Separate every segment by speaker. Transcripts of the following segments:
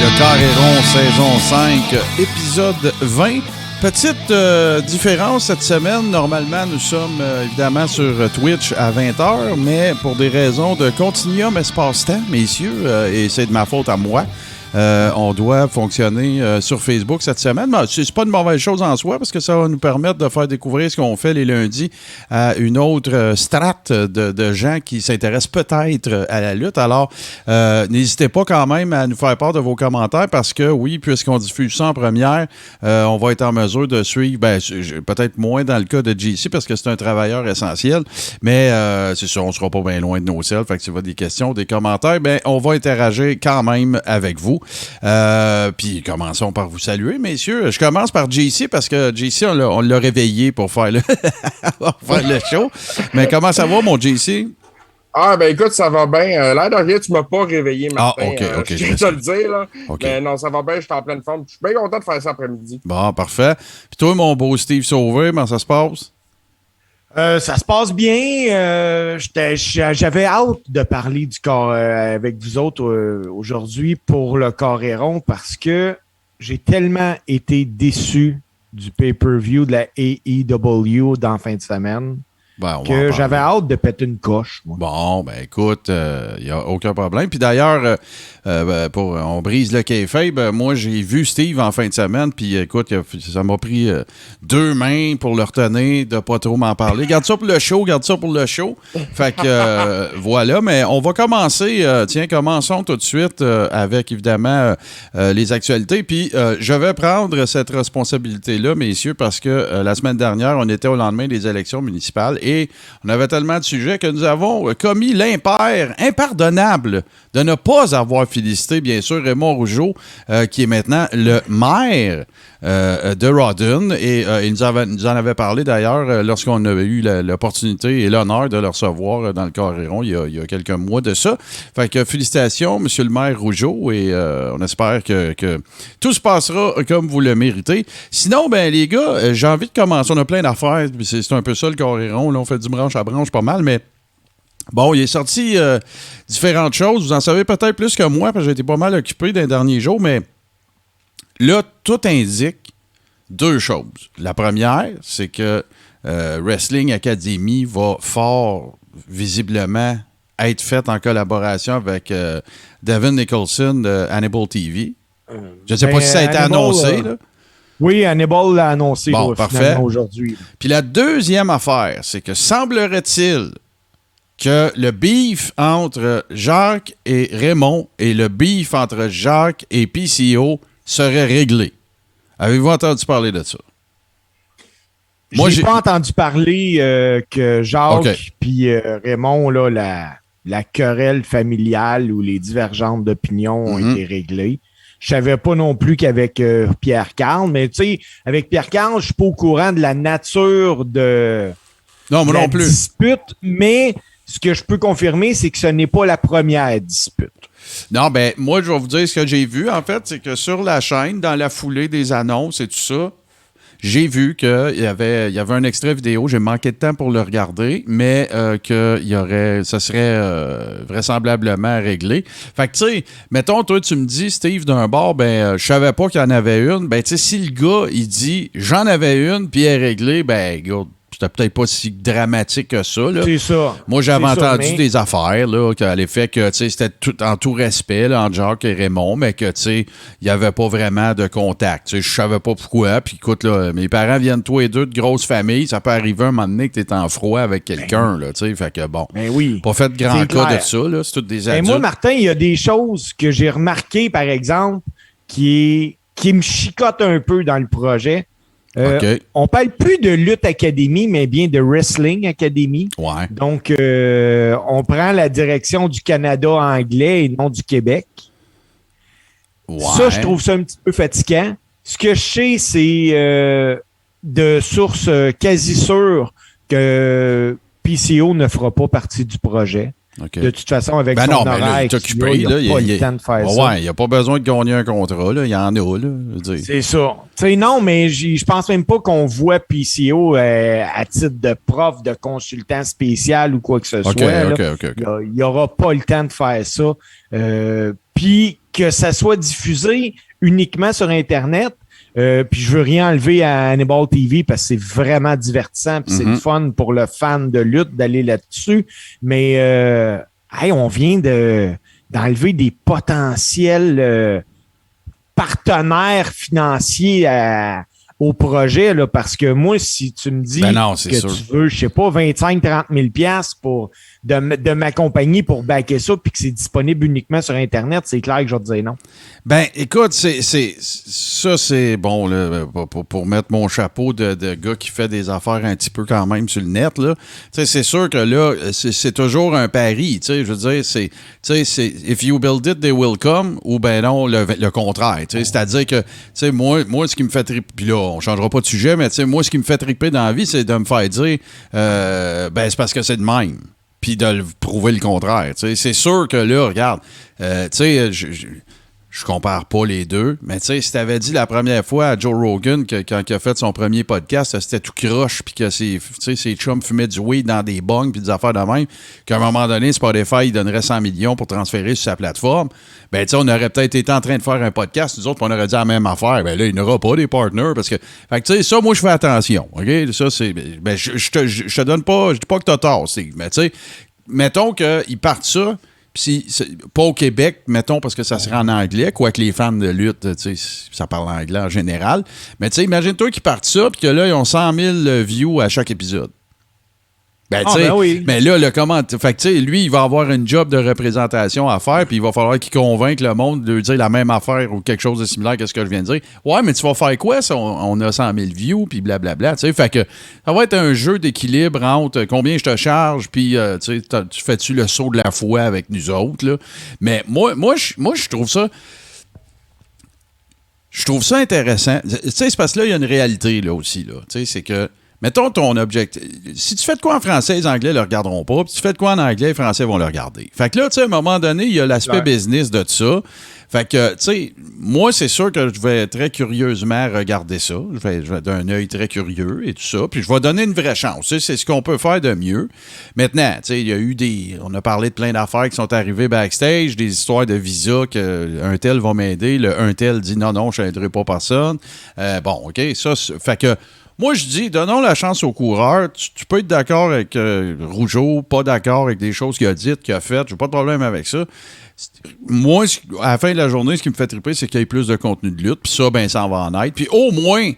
Speaker 1: Le Carré Rond, saison 5, épisode 20. Petite différence cette semaine. Normalement, nous sommes évidemment sur Twitch à 20h, mais pour des raisons de continuum espace-temps, messieurs, et c'est de ma faute à moi, on doit fonctionner sur Facebook cette semaine. Mais c'est pas une mauvaise chose en soi parce que ça va nous permettre de faire découvrir ce qu'on fait les lundis à une autre strate de gens qui s'intéressent peut-être à la lutte. Alors, n'hésitez pas quand même à nous faire part de vos commentaires parce que oui, puisqu'on diffuse ça en première, on va être en mesure de suivre, peut-être moins dans le cas de JC parce que c'est un travailleur essentiel, mais c'est sûr, on sera pas bien loin de nos selles. Fait que si vous avez des questions, des commentaires, on va interagir quand même avec vous. Puis commençons par vous saluer, messieurs. Je commence par JC parce que JC, on l'a réveillé pour faire le, show. Mais comment ça va, mon JC?
Speaker 2: Ah, ben écoute, ça va bien. L'air de rien, tu m'as pas réveillé, Martin.
Speaker 1: Ah, OK.
Speaker 2: Je viens de te le dire, là.
Speaker 1: Okay.
Speaker 2: Mais non, ça va bien, je suis en pleine forme. Je suis bien content de faire ça après-midi.
Speaker 1: Bon, parfait. Puis toi, mon beau Steve Sauvé, comment ça se passe?
Speaker 3: Ça se passe bien. J'avais hâte de parler du corps avec vous autres aujourd'hui pour le Carré Rond parce que j'ai tellement été déçu du pay-per-view de la AEW dans la fin de semaine que j'avais hâte de péter une coche. Moi.
Speaker 1: Bon, écoute, il n'y a aucun problème. Puis d'ailleurs, on brise le kayfabe. Moi, j'ai vu Steve en fin de semaine, puis écoute, ça m'a pris 2 mains pour le retenir, de pas trop m'en parler. Garde ça pour le show. Fait que voilà, mais on va commencer. Commençons tout de suite avec, évidemment, les actualités. Puis je vais prendre cette responsabilité-là, messieurs, parce que la semaine dernière, on était au lendemain des élections municipales et on avait tellement de sujets que nous avons commis impardonnable de ne pas avoir félicité, bien sûr, Raymond Rougeau, qui est maintenant le maire de Rawdon. Et il nous en avait parlé, d'ailleurs, lorsqu'on avait eu l'opportunité et l'honneur de le recevoir dans le Carré Rond il y a quelques mois de ça. Fait que félicitations, monsieur le maire Rougeau, et on espère que tout se passera comme vous le méritez. Sinon, les gars, j'ai envie de commencer. On a plein d'affaires. C'est un peu ça, le Carré Rond. Là, on fait du branche à branche pas mal, mais bon, il est sorti différentes choses. Vous en savez peut-être plus que moi, parce que j'ai été pas mal occupé dans les derniers jours, mais là, tout indique 2 choses. La première, c'est que Wrestling Academy va fort visiblement être faite en collaboration avec Devin Nicholson de Hannibal TV. Je ne sais pas si ça a été annoncé, là.
Speaker 3: Oui, Hannibal l'a annoncé aujourd'hui.
Speaker 1: Puis la deuxième affaire, c'est que semblerait-il que le beef entre Jacques et Raymond et le beef entre Jacques et PCO serait réglé. Avez-vous entendu parler de ça?
Speaker 3: Moi, j'ai pas entendu parler que Jacques puis Raymond, là, la querelle familiale ou les divergences d'opinion ont été réglées. Je savais pas non plus qu'avec Pierre-Carl, mais tu sais, avec Pierre-Carl, je suis pas au courant de la nature de la dispute, mais ce que je peux confirmer, c'est que ce n'est pas la première dispute.
Speaker 1: Non, moi, je vais vous dire ce que j'ai vu, en fait, c'est que sur la chaîne, dans la foulée des annonces et tout ça, j'ai vu qu'il y avait un extrait vidéo, j'ai manqué de temps pour le regarder, mais ça serait vraisemblablement réglé. Fait que, tu sais, mettons, toi, tu me dis, Steve, d'un bord, je savais pas qu'il y en avait une. Tu sais, si le gars, il dit, j'en avais une, puis elle est réglée, gars, c'était peut-être pas si dramatique que ça. Là.
Speaker 3: C'est ça.
Speaker 1: Moi, j'avais entendu des affaires là, à l'effet que c'était en tout respect là, entre Jacques et Raymond, mais que il n'y avait pas vraiment de contact. Je savais pas pourquoi. Puis écoute, là, mes parents viennent tous les deux de grosses familles. Ça peut arriver un moment donné que tu es en froid avec quelqu'un. Là, fait que bon,
Speaker 3: oui.
Speaker 1: Pas fait de grand cas de ça. Là, c'est toutes des adultes.
Speaker 3: Moi, Martin, il y a des choses que j'ai remarquées, par exemple, qui me chicotent un peu dans le projet. On parle plus de Lutte Academy, mais bien de Wrestling Academy.
Speaker 1: Ouais.
Speaker 3: Donc, on prend la direction du Canada anglais et non du Québec.
Speaker 1: Ouais.
Speaker 3: Ça, je trouve ça un petit peu fatigant. Ce que je sais, c'est de sources quasi sûres que PCO ne fera pas partie du projet.
Speaker 1: Okay.
Speaker 3: De toute façon, avec son horaire,
Speaker 1: il n'a
Speaker 3: pas le temps de faire ça.
Speaker 1: Ouais, il n'a pas besoin de gagner un contrat. Là. Il y en a. Là,
Speaker 3: c'est ça. T'sais, non, mais je pense même pas qu'on voit PCO à titre de prof, de consultant spécial ou quoi que ce soit.
Speaker 1: OK.
Speaker 3: Il n'y aura pas le temps de faire ça. Puis que ça soit diffusé uniquement sur Internet. Puis je veux rien enlever à Hannibal TV parce que c'est vraiment divertissant, puis c'est le fun pour le fan de lutte d'aller là-dessus. Mais on vient d'enlever des potentiels partenaires financiers au projet, là, parce que moi, si tu me dis tu veux, je sais pas, 25-30 000 $pour de m'accompagner pour backer ça, puis que c'est disponible uniquement sur Internet, c'est clair que je vais te dire non.
Speaker 1: Ben, écoute, ça, c'est bon, là, pour mettre mon chapeau de gars qui fait des affaires un petit peu quand même sur le net, là. Tu sais, c'est sûr que là, c'est toujours un pari, tu sais, je veux dire, c'est if you build it, they will come, ou ben non, le contraire, tu sais, c'est-à-dire que, tu sais, moi, ce qui me fait triper, puis là, on changera pas de sujet, mais tu sais, moi, ce qui me fait triper dans la vie, c'est de me faire dire, ben, c'est parce que c'est de même, puis de le prouver le contraire, tu sais, c'est sûr que là, regarde, tu sais, je compare pas les deux, mais tu sais, si t'avais dit la première fois à Joe Rogan que quand il a fait son premier podcast, c'était tout croche, puis que ses chums fumaient du weed dans des bongs puis des affaires de même, qu'à un moment donné, Spotify, il donnerait 100 millions pour transférer sur sa plateforme, ben tu sais, on aurait peut-être été en train de faire un podcast, nous autres, puis on aurait dit la même affaire. Ben là, il n'y aura pas des partners, parce que... Fait que tu sais, ça, moi, je fais attention, OK? Ça, c'est... Ben, je te donne pas... Je dis pas que t'as tort, Steve, mais tu sais, mettons qu'ils partent ça... Pas au Québec, mettons, parce que ça serait en anglais, quoique les fans de lutte, ça parle anglais en général. Mais tu sais, imagine-toi qu'ils partent ça, puis que là, ils ont 100 000 views à chaque épisode. Ben, tu sais,
Speaker 3: oui.
Speaker 1: Mais là, comment. Fait que, tu sais, lui, il va avoir une job de représentation à faire, puis il va falloir qu'il convainque le monde de lui dire la même affaire ou quelque chose de similaire que ce que je viens de dire. Ouais, mais tu vas faire quoi si on a 100 000 views, puis blablabla, tu sais. Fait que ça va être un jeu d'équilibre entre combien je te charge, puis, tu sais, tu fais-tu le saut de la foi avec nous autres, là. Mais moi, je trouve ça. Je trouve ça intéressant. Tu sais, c'est parce que là, il y a une réalité, là, aussi, là. Tu sais, c'est que. Mettons ton objectif. Si tu fais de quoi en français, les Anglais ne le regarderont pas. Puis si tu fais de quoi en anglais, les Français vont le regarder. Fait que là, tu sais, à un moment donné, il y a l'aspect business de ça. Fait que, tu sais, moi, c'est sûr que je vais très curieusement regarder ça. Je vais d'un œil très curieux et tout ça. Puis je vais donner une vraie chance. Tu sais, c'est ce qu'on peut faire de mieux. Maintenant, tu sais, il y a eu on a parlé de plein d'affaires qui sont arrivées backstage, des histoires de visa qu'un tel va m'aider. Le un tel dit non, je n'aiderai pas personne. Bon, OK, ça, fait que. Moi, je dis, donnons la chance au coureur. Tu peux être d'accord avec Rougeau, pas d'accord avec des choses qu'il a dites, qu'il a faites. J'ai pas de problème avec ça. Moi, à la fin de la journée, ce qui me fait triper, c'est qu'il y ait plus de contenu de lutte. Puis ça, ben, ça en va en être. Puis au moins,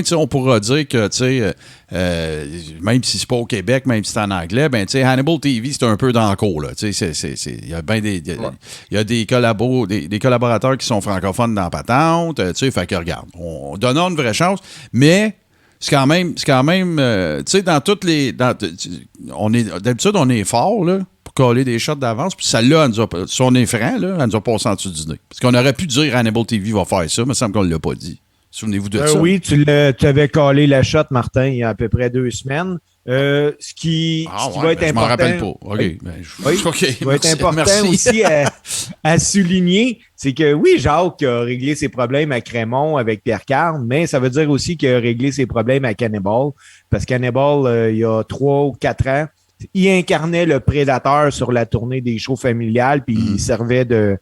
Speaker 1: tu sais, on pourra dire que, tu sais, même si c'est pas au Québec, même si c'est en anglais, ben, tu sais, Hannibal TV, c'est un peu dans le cours, là. Tu sais, il y a bien des... Il y a des collaborateurs qui sont francophones dans la patente. Tu sais, fait que, regarde, donnons une vraie chance. Mais... C'est quand même, tu sais, dans toutes les... D'habitude, on est fort, là, pour coller des shots d'avance. Puis celle-là, si on est franc, là, elle nous a passé en dessous du nez. Parce qu'on aurait pu dire Hannibal TV va faire ça, mais il me semble qu'on ne l'a pas dit. Souvenez-vous de ça?
Speaker 3: Oui, tu avais collé la shot, Martin, il y a à peu près 2 semaines. Ce qui va être important... Je m'en rappelle pas. OK. Ce qui va être important aussi à souligner, c'est que oui, Jacques a réglé ses problèmes à Crémont avec Pierre Carne, mais ça veut dire aussi qu'il a réglé ses problèmes à Cannibal, parce que Cannibal, il y a 3 ou 4 ans, il incarnait le prédateur sur la tournée des shows familiales, puis il servait de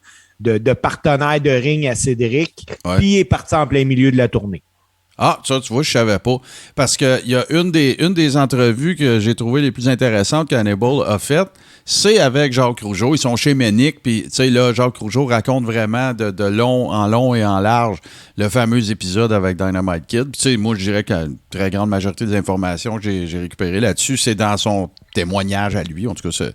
Speaker 3: partenaire de ring à Cédric, puis il est parti en plein milieu de la tournée.
Speaker 1: Ah, ça, tu vois, je savais pas. Parce qu'il y a une des entrevues que j'ai trouvées les plus intéressantes qu'Hannibal a faites, c'est avec Jacques Rougeau. Ils sont chez Ménic, puis, tu sais, là, Jacques Rougeau raconte vraiment de long et en large le fameux épisode avec Dynamite Kid. Puis, tu sais, moi, je dirais que la très grande majorité des informations que j'ai récupérées là-dessus, c'est dans son témoignage à lui, en tout cas,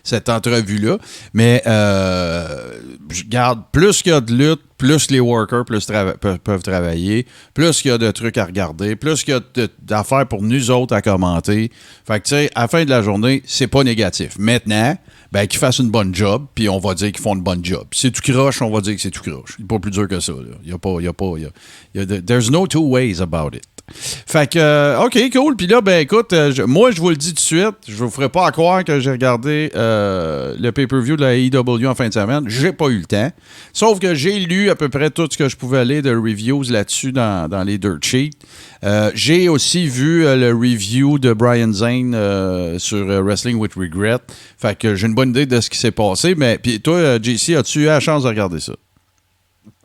Speaker 1: cette entrevue-là. Mais, je garde, plus qu'il y a de lutte, plus les workers peuvent travailler, plus qu'il y a de trucs à regarder, plus qu'il y a d'affaires pour nous autres à commenter. Fait que, tu sais, à la fin de la journée, c'est pas négatif. Maintenant, ben, qu'ils fassent une bonne job, puis on va dire qu'ils font une bonne job. Si c'est tout croche, on va dire que c'est tout croche. C'est pas plus dur que ça. Il y a pas... There's no two ways about it. Fait que, OK, cool. Puis là, ben écoute, moi, je vous le dis tout de suite, je vous ferai pas à croire que j'ai regardé le pay-per-view de la AEW en fin de semaine. J'ai pas eu le temps. Sauf que j'ai lu à peu près tout ce que je pouvais lire de reviews là-dessus dans les dirt sheets. J'ai aussi vu le review de Brian Zane sur Wrestling with Regret. Fait que j'ai une bonne idée de ce qui s'est passé. Mais puis toi, JC, as-tu eu la chance de regarder ça?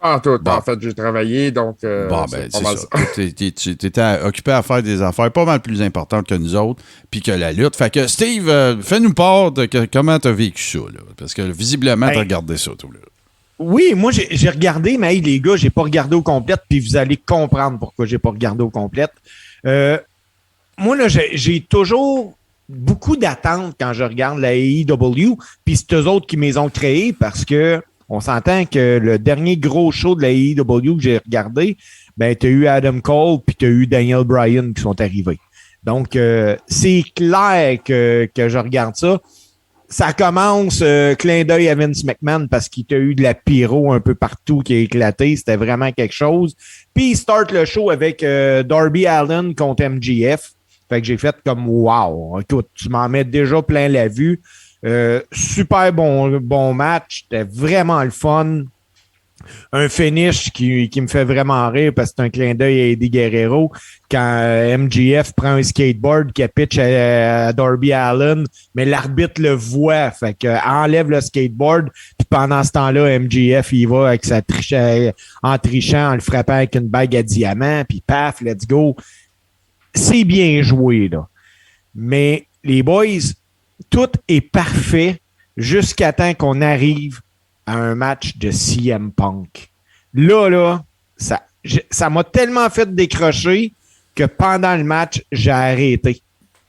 Speaker 2: Pas en tout.
Speaker 1: Bon.
Speaker 2: En fait, j'ai travaillé, donc
Speaker 1: Bon, ben, c'est ça. Tu étais occupé à faire des affaires pas mal plus importantes que nous autres, puis que la lutte. Fait que, Steve, fais-nous part de comment tu as vécu ça, là. Parce que, visiblement, tu as regardé ça, tout, là.
Speaker 3: Oui, moi, j'ai regardé, mais hey, les gars, j'ai pas regardé au complète, puis vous allez comprendre pourquoi j'ai pas regardé au complète. Moi, là, j'ai toujours beaucoup d'attentes quand je regarde la AEW, puis c'est eux autres qui me les ont créés parce que on s'entend que le dernier gros show de la AEW que j'ai regardé, ben, tu as eu Adam Cole puis tu as eu Daniel Bryan qui sont arrivés. Donc, c'est clair que je regarde ça. Ça commence, clin d'œil à Vince McMahon parce qu'il t'a eu de la pyro un peu partout qui a éclaté. C'était vraiment quelque chose. Puis, il start le show avec Darby Allin contre MJF. Fait que j'ai fait comme wow. Écoute, tu m'en mets déjà plein la vue. Super bon match. C'était vraiment le fun. Un finish qui me fait vraiment rire parce que c'est un clin d'œil à Eddie Guerrero. Quand MJF prend un skateboard qui pitch à Darby Allin, mais l'arbitre le voit. Fait que enlève le skateboard. Puis pendant ce temps-là, MJF, il va avec sa en trichant, en le frappant avec une bague à diamant. Puis paf, let's go. C'est bien joué, là. Mais les boys, tout est parfait jusqu'à temps qu'on arrive à un match de CM Punk. Là, ça m'a tellement fait décrocher que pendant le match, j'ai arrêté.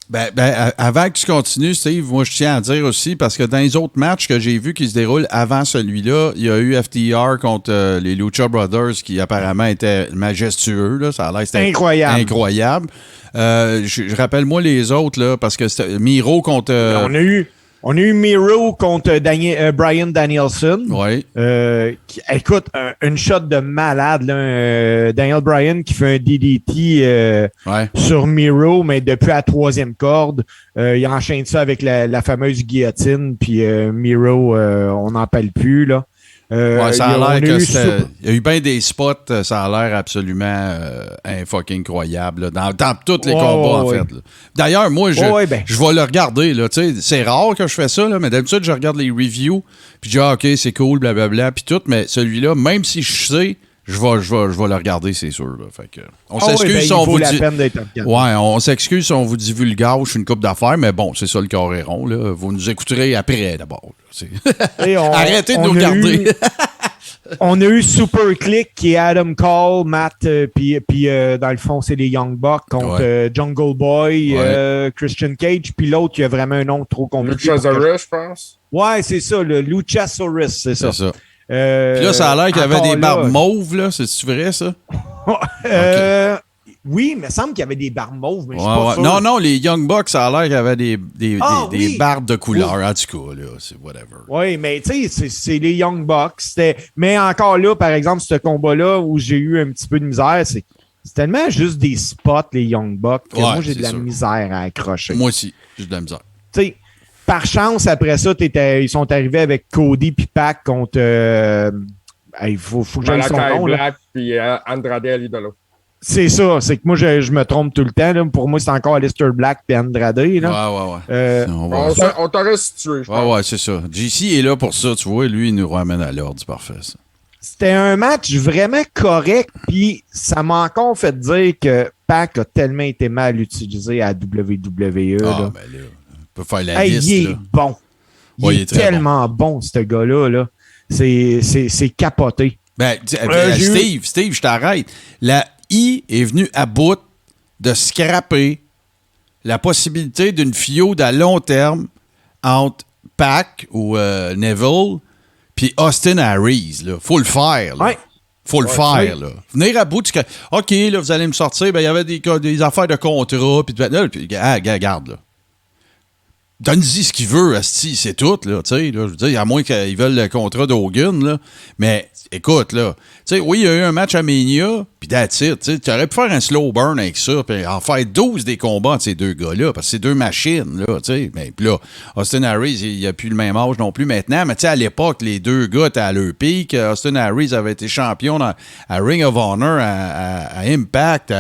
Speaker 1: Ben, avant que tu continues, Steve, moi, je tiens à dire aussi, parce que dans les autres matchs que j'ai vus qui se déroulent avant celui-là, il y a eu FTR contre les Lucha Brothers qui apparemment étaient majestueux. Là. Ça a l'air c'était incroyable. Je rappelle-moi les autres, là, parce que c'était Miro contre...
Speaker 3: On a eu Miro contre Bryan Danielson.
Speaker 1: Oui.
Speaker 3: Écoute, une shot de malade. Là, Daniel Bryan qui fait un DDT sur Miro, mais depuis la 3e corde. Il enchaîne ça avec la fameuse guillotine. Puis Miro, on n'en parle plus. Là.
Speaker 1: Ça a l'air que il y a eu bien des spots, ça a l'air absolument fucking incroyable là, dans tous les combats, en fait. Là. D'ailleurs, moi, je vais le regarder. Là, c'est rare que je fais ça, là, mais d'habitude, je regarde les reviews, puis je dis, OK, c'est cool, blablabla, puis tout, mais celui-là, même si je sais, je vais le regarder, c'est sûr. Là. Fait que, on s'excuse si on vous dit... on s'excuse si on vous divulgage une coupe d'affaires, mais bon, c'est ça le Coréron. Là. Vous nous écouterez après, d'abord. Arrêtez de nous regarder.
Speaker 3: On a eu Super Click qui est Adam Cole, Matt, puis dans le fond, c'est les Young Bucks contre Jungle Boy, Christian Cage, puis l'autre, il a vraiment un nom trop compliqué.
Speaker 2: Luchasaurus, je pense.
Speaker 3: Ouais, c'est ça, le Luchasaurus, c'est ça.
Speaker 1: Puis là, ça a l'air qu'il y avait des barbes mauves, là. C'est-tu vrai, ça?
Speaker 3: Okay. Oui, mais il semble qu'il y avait des barbes mauves, mais je suis pas sûr.
Speaker 1: Non, les Young Bucks, ça a l'air qu'il y avait des barbes de couleur. En tout cas, là, c'est whatever.
Speaker 3: Oui, mais tu sais, c'est les Young Bucks. Mais encore là, par exemple, ce combat-là où j'ai eu un petit peu de misère, c'est tellement juste des spots, les Young Bucks, que moi, j'ai de la misère à accrocher.
Speaker 1: Moi aussi, j'ai de la misère.
Speaker 3: Tu sais, par chance, après ça, ils sont arrivés avec Cody puis Pac contre... il faut que j'aille son nom.
Speaker 2: Black puis Andrade Idolo.
Speaker 3: C'est ça. C'est que moi, je me trompe tout le temps. Là. Pour moi, c'est encore Aleister Black et Andrade. Là.
Speaker 1: Ouais.
Speaker 2: On t'aurait situé, je pense.
Speaker 1: Ouais, c'est ça. JC est là pour ça, tu vois. Lui, il nous ramène à l'ordre. C'est parfait, ça.
Speaker 3: C'était un match vraiment correct. Puis ça m'a encore fait dire que Pac a tellement été mal utilisé à WWE.
Speaker 1: Ben là, on peut faire la liste.
Speaker 3: Il est bon. Il est tellement bon, ce gars-là. Là. C'est capoté.
Speaker 1: Ben, Steve, je t'arrête. La I est venue à bout de scraper la possibilité d'une feud à long terme entre Pac ou Neville puis Austin Harris. Là. Faut le faire. Là.
Speaker 3: Ouais.
Speaker 1: Faut le faire. Là. Venir à bout de... OK, là, vous allez me sortir. Ben, il y avait des affaires de contrat. Puis regarde, là. Donne-y ce qu'il veut, asti, c'est tout, là, tu sais, là, je veux dire, à moins qu'ils veulent le contrat d'Hogan, là, mais écoute, là, tu sais, oui, il y a eu un match à Mania, puis that's it, tu sais, tu aurais pu faire un slow burn avec ça, puis en faire 12 des combats entre ces deux gars-là, parce que c'est deux machines, là, tu sais, mais puis là, Austin Harris, il a plus le même âge non plus maintenant, mais tu sais, à l'époque, les deux gars étaient à leur pic, Austin Harris avait été champion à Ring of Honor, à Impact,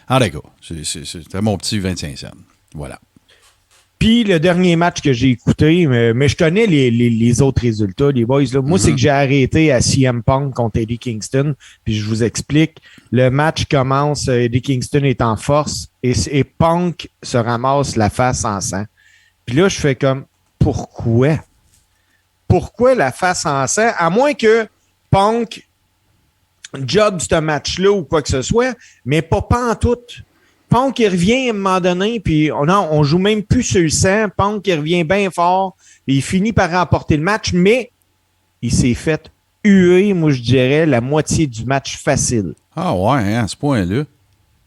Speaker 1: en tout cas, c'était mon petit 25 cents, voilà.
Speaker 3: Puis le dernier match que j'ai écouté, mais je connais les autres résultats, les boys. Là. Moi, c'est que j'ai arrêté à CM Punk contre Eddie Kingston. Puis je vous explique. Le match commence, Eddie Kingston est en force et Punk se ramasse la face en sang. Puis là, je fais comme, pourquoi? Pourquoi la face en sang? À moins que Punk job ce match-là ou quoi que ce soit, mais pas en tout. Punk, il revient à un moment donné, puis on joue même plus sur le sang. Punk, il revient bien fort, puis il finit par remporter le match, mais il s'est fait huer, moi, je dirais, la moitié du match facile.
Speaker 1: Ah ouais, hein, à ce point-là.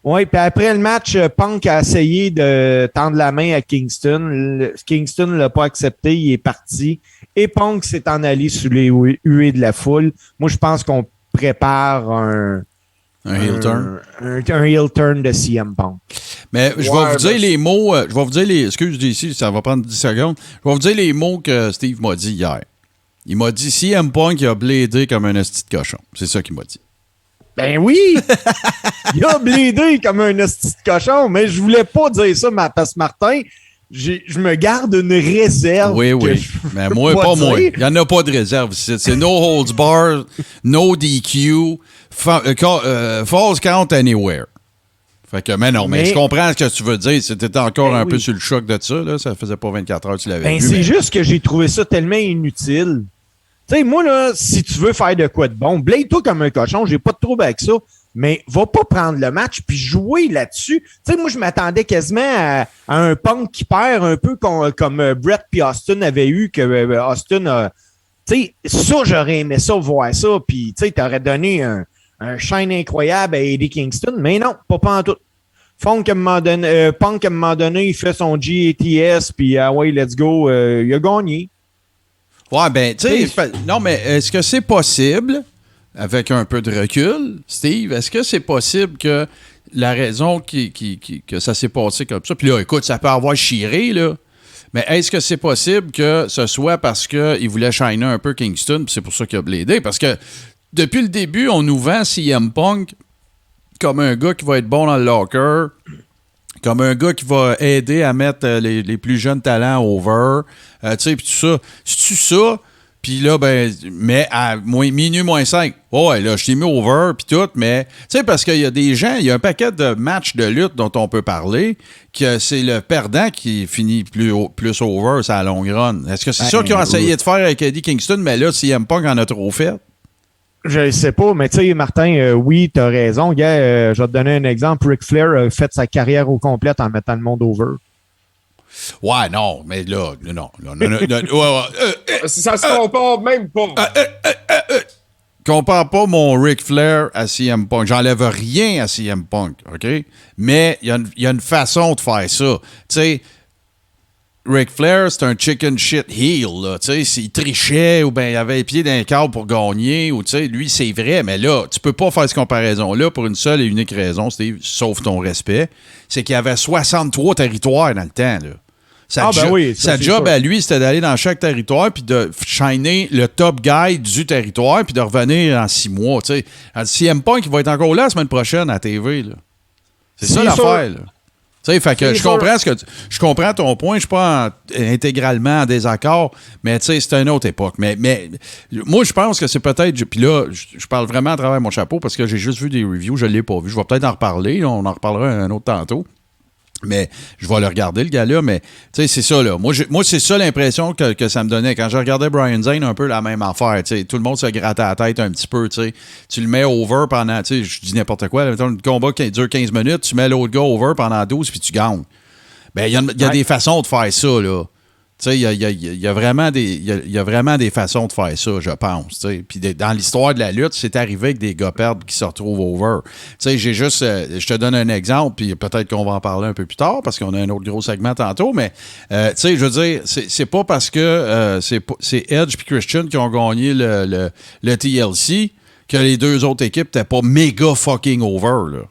Speaker 3: Oui, puis après le match, Punk a essayé de tendre la main à Kingston. Kingston ne l'a pas accepté, il est parti. Et Punk s'est en allé sous les huées de la foule. Moi, je pense qu'on prépare un heel turn. Un heel turn de CM Punk.
Speaker 1: Mais je vais vous dire les mots. Je vais vous dire les. Excuse ici, ça va prendre 10 secondes. Je vais vous dire les mots que Steve m'a dit hier. Il m'a dit CM Punk il a blédé comme un esti de cochon. C'est ça qu'il m'a dit.
Speaker 3: Ben oui! Il a blédé comme un esti de cochon, mais je voulais pas dire ça, parce que Martin, je me garde une réserve.
Speaker 1: Oui. Mais moi, pas moi. Il n'y en a pas de réserve ici. C'est no holds bar, no DQ, falls count anywhere. Fait que, mais non, mais je comprends ce que tu veux dire. C'était encore un peu sur le choc de ça, là. Ça faisait pas 24 heures que tu l'avais vu.
Speaker 3: C'est juste que j'ai trouvé ça tellement inutile. Tu sais, moi, là, si tu veux faire de quoi de bon, blade-toi comme un cochon, j'ai pas de trouble avec ça, mais va pas prendre le match puis jouer là-dessus. Tu sais, moi, je m'attendais quasiment à un Punk qui perd un peu comme Brett puis Austin avait eu, que Austin a... Tu sais, ça, j'aurais aimé ça, voir ça, puis tu sais, t'aurais donné un shine incroyable à Eddie Kingston, mais non, pas en tout. Punk, à un moment donné, il fait son GATS, puis ouais, let's go, il a gagné.
Speaker 1: Ouais, ben, tu sais, non, mais est-ce que c'est possible, avec un peu de recul, Steve, est-ce que c'est possible que la raison que ça s'est passé comme ça, puis là, écoute, ça peut avoir chiré, là, mais est-ce que c'est possible que ce soit parce qu'il voulait shiner un peu Kingston, puis c'est pour ça qu'il a blédé? Parce que depuis le début, on nous vend CM Punk comme un gars qui va être bon dans le locker, comme un gars qui va aider à mettre les plus jeunes talents over, tu sais, puis tout ça. C'est-tu ça? Puis là, ben, mais à minuit moins 5, ouais, là, je t'ai mis over, puis tout, mais, tu sais, parce qu'il y a des gens, il y a un paquet de matchs de lutte dont on peut parler, que c'est le perdant qui finit plus over, c'est à la longue run. Est-ce que c'est ça qu'ils ont essayé de faire avec Eddie Kingston, mais là, CM Punk en a trop fait?
Speaker 3: Je sais pas, mais tu sais, Martin, oui, t'as raison. Je vais te donner un exemple. Ric Flair a fait sa carrière au complet en mettant le monde over.
Speaker 1: Ouais, non, mais là, non.
Speaker 2: Ça se compare même pas.
Speaker 1: Compare pas mon Ric Flair à CM Punk. J'enlève rien à CM Punk, OK? Mais il y a une façon de faire ça. Tu sais, Ric Flair, c'est un chicken shit heel, là. Tu sais, s'il trichait ou bien il avait les pieds dans le câble pour gagner, ou tu sais, lui, c'est vrai, mais là, tu peux pas faire cette comparaison-là pour une seule et unique raison, Steve, sauf ton respect, c'est qu'il y avait 63 territoires dans le temps, là. Sa job à lui, c'était d'aller dans chaque territoire puis de shiner le top guy du territoire puis de revenir en 6 mois, tu sais. CM Punk, il va être encore là la semaine prochaine à la TV, là. C'est ça l'affaire, là. Tu sais, fait que je comprends ton point, je suis pas intégralement en désaccord, mais tu sais, c'est une autre époque. Mais moi, je pense que c'est peut-être, puis là, je parle vraiment à travers mon chapeau parce que j'ai juste vu des reviews, je l'ai pas vu. Je vais peut-être en reparler, on en reparlera un autre tantôt. Mais je vais le regarder, le gars-là, mais tu sais, c'est ça, là. Moi, c'est ça l'impression que ça me donnait. Quand je regardais Brian Zane, un peu la même affaire, tu sais. Tout le monde se grattait la tête un petit peu, tu sais. Tu le mets over pendant, tu sais, je dis n'importe quoi. Mettons, le combat qui dure 15 minutes, tu mets l'autre gars over pendant 12 puis tu gagnes. Ben, il y a des façons de faire ça, là. Tu sais, il y a vraiment des façons de faire ça, je pense. Puis dans l'histoire de la lutte, c'est arrivé avec des gars perdus qui se retrouvent over. Tu sais, je te donne un exemple, puis peut-être qu'on va en parler un peu plus tard, parce qu'on a un autre gros segment tantôt, mais tu sais, je veux dire, c'est pas parce que c'est Edge et Christian qui ont gagné le TLC que les deux autres équipes n'étaient pas méga fucking over, là.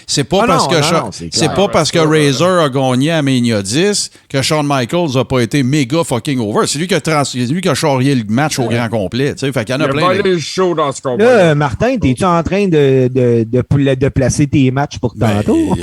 Speaker 1: C'est pas parce que Razor a gagné à Mania 10 que Shawn Michaels a pas été méga fucking over. C'est lui qui a charrié le match au grand complet. Fait qu'il y en a plein.
Speaker 2: Il a chaud dans ce combat.
Speaker 3: Là, Martin, t'es-tu en train de placer tes matchs pour tantôt?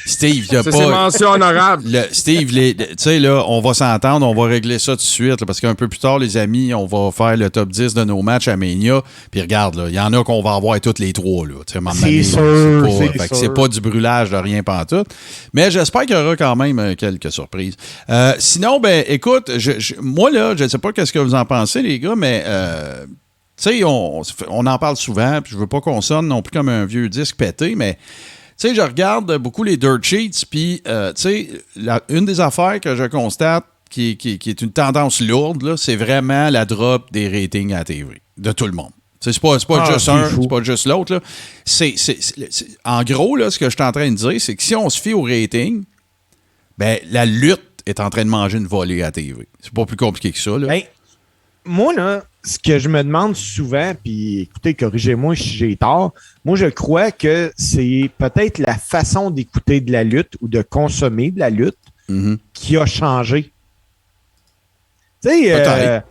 Speaker 1: Steve, il a pas...
Speaker 2: C'est mention honorable.
Speaker 1: Steve, tu sais, là, on va s'entendre, on va régler ça tout de suite, là, parce qu'un peu plus tard, les amis, on va faire le top 10 de nos matchs à Mania. Puis regarde, il y en a qu'on va avoir toutes les trois. Là,
Speaker 3: c'est sûr.
Speaker 1: C'est pas du brûlage de rien pantoute. Mais j'espère qu'il y aura quand même quelques surprises. Sinon, ben écoute, moi, là, je ne sais pas qu'est-ce que vous en pensez, les gars, mais... tu sais, on en parle souvent, puis je veux pas qu'on sonne non plus comme un vieux disque pété, mais tu sais, je regarde beaucoup les dirt sheets, puis tu sais, une des affaires que je constate qui est une tendance lourde, là, c'est vraiment la drop des ratings à la TV, de tout le monde. C'est pas juste un, c'est pas juste l'autre. Là. En gros, là, ce que je suis en train de dire, c'est que si on se fie au rating, ben la lutte est en train de manger une volée à la TV. C'est pas plus compliqué que ça. Là.
Speaker 3: Ben, moi, là, ce que je me demande souvent, puis écoutez, corrigez-moi si j'ai tort, moi, je crois que c'est peut-être la façon d'écouter de la lutte ou de consommer de la lutte qui a changé. Tu sais,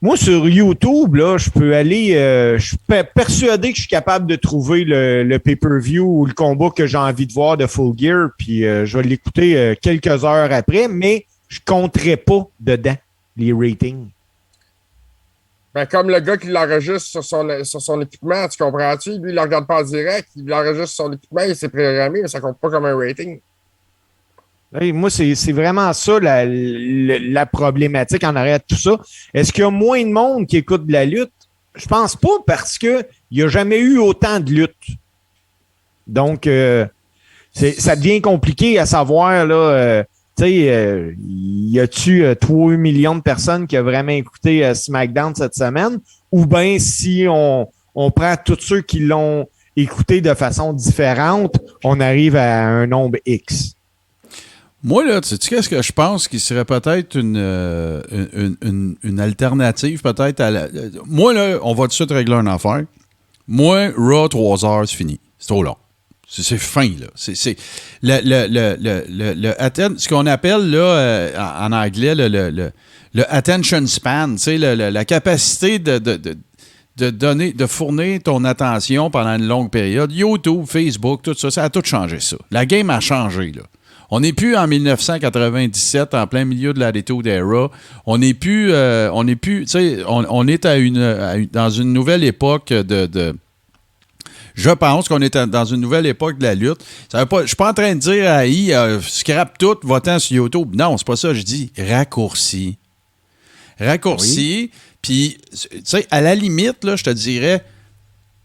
Speaker 3: moi, sur YouTube, là, je peux aller... je suis persuadé que je suis capable de trouver le pay-per-view ou le combat que j'ai envie de voir de Full Gear, puis je vais l'écouter quelques heures après, mais je compterai pas dedans les ratings.
Speaker 2: Ben, comme le gars qui l'enregistre sur son équipement, tu comprends-tu? Lui, il ne le regarde pas en direct, il l'enregistre sur son équipement, il s'est programmé, mais ça ne compte pas comme un rating.
Speaker 3: Hey, moi, c'est vraiment ça la problématique en arrière de tout ça. Est-ce qu'il y a moins de monde qui écoute de la lutte? Je pense pas parce qu'il n'y a jamais eu autant de lutte. Donc, ça devient compliqué à savoir, là, tu sais, y a-tu 3 millions de personnes qui ont vraiment écouté SmackDown cette semaine? Ou bien si on prend tous ceux qui l'ont écouté de façon différente, on arrive à un nombre X?
Speaker 1: Moi, là, tu sais qu'est-ce que je pense qui serait peut-être une alternative, peut-être à la... Moi, là, on va tout de suite régler une affaire. Moi, Raw, 3 heures, c'est fini. C'est trop long. C'est fin, là. C'est ce qu'on appelle, là, en anglais, le attention span, tu sais, la capacité de fournir ton attention pendant une longue période. YouTube, Facebook, tout ça, ça a tout changé, ça. La game a changé, là. On n'est plus en 1997, en plein milieu de la Attitude Era. On n'est plus, tu sais, on est dans une nouvelle époque je pense qu'on est dans une nouvelle époque de la lutte. Je ne suis pas en train de dire à scrap tout, va-t'en sur YouTube. Non, c'est pas ça. Je dis raccourci. Raccourci. Puis, tu sais, à la limite, là, je te dirais,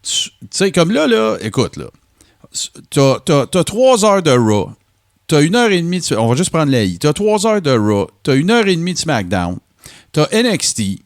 Speaker 1: tu sais, comme là, écoute, là, t'as 3 heures de Raw. T'as 1h30 on va juste prendre la I. T'as 3 heures de Raw. T'as 1h30 de SmackDown. T'as NXT.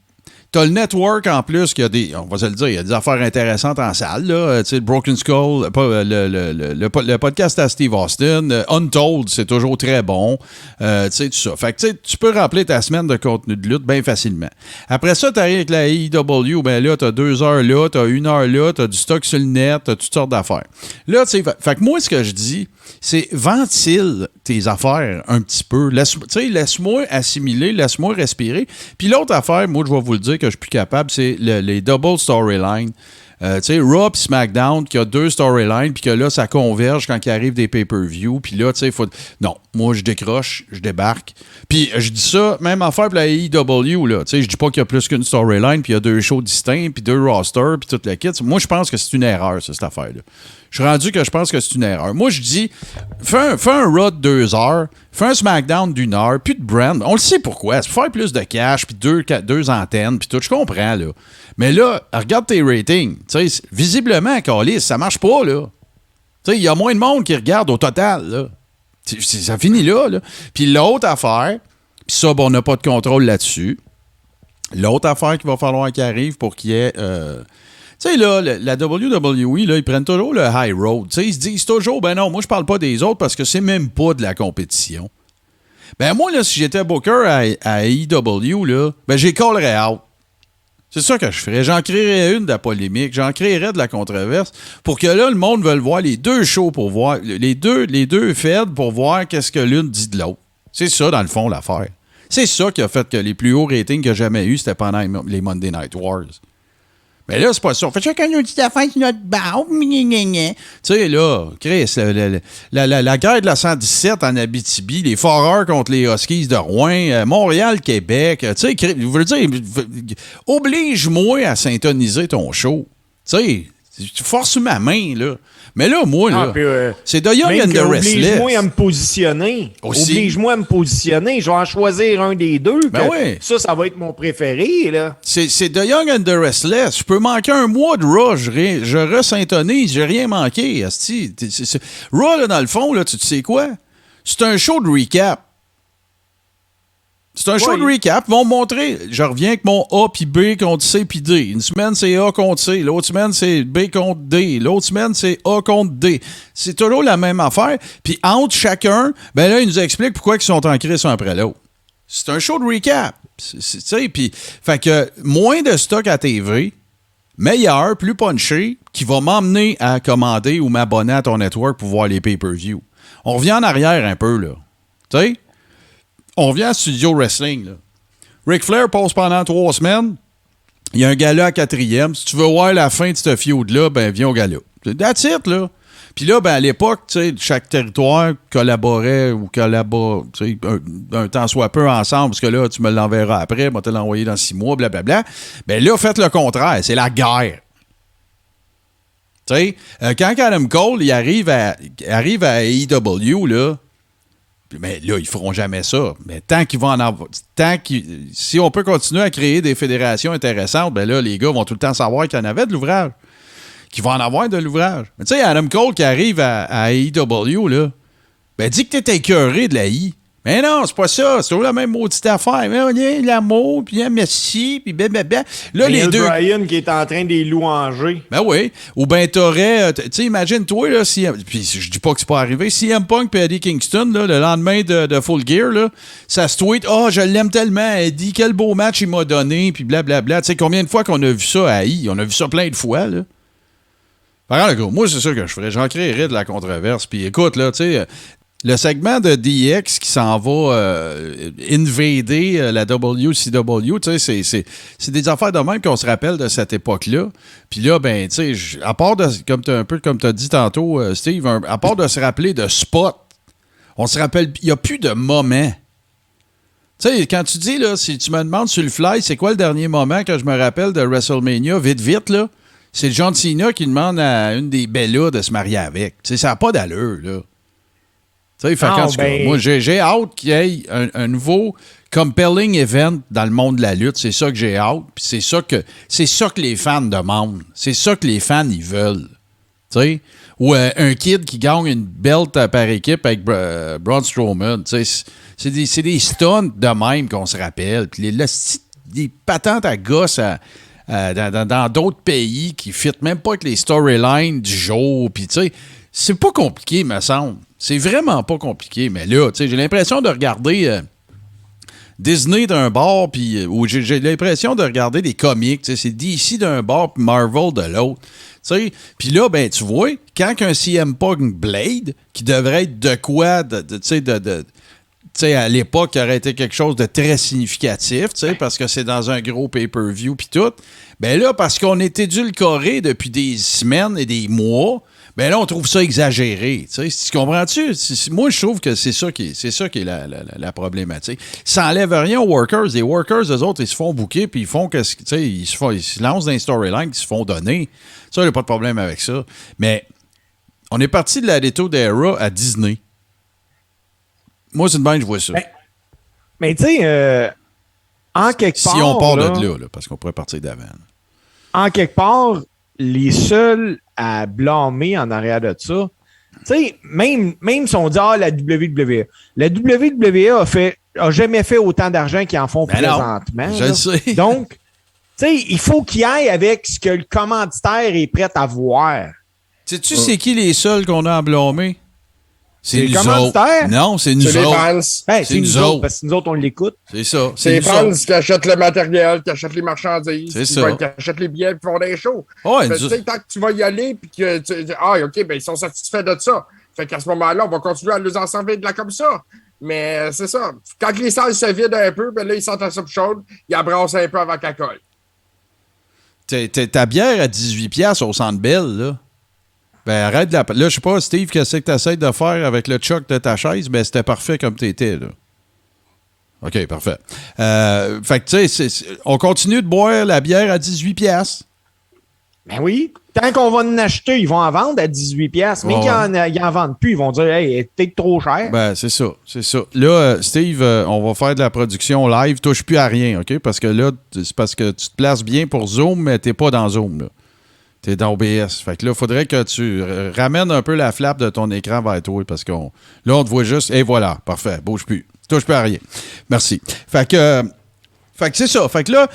Speaker 1: T'as le Network en plus qui a des... On va se le dire, il y a des affaires intéressantes en salle. Là. Tu sais, le Broken Skull, le podcast à Steve Austin. Untold, c'est toujours très bon. Tu sais, tout ça. Fait que tu peux remplir ta semaine de contenu de lutte bien facilement. Après ça, t'arrives avec la AEW. Ben là, t'as 2 heures là, t'as 1 heure là, t'as du stock sur le net, t'as toutes sortes d'affaires. Là, tu sais, fait que moi, ce que je dis... c'est ventile tes affaires un petit peu. Laisse-moi assimiler, laisse-moi respirer. Puis l'autre affaire, moi, je vais vous le dire que je suis plus capable, c'est les double storylines. Tu sais, Raw et SmackDown, qui a 2 storylines, puis que là, ça converge quand il arrive des pay-per-view. Puis là, tu sais, faut... Non, moi, je décroche, je débarque. Puis je dis ça, même affaire pour la AEW, là. Tu sais, je dis pas qu'il y a plus qu'une storyline, puis il y a 2 shows distincts, puis 2 rosters, puis toute la kit. Moi, je pense que c'est une erreur, ça, cette affaire-là. Je suis rendu que je pense que c'est une erreur. Moi, je dis, fais un Raw de 2 heures, fais un SmackDown d'1 heure, puis de brand. On le sait pourquoi. C'est pour faire plus de cash, puis 2 antennes, puis tout. Je comprends, là. Mais là, regarde tes ratings. Tu sais, visiblement, Callis, ça marche pas, là. Tu sais, il y a moins de monde qui regarde au total, là. Ça finit là, là. Puis l'autre affaire, puis ça, bon, on n'a pas de contrôle là-dessus. L'autre affaire qu'il va falloir qu'il arrive pour qu'il y ait... tu sais, là, la WWE, là, ils prennent toujours le high road. Tu sais, ils se disent toujours, ben non, moi, je parle pas des autres parce que c'est même pas de la compétition. Ben moi, là, si j'étais booker à AEW, là, ben j'ai callerais out. C'est ça que je ferais. J'en créerais une de la polémique, j'en créerais de la controverse pour que là, le monde veuille voir les deux shows pour voir, les deux feds pour voir qu'est-ce que l'une dit de l'autre. C'est ça, dans le fond, l'affaire. C'est ça qui a fait que les plus hauts ratings que j'ai jamais eu, c'était pendant les Monday Night Wars. Mais là, c'est pas ça. On fait chacun une petite affaire sur notre barbe. Tu sais, là, Chris, la guerre de la 117 en Abitibi, les Foreurs contre les Huskies de Rouen, Montréal, Québec. Tu sais, je veux dire, oblige-moi à syntoniser ton show. Tu sais, tu forces ma main, là. Mais là, moi, là, c'est The Young and the Restless.
Speaker 3: Oblige-moi à me positionner.
Speaker 1: Aussi.
Speaker 3: Oblige-moi à me positionner. Je vais en choisir un des deux.
Speaker 1: Ben oui.
Speaker 3: Ça va être mon préféré, là.
Speaker 1: C'est The Young and the Restless. Je peux manquer un mois de Raw, je resyntonise, j'ai rien manqué. Raw, là, dans le fond, là, tu sais quoi? C'est un show de recap. C'est un show de recap. Ils vont montrer. Je reviens avec mon A puis B contre C puis D. Une semaine, c'est A contre C. L'autre semaine, c'est B contre D. L'autre semaine, c'est A contre D. C'est toujours la même affaire. Puis entre chacun, ben là, ils nous expliquent pourquoi ils sont en crise un après l'autre. C'est un show de recap. Tu sais, puis, fait que moins de stock à TV, meilleur, plus punché, qui va m'emmener à commander ou m'abonner à ton network pour voir les pay-per-view. On revient en arrière un peu, là. Tu sais? On vient à Studio Wrestling, là. Ric Flair passe pendant 3 semaines. Il y a un gala à 4e. Si tu veux voir la fin de ce feud-là, ben viens au gala. That's it, là. Puis là, ben à l'époque, tu sais, chaque territoire collaborait ou collabore, tu sais, un temps soit peu ensemble, parce que là, tu me l'enverras après, moi te l'envoyer dans 6 mois, blablabla. Ben là, faites le contraire. C'est la guerre. Tu sais, quand Adam Cole, il arrive à AEW, là, mais là, ils feront jamais ça. Mais tant qu'ils vont en avoir. Si on peut continuer à créer des fédérations intéressantes, ben là, les gars vont tout le temps savoir qu'il y en avait de l'ouvrage. Qu'ils vont en avoir de l'ouvrage. Mais tu sais, Adam Cole qui arrive à AEW, là, ben dis que t'es écœuré de la I. Mais non, c'est pas ça. C'est toujours la même maudite affaire. Mais on est l'amour, puis merci, puis blablabla. Là, les deux.
Speaker 3: Brian qui est en train de les louanger.
Speaker 1: Ben oui. Ou ben t'aurais. Tu sais, imagine-toi, là, si. Puis je dis pas que c'est pas arrivé. CM Punk et Eddie Kingston, là, le lendemain de Full Gear, là, ça se tweet. Oh, je l'aime tellement, Eddie. Quel beau match il m'a donné, puis blablabla. Tu sais, combien de fois qu'on a vu ça à I? On a vu ça plein de fois, là. Par contre, moi, c'est ça que je ferais. J'en créerais de la controverse. Puis écoute, là, tu sais. Le segment de DX qui s'en va invader la WCW, tu sais, c'est des affaires de même qu'on se rappelle de cette époque-là. Puis là, ben, tu sais, à part de, un peu comme tu as dit tantôt, Steve, à part de se rappeler de spot, on se rappelle, il n'y a plus de moment. Tu sais, quand tu dis, là, si tu me demandes sur le fly, c'est quoi le dernier moment que je me rappelle de WrestleMania, vite, là, c'est John Cena qui demande à une des Bellas de se marier avec. Tu sais, ça n'a pas d'allure, là. Moi, j'ai hâte qu'il y ait un nouveau compelling event dans le monde de la lutte. C'est ça que j'ai hâte. Puis c'est ça que les fans demandent. C'est ça que les fans, ils veulent. T'sais? Ou un kid qui gagne une belt par équipe avec Braun Strowman. C'est des stunts de même qu'on se rappelle. Puis les patentes à gosse dans d'autres pays qui ne fitent même pas avec les storylines du jour. Puis tu sais, c'est pas compliqué, me semble. C'est vraiment pas compliqué, mais là, tu sais, j'ai l'impression de regarder Disney d'un bord, puis ou j'ai l'impression de regarder des comics, tu sais, c'est DC d'un bord, puis Marvel de l'autre, tu sais. Puis là, ben, tu vois, quand un CM Punk Blade, qui devrait être de quoi, tu sais, à l'époque, qui aurait été quelque chose de très significatif, tu sais, parce que c'est dans un gros pay-per-view, puis tout, ben là, parce qu'on est édulcoré depuis des semaines et des mois, ben là, on trouve ça exagéré. Tu comprends-tu? Moi, je trouve que c'est ça qui est la problématique. Ça n'enlève rien aux workers. Les workers, eux autres, ils se font booker puis ils font que ils se lancent dans les storylines qui se font donner. Ça, il n'y a pas de problème avec ça. Mais on est parti de la Attitude Era à Disney. Moi, c'est une bonne, je vois ça.
Speaker 3: Mais tu sais, en quelque part...
Speaker 1: Si on part de là, parce qu'on pourrait partir d'avant.
Speaker 3: En quelque part, les seuls à blâmer en arrière de ça, tu sais, même si on dit la WWE. La WWE a jamais fait autant d'argent qu'ils en font présentement.
Speaker 1: Non, je le sais.
Speaker 3: Donc, tu sais, il faut qu'il aille avec ce que le commanditaire est prêt à voir.
Speaker 1: Sais-tu c'est qui les seuls qu'on a à blâmer? C'est nous
Speaker 3: commanditaire?
Speaker 1: autres. Non, c'est nous
Speaker 2: C'est les
Speaker 1: autres.
Speaker 2: fans.
Speaker 3: C'est nous autres, parce que nous autres, on l'écoute.
Speaker 1: C'est ça.
Speaker 2: C'est les
Speaker 1: nous
Speaker 2: fans
Speaker 1: autres.
Speaker 2: qui achètent le matériel, qui achètent les marchandises,
Speaker 1: C'est ça.
Speaker 2: qui achètent les billets, qui font des shows.
Speaker 1: Ouais,
Speaker 2: Tu sais, tant que tu vas y aller, puis que tu dis, OK, ben ils sont satisfaits de ça. Fait qu'à ce moment-là, on va continuer à nous en servir de là comme ça. Mais c'est ça. Quand les salles se vident un peu, ben là, ils sentent la soupe chaude, ils abrassent un peu avant qu'elle colle.
Speaker 1: Ta bière à 18$ au Centre Bell, là. Ben, arrête de la... Là, je sais pas, Steve, qu'est-ce que tu essaies de faire avec le choc de ta chaise? Ben, c'était parfait comme t'étais, là. OK, parfait. Fait que, tu sais, on continue de boire la bière à 18$.
Speaker 3: Ben oui. Tant qu'on va en acheter, ils vont en vendre à 18$. Mais qu'ils en vendent plus, ils vont dire, hey, elle est peut-être trop cher.
Speaker 1: Ben, c'est ça. Là, Steve, on va faire de la production live. Touche plus à rien, OK? Parce que là, c'est parce que tu te places bien pour Zoom, mais t'es pas dans Zoom, là. T'es dans OBS. Fait que là, il faudrait que tu ramènes un peu la flappe de ton écran vers toi parce là, on te voit juste. Et voilà, parfait. Bouge plus. Touche plus à rien. Merci. Fait que c'est ça. Fait que là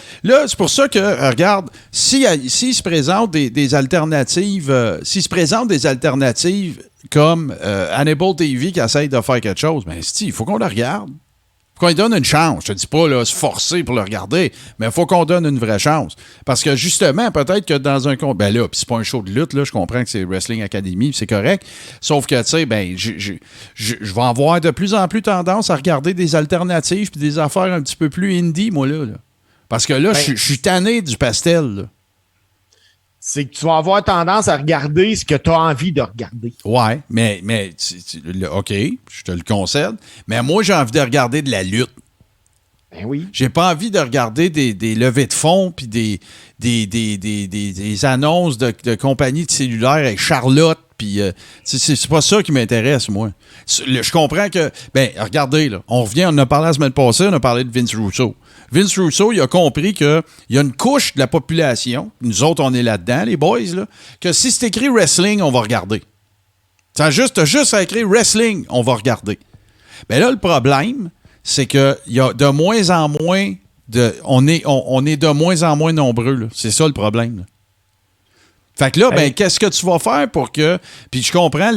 Speaker 1: c'est pour ça que, regarde, s'il se présente des alternatives, s'il se présente des alternatives comme Hannibal TV qui essaye de faire quelque chose, ben, il faut qu'on le regarde. Faut qu'on lui donne une chance. Je te dis pas là, se forcer pour le regarder, mais il faut qu'on donne une vraie chance. Parce que justement, peut-être que dans un compte. Ben là, puis c'est pas un show de lutte, là, je comprends que c'est Wrestling Academy, c'est correct. Sauf que, tu sais, ben, je vais avoir de plus en plus tendance à regarder des alternatives puis des affaires un petit peu plus indie, moi, là. Parce que là, je suis tanné du pastel, là.
Speaker 3: C'est que tu vas avoir tendance à regarder ce que tu as envie de regarder.
Speaker 1: Ouais, mais OK, je te le concède. Mais moi, j'ai envie de regarder de la lutte.
Speaker 3: Ben oui.
Speaker 1: J'ai pas envie de regarder des levées de fonds puis des annonces de compagnies de cellulaires avec Charlotte. Puis c'est pas ça qui m'intéresse, moi. Je comprends que... Ben, regardez, là, on en a parlé la semaine passée, on a parlé de Vince Russo. Vince Russo, il a compris qu'il y a une couche de la population, nous autres, on est là-dedans, les boys, là, que si c'est écrit wrestling, on va regarder. T'as juste à écrire wrestling, on va regarder. Ben là, le problème, c'est qu'il y a de moins en moins on est de moins en moins nombreux, là. C'est ça le problème, là. Fait que là, ben, qu'est-ce que tu vas faire pour que... Puis je comprends,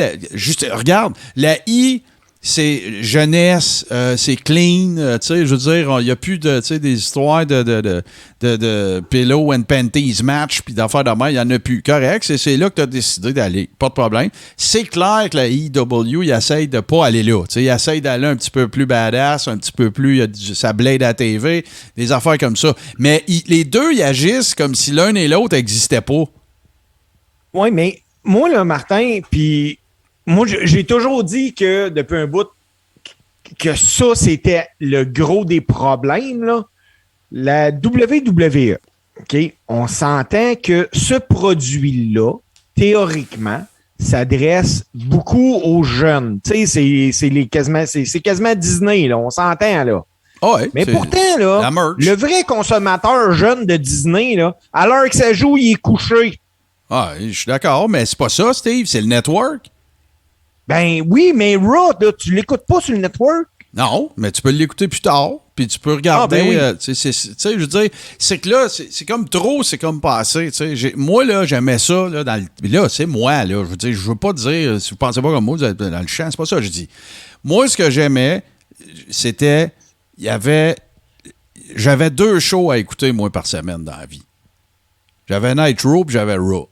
Speaker 1: regarde, la I... C'est jeunesse, c'est clean, tu sais, je veux dire, il n'y a plus de, tu sais, des histoires de pillow and panties match puis d'affaires de main, il n'y en a plus. Correct, c'est là que tu as décidé d'aller, pas de problème. C'est clair que la IW, il essaye de pas aller là, tu sais, il essaye d'aller un petit peu plus badass, un petit peu plus, ça blade à la TV, des affaires comme ça. Mais les deux, ils agissent comme si l'un et l'autre n'existaient pas.
Speaker 3: Oui, mais moi, là, Martin, puis... Moi, j'ai toujours dit que, depuis un bout, que ça, c'était le gros des problèmes, là. La WWE, OK, on s'entend que ce produit-là, théoriquement, s'adresse beaucoup aux jeunes. Tu sais, c'est quasiment Disney, là. On s'entend, là.
Speaker 1: Oh ouais,
Speaker 3: mais pourtant, là, le vrai consommateur jeune de Disney, là, à l'heure que ça joue, il est couché.
Speaker 1: Ah, je suis d'accord, mais c'est pas ça, Steve, c'est le network.
Speaker 3: Ben oui, mais Raw, là, tu l'écoutes pas sur le network?
Speaker 1: Non, mais tu peux l'écouter plus tard, puis tu peux regarder. Tu sais, je veux dire, c'est que là, c'est comme trop, c'est comme passé. Moi, là, j'aimais ça, là, là, c'est moi, là. Je veux dire, je veux pas dire, si vous pensez pas comme moi, vous êtes dans le champ, c'est pas ça que je dis. Moi, ce que j'aimais, c'était, j'avais 2 shows à écouter, moi, par semaine dans la vie. J'avais Nitro, puis j'avais Raw.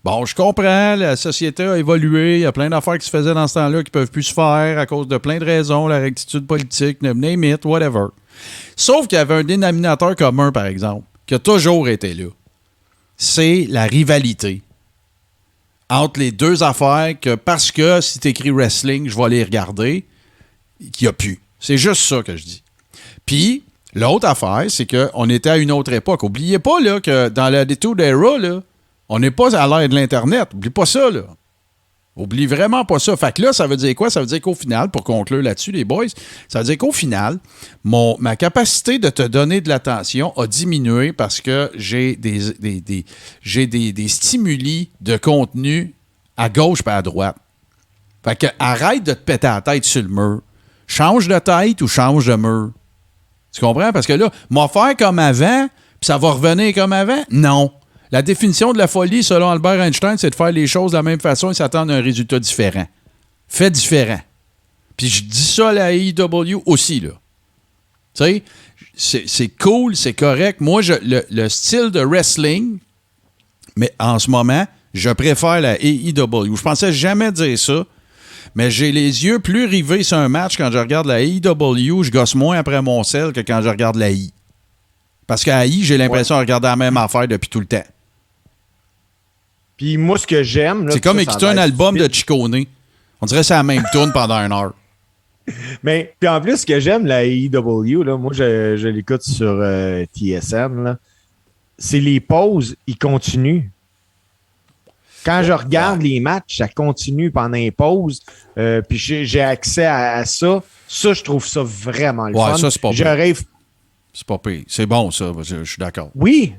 Speaker 1: Bon, je comprends, la société a évolué, il y a plein d'affaires qui se faisaient dans ce temps-là qui ne peuvent plus se faire à cause de plein de raisons, la rectitude politique, name it, whatever. Sauf qu'il y avait un dénominateur commun, par exemple, qui a toujours été là. C'est la rivalité entre les deux affaires que parce que si tu écris wrestling, je vais les regarder, qu'il n'y a plus. C'est juste ça que je dis. Puis, l'autre affaire, c'est qu'on était à une autre époque. N'oubliez pas là, que dans la Attitude Era, là, on n'est pas à l'ère de l'Internet. Oublie pas ça, là. Oublie vraiment pas ça. Fait que là, ça veut dire quoi? Ça veut dire qu'au final, pour conclure là-dessus, les boys, ça veut dire qu'au final, ma capacité de te donner de l'attention a diminué parce que j'ai des stimuli de contenu à gauche et à droite. Fait que arrête de te péter la tête sur le mur. Change de tête ou change de mur. Tu comprends? Parce que là, m'a faire comme avant, puis ça va revenir comme avant? Non. La définition de la folie, selon Albert Einstein, c'est de faire les choses de la même façon et s'attendre à un résultat différent. fait différent. Puis je dis ça à la AEW aussi, là. Tu sais, c'est cool, c'est correct. Moi, le style de wrestling, mais en ce moment, je préfère la AEW. Je pensais jamais dire ça, mais j'ai les yeux plus rivés sur un match quand je regarde la AEW. Je gosse moins après mon sel que quand je regarde la I. Parce qu'à I, j'ai l'impression de regarder la même affaire depuis tout le temps.
Speaker 3: Puis moi, ce que j'aime...
Speaker 1: C'est comme écouter un album de Ciccone. On dirait que c'est la même tune pendant 1 heure.
Speaker 3: Mais puis en plus, ce que j'aime, la AEW, là, moi, je l'écoute sur TSN, là, c'est les pauses, ils continuent. Quand je regarde les matchs, ça continue pendant les pauses. Puis j'ai accès à ça. Ça, je trouve ça vraiment le fun.
Speaker 1: Ça, c'est pas
Speaker 3: je
Speaker 1: pire.
Speaker 3: rêve.
Speaker 1: C'est pas pire. C'est bon, ça. Je suis d'accord.
Speaker 3: Oui,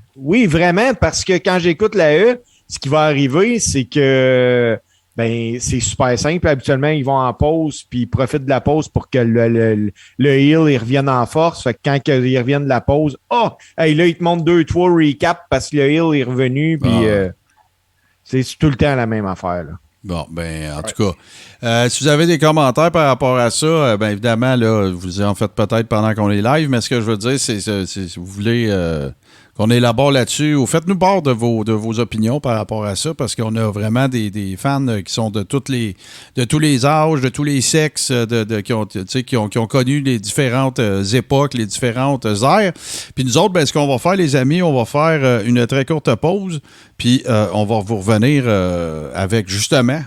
Speaker 3: vraiment, parce que quand j'écoute la E, ce qui va arriver, c'est que c'est super simple. Habituellement, ils vont en pause, puis ils profitent de la pause pour que le heel il revienne en force. Fait que quand ils reviennent de la pause, là, ils te montrent 2-3 recaps parce que le heel est revenu, puis c'est tout le temps la même affaire, là.
Speaker 1: Bon, en tout cas, si vous avez des commentaires par rapport à ça, évidemment, là, vous en faites peut-être pendant qu'on est live, mais ce que je veux dire, c'est si vous voulez qu'on élabore là-dessus, ou faites-nous part de vos opinions par rapport à ça, parce qu'on a vraiment des fans qui sont de tous les âges, de tous les sexes, qui ont connu les différentes époques, les différentes ères. Puis nous autres, ce qu'on va faire, les amis, on va faire une très courte pause, puis on va vous revenir avec, justement,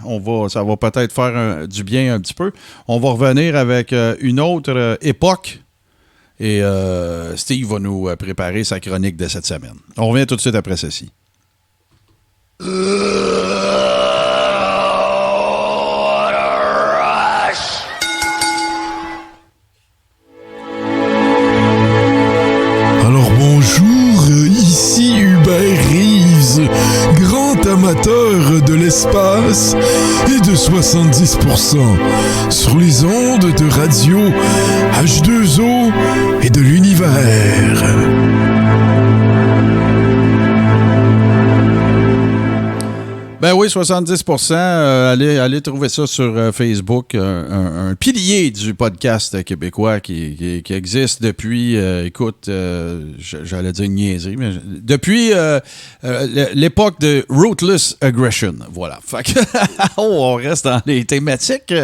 Speaker 1: ça va peut-être faire du bien un petit peu, on va revenir avec une autre époque. Et Steve va nous préparer sa chronique de cette semaine. On revient tout de suite après ceci.
Speaker 4: Alors bonjour, ici Hubert Reeves, grand amateur de l'espace et de 70% sur les ondes de radio H2O et de l'univers.
Speaker 1: Ben oui, 70%. Allez trouver ça sur Facebook. Un pilier du podcast québécois qui existe depuis, j'allais dire une niaiserie, mais depuis l'époque de Ruthless Aggression. Voilà. Fait que on reste dans les thématiques.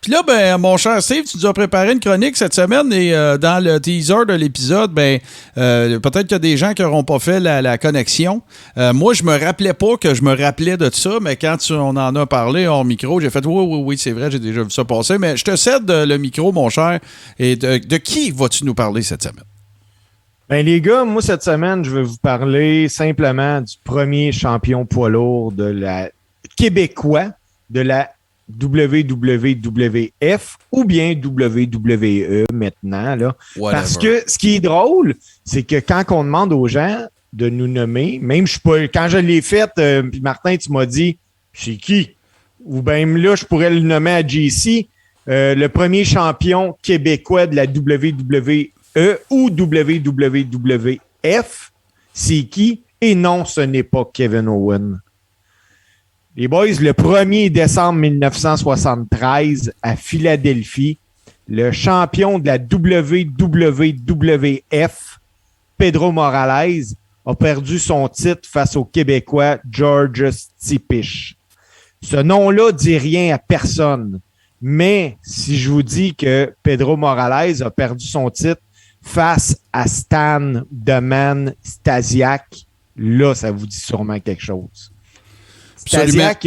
Speaker 1: Puis là, mon cher Steve, tu nous as préparé une chronique cette semaine et dans le teaser de l'épisode, peut-être qu'il y a des gens qui n'auront pas fait la connexion. Moi, je me rappelais pas que je me rappelais de ça, mais quand on en a parlé hors micro, j'ai fait oui, c'est vrai, j'ai déjà vu ça passer. Mais je te cède le micro, mon cher. Et de qui vas-tu nous parler cette semaine?
Speaker 3: Les gars, moi, cette semaine, je vais vous parler simplement du premier champion poids lourd de la québécois de la WWF ou bien WWE maintenant, là. Parce que ce qui est drôle, c'est que quand on demande aux gens de nous nommer, même quand je l'ai fait, puis Martin, tu m'as dit, c'est qui? Ou bien là, je pourrais le nommer à JC, le premier champion québécois de la WWE ou WWF, c'est qui? Et non, ce n'est pas Kevin Owen. Les boys, le 1er décembre 1973, à Philadelphie, le champion de la WWF, Pedro Morales, a perdu son titre face au Québécois George Stipish. Ce nom-là dit rien à personne, mais si je vous dis que Pedro Morales a perdu son titre face à Stan The Man Stasiak, là, ça vous dit sûrement quelque chose. Stasiak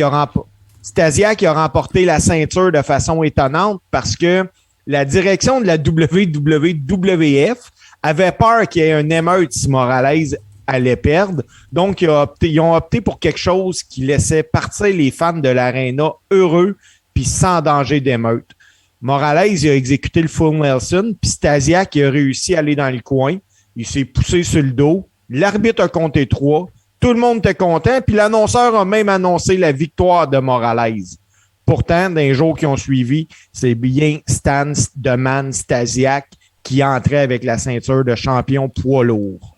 Speaker 3: a remporté la ceinture de façon étonnante parce que la direction de la WWF avait peur qu'il y ait un émeute si Morales allait perdre. Donc, ils ont opté pour quelque chose qui laissait partir les fans de l'aréna heureux puis sans danger d'émeute. Morales, il a exécuté le full Nelson, puis Stasiak a réussi à aller dans le coin. Il s'est poussé sur le dos. L'arbitre a compté 3. Tout le monde était content, puis l'annonceur a même annoncé la victoire de Morales. Pourtant, dans les jours qui ont suivi, c'est bien Stan The Man Stasiak qui entrait avec la ceinture de champion poids lourd.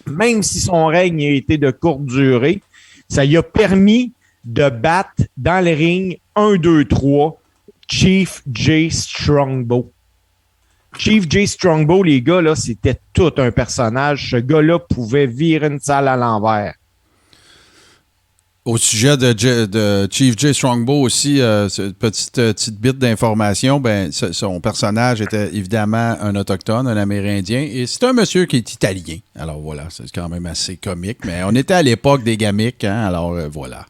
Speaker 3: Même si son règne a été de courte durée, ça lui a permis de battre dans le ring 1, 2, 3 Chief J. Strongbow. Chief J. Strongbow, les gars, là, c'était tout un personnage. Ce gars-là pouvait virer une salle à l'envers.
Speaker 1: Au sujet de Chief J. Strongbow aussi, petite bit d'information, ben son personnage était évidemment un autochtone, un Amérindien, et c'est un monsieur qui est italien. Alors voilà, c'est quand même assez comique, mais on était à l'époque des gamiques, hein, alors voilà.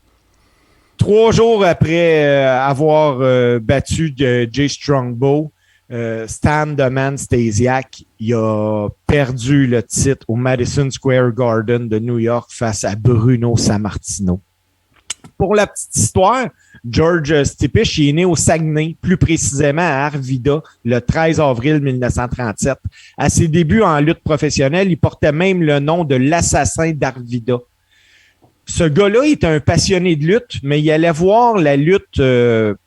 Speaker 3: 3 jours après avoir battu Jay Strongbow, Stan The Man Stasiak, il a perdu le titre au Madison Square Garden de New York face à Bruno Sammartino. Pour la petite histoire, George Stipish est né au Saguenay, plus précisément à Arvida, le 13 avril 1937. À ses débuts en lutte professionnelle, il portait même le nom de l'assassin d'Arvida. Ce gars-là est un passionné de lutte, mais il allait voir la lutte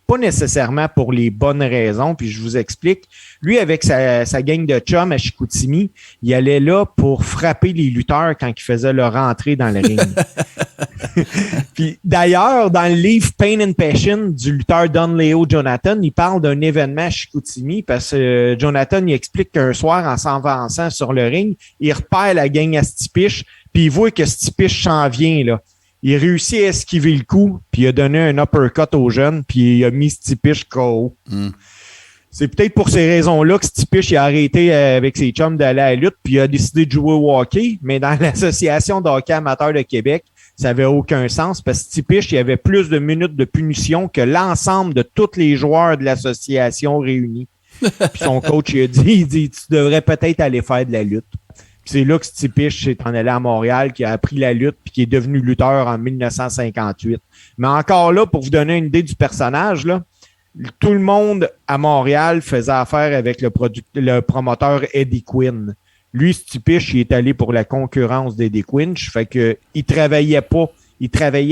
Speaker 3: pas nécessairement pour les bonnes raisons, puis je vous explique. Lui, avec sa gang de chums à Chicoutimi, il allait là pour frapper les lutteurs quand ils faisaient leur entrée dans le ring. Puis d'ailleurs, dans le livre Pain and Passion du lutteur Don Leo Jonathan, il parle d'un événement à Chicoutimi parce que Jonathan il explique qu'un soir, en s'avançant sur le ring, il repère la gang à Stipish, puis il voit que Stipish s'en vient, là. Il réussit à esquiver le coup, puis il a donné un uppercut aux jeunes, puis il a mis Stipish KO. C'est peut-être pour ces raisons-là que Stipish a arrêté avec ses chums d'aller à la lutte, puis il a décidé de jouer au hockey, mais dans l'Association de hockey amateur de Québec, ça n'avait aucun sens parce que Stipish, il y avait plus de minutes de punition que l'ensemble de tous les joueurs de l'association réunis. Puis son coach, il dit, tu devrais peut-être aller faire de la lutte. Puis c'est là que Stipish est en allé à Montréal, qui a appris la lutte puis qui est devenu lutteur en 1958. Mais encore là, pour vous donner une idée du personnage, là, tout le monde à Montréal faisait affaire avec le promoteur Eddie Quinn. Lui, Stipish, il est allé pour la concurrence d'Eddie Quinn. Fait que il travaillait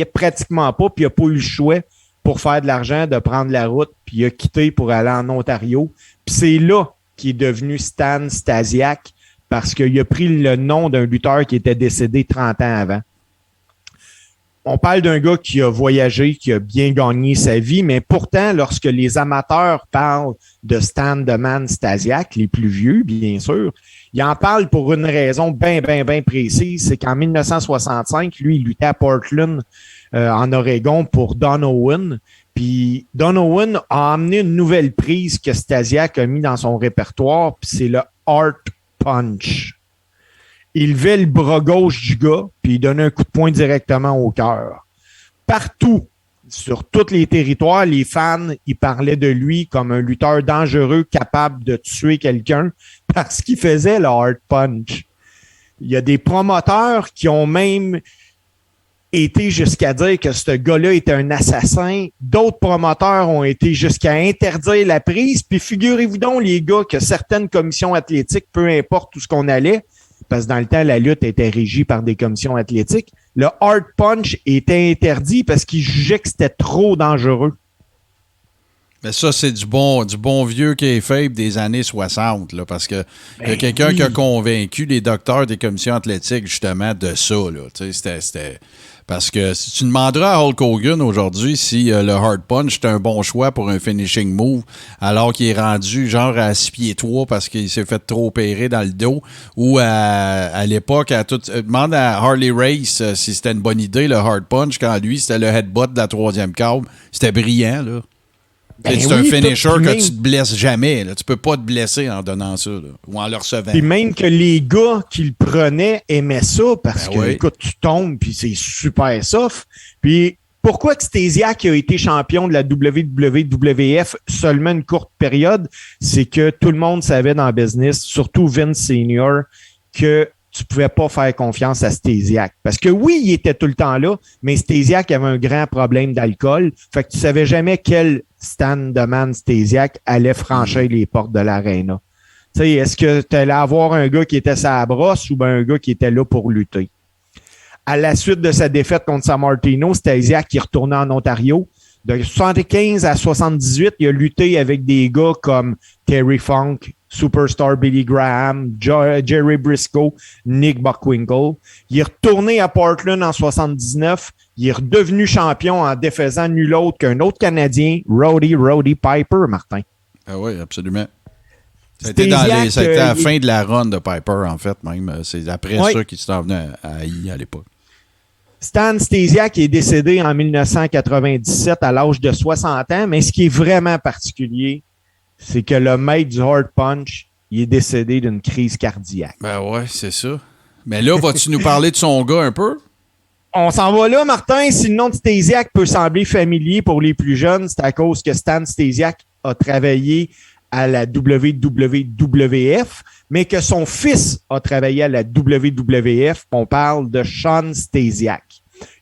Speaker 3: pratiquement pas, puis il n'a pas eu le choix pour faire de l'argent, de prendre la route, puis il a quitté pour aller en Ontario. Puis c'est là qu'il est devenu Stan Stasiak, parce qu'il a pris le nom d'un lutteur qui était décédé 30 ans avant. On parle d'un gars qui a voyagé, qui a bien gagné sa vie, mais pourtant, lorsque les amateurs parlent de Stan The Man Stasiak, les plus vieux, bien sûr, ils en parlent pour une raison bien précise. C'est qu'en 1965, lui, il luttait à Portland, en Oregon, pour Don Owen. Puis Don Owen a amené une nouvelle prise que Stasiak a mis dans son répertoire, puis c'est le Heart Punch. Il levait le bras gauche du gars, puis il donnait un coup de poing directement au cœur. Partout, sur tous les territoires, les fans, ils parlaient de lui comme un lutteur dangereux capable de tuer quelqu'un parce qu'il faisait le Heart Punch. Il y a des promoteurs qui ont même été jusqu'à dire que ce gars-là était un assassin. D'autres promoteurs ont été jusqu'à interdire la prise. Puis figurez-vous donc, les gars, que certaines commissions athlétiques, peu importe où ce qu'on allait, parce que dans le temps, la lutte était régie par des commissions athlétiques, le Heart Punch était interdit parce qu'ils jugeaient que c'était trop dangereux.
Speaker 1: Mais ça, c'est du bon vieux kayfabe des années 60, là, parce que il y a quelqu'un qui a convaincu les docteurs des commissions athlétiques, justement, de ça, là. Tu sais, c'était... Parce que si tu demanderas à Hulk Hogan aujourd'hui si le Hard Punch est un bon choix pour un finishing move, alors qu'il est rendu genre à 6 pieds 3 parce qu'il s'est fait trop opérer dans le dos, ou à l'époque, demande à Harley Race si c'était une bonne idée, le Hard Punch, quand lui, c'était le headbutt de la 3e corde. C'était brillant, là. C'est un finisher que tu te blesses jamais. Là. Tu peux pas te blesser en donnant ça, là, ou en le recevant.
Speaker 3: Puis même que les gars qui le prenaient aimaient ça parce que, écoute, tu tombes puis c'est super soft. Puis pourquoi Stasiak a été champion de la WWF seulement une courte période? C'est que tout le monde savait dans le business, surtout Vince Senior, que tu pouvais pas faire confiance à Stasiak. Parce que oui, il était tout le temps là, mais Stasiak avait un grand problème d'alcool. Fait que tu savais jamais quel Stan The Man Stasiak allait franchir les portes de l'aréna. Tu sais, est-ce que tu allais avoir un gars qui était sa brosse ou bien un gars qui était là pour lutter? À la suite de sa défaite contre Sammartino, Stasiak qui retournait en Ontario. De 75 à 78, il a lutté avec des gars comme Terry Funk, Superstar Billy Graham, Jerry Briscoe, Nick Bockwinkel. Il est retourné à Portland en 79. Il est redevenu champion en défaisant nul autre qu'un autre Canadien, Roddy Piper, Martin.
Speaker 1: Ah oui, absolument. Ça a été à la fin de la run de Piper, en fait, même. C'est après ça qu'il s'en venait à I à l'époque.
Speaker 3: Stan Stasiak est décédé en 1997 à l'âge de 60 ans, mais ce qui est vraiment particulier, c'est que le maître du Hard Punch, il est décédé d'une crise cardiaque.
Speaker 1: Ben ouais, c'est ça. Mais là, vas-tu nous parler de son gars un peu?
Speaker 3: On s'en va là, Martin. Si le nom de Stasiak peut sembler familier pour les plus jeunes, c'est à cause que Stan Stasiak a travaillé à la WWF, mais que son fils a travaillé à la WWF. On parle de Shawn Stasiak.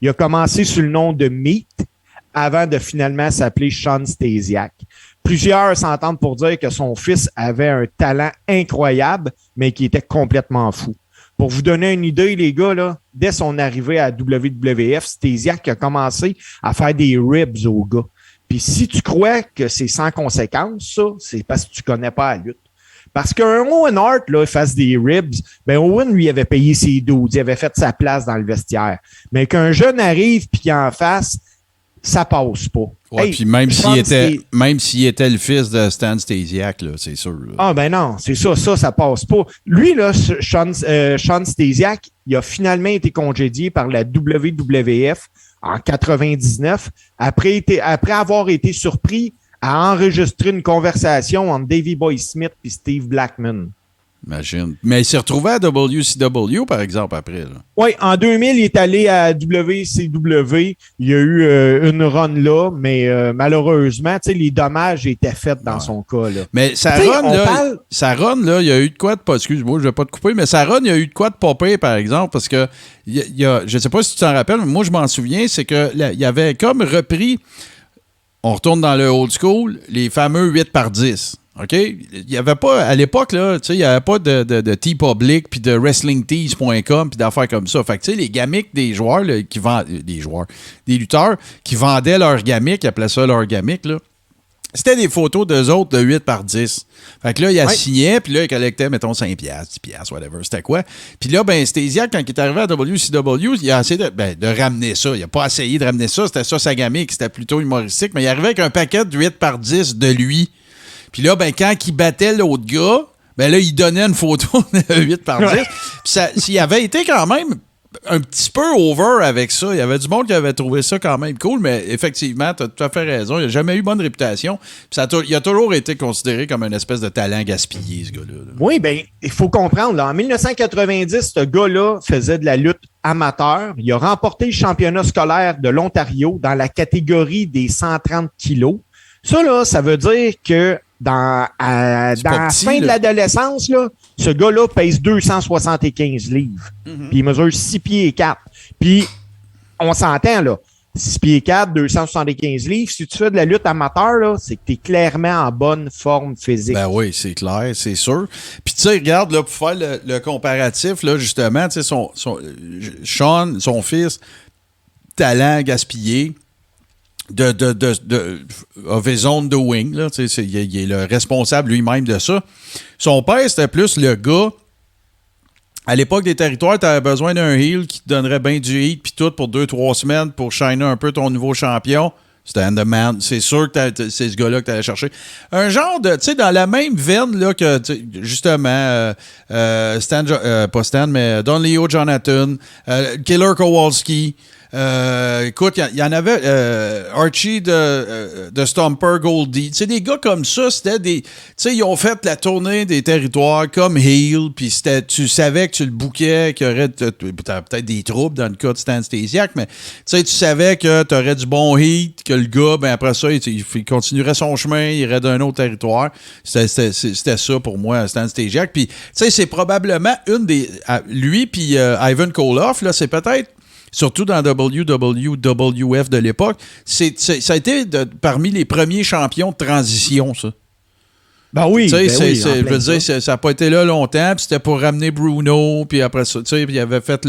Speaker 3: Il a commencé sous le nom de Meat avant de finalement s'appeler Shawn Stasiak. Plusieurs s'entendent pour dire que son fils avait un talent incroyable, mais qui était complètement fou. Pour vous donner une idée, les gars, là, dès son arrivée à WWF, Stasiak a commencé à faire des ribs aux gars. Puis si tu crois que c'est sans conséquence, ça, c'est parce que tu connais pas la lutte. Parce qu'un Owen Hart, là, fasse des ribs, ben Owen, lui, avait payé ses dudes, il avait fait sa place dans le vestiaire. Mais qu'un jeune arrive puis qu'il en fasse, ça passe pas.
Speaker 1: Ouais, puis même s'il était le fils de Stan Stasiak, là, c'est sûr. Là.
Speaker 3: Ah ben non, c'est ça passe pas. Lui, là, Shawn Stasiak, il a finalement été congédié par la WWF en 99, après avoir été surpris à enregistrer une conversation entre Davey Boy Smith et Steve Blackman.
Speaker 1: Imagine. Mais il s'est retrouvé à WCW, par exemple, après.
Speaker 3: Oui, en 2000, il est allé à WCW. Il y a eu une run là, mais malheureusement, les dommages étaient faits dans son cas. Là.
Speaker 1: Mais sa run, là, il y a eu de quoi de pas... Excuse-moi, je vais pas te couper, mais sa run, il y a eu de quoi de popper, par exemple, parce que, je sais pas si tu t'en rappelles, mais moi, je m'en souviens, c'est que il avait comme repris, on retourne dans le old school, les fameux 8x10. OK? Il n'y avait pas, à l'époque, là, il n'y avait pas de T-Public puis de WrestlingTees.com puis d'affaires comme ça. Fait que, tu sais, les gimmicks des joueurs, là, des lutteurs qui vendaient leurs gimmicks, ils appelaient ça leurs gimmicks, là. C'était des photos d'eux autres de 8x10. Fait que là, il signait, puis là, il collectait, mettons, 5$, 10$, whatever, c'était quoi. Puis là, ben, Stasiak, quand il est arrivé à WCW, il a essayé de ramener ça. Il n'a pas essayé de ramener ça, c'était ça sa gimmick, c'était plutôt humoristique, mais il arrivait avec un paquet de 8x10 de lui. Puis là, ben, quand il battait l'autre gars, ben là, il donnait une photo de 8x10. Puis il avait été quand même un petit peu over avec ça. Il y avait du monde qui avait trouvé ça quand même cool, mais effectivement, tu as tout à fait raison. Il n'a jamais eu bonne réputation. Puis il a toujours été considéré comme une espèce de talent gaspillé, ce gars-là. Là.
Speaker 3: Oui, bien, il faut comprendre. Là, en 1990, ce gars-là faisait de la lutte amateur. Il a remporté le championnat scolaire de l'Ontario dans la catégorie des 130 kilos. Ça, là, ça veut dire que dans la fin de l'adolescence, là, ce gars-là pèse 275 livres. Mm-hmm. Puis il mesure 6 pieds et 4. Puis on s'entend, là. 6 pieds et 4, 275 livres. Si tu fais de la lutte amateur, là, c'est que tu es clairement en bonne forme physique.
Speaker 1: Ben oui, c'est clair, c'est sûr. Puis tu sais, regarde, là, pour faire le comparatif, là, justement, tu sais, Shawn, son fils, talent gaspillé, of his own doing, là, il est le responsable lui-même de ça. Son père, c'était plus le gars. À l'époque des territoires, tu avais besoin d'un heel qui te donnerait bien du heat puis tout pour 2-3 semaines pour shiner un peu ton nouveau champion. C'était The Man. C'est sûr que c'est ce gars-là que tu allais chercher. Un genre de, tu sais, dans la même veine là, que, justement, pas Stan, mais Don Leo Jonathan, Killer Kowalski. Écoute, il y en avait Archie de Stomper Goldie. Tu sais, des gars comme ça, c'était des... Tu sais, ils ont fait la tournée des territoires comme heel, puis tu savais que tu le bouquais, qu'il y aurait peut-être des troubles dans le cas de Stan Stasiak, mais tu sais, tu savais que tu aurais du bon heat, que le gars, ben après ça, il continuerait son chemin, il irait d'un autre territoire. C'était ça pour moi, Stan Stasiak. Puis, tu sais, c'est probablement une des... Lui puis Ivan Koloff, là, c'est peut-être... Surtout dans WWF de l'époque, ça a été parmi les premiers champions de transition, ça.
Speaker 3: Ben oui,
Speaker 1: je veux dire, ça n'a pas été là longtemps, puis c'était pour ramener Bruno, puis après ça, tu sais, il avait fait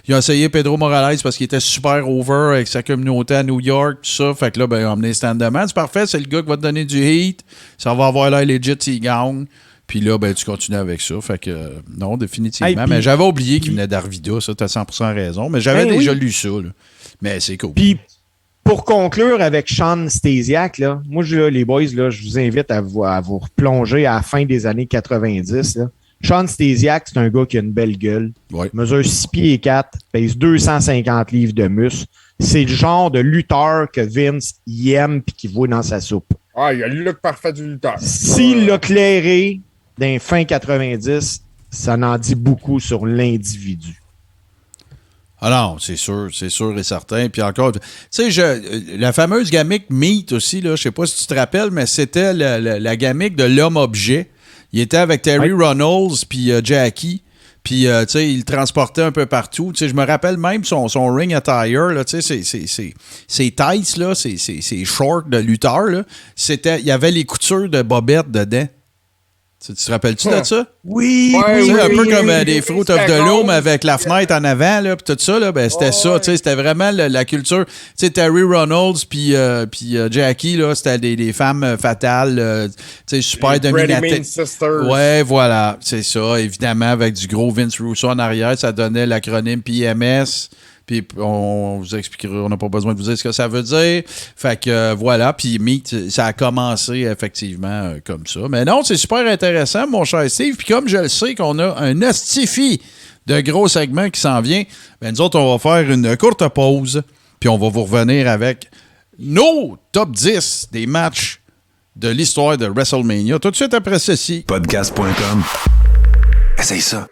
Speaker 1: il a essayé Pedro Morales parce qu'il était super over avec sa communauté à New York, tout ça, fait que là, ben, il a emmené Stan Deman, c'est parfait, c'est le gars qui va te donner du heat, ça va avoir l'air legit s'il gagne, puis là, ben, tu continues avec ça, fait que non, définitivement,
Speaker 3: hey,
Speaker 1: mais j'avais oublié qu'il venait d'Arvida, ça, t'as 100% raison, mais j'avais déjà lu ça, là. Mais c'est cool.
Speaker 3: Puis, pour conclure avec Sean Stasiak, là, moi, les boys, là, je vous invite à vous replonger à la fin des années 90. Là. Sean Stasiak, c'est un gars qui a une belle gueule.
Speaker 1: Ouais.
Speaker 3: Mesure 6 pieds et 4, pèse 250 livres de muscle. C'est le genre de lutteur que Vince y aime et qui voit dans sa soupe.
Speaker 2: Ah, il a le look parfait du lutteur.
Speaker 3: S'il l'a clairé d'un fin 90, ça en dit beaucoup sur l'individu.
Speaker 1: Ah non, c'est sûr et certain. Puis encore, tu sais, la fameuse gamique Meat aussi, là, je sais pas si tu te rappelles, mais c'était la gamique de l'homme-objet. Il était avec Terry Runnels puis Jackie. Puis, tu sais, il le transportait un peu partout. Tu sais, je me rappelle même son ring attire, là, tu sais, ses tights, là, ses shorts de lutteur, là, il y avait les coutures de Bobette dedans. Tu te rappelles-tu de ça?
Speaker 3: Oui,
Speaker 1: un peu comme des Fruit of the Loom avec la fenêtre en avant, là, puis tout ça, là, ben, c'était ça, tu sais, c'était vraiment la culture. Tu sais, Terry Runnels puis Jackie, là, c'était des femmes fatales, tu sais, super dominatrices. Ouais, voilà, c'est ça, évidemment, avec du gros Vince Russo en arrière, ça donnait l'acronyme PMS. Puis on vous expliquera, on n'a pas besoin de vous dire ce que ça veut dire. Fait que voilà, puis Meat, ça a commencé effectivement comme ça. Mais non, c'est super intéressant, mon cher Steve. Puis comme je le sais qu'on a un astifi de gros segments qui s'en vient, ben nous autres, on va faire une courte pause. Puis on va vous revenir avec nos top 10 des matchs de l'histoire de WrestleMania. Tout de suite après ceci.
Speaker 5: Podcast.com. Essaye ça.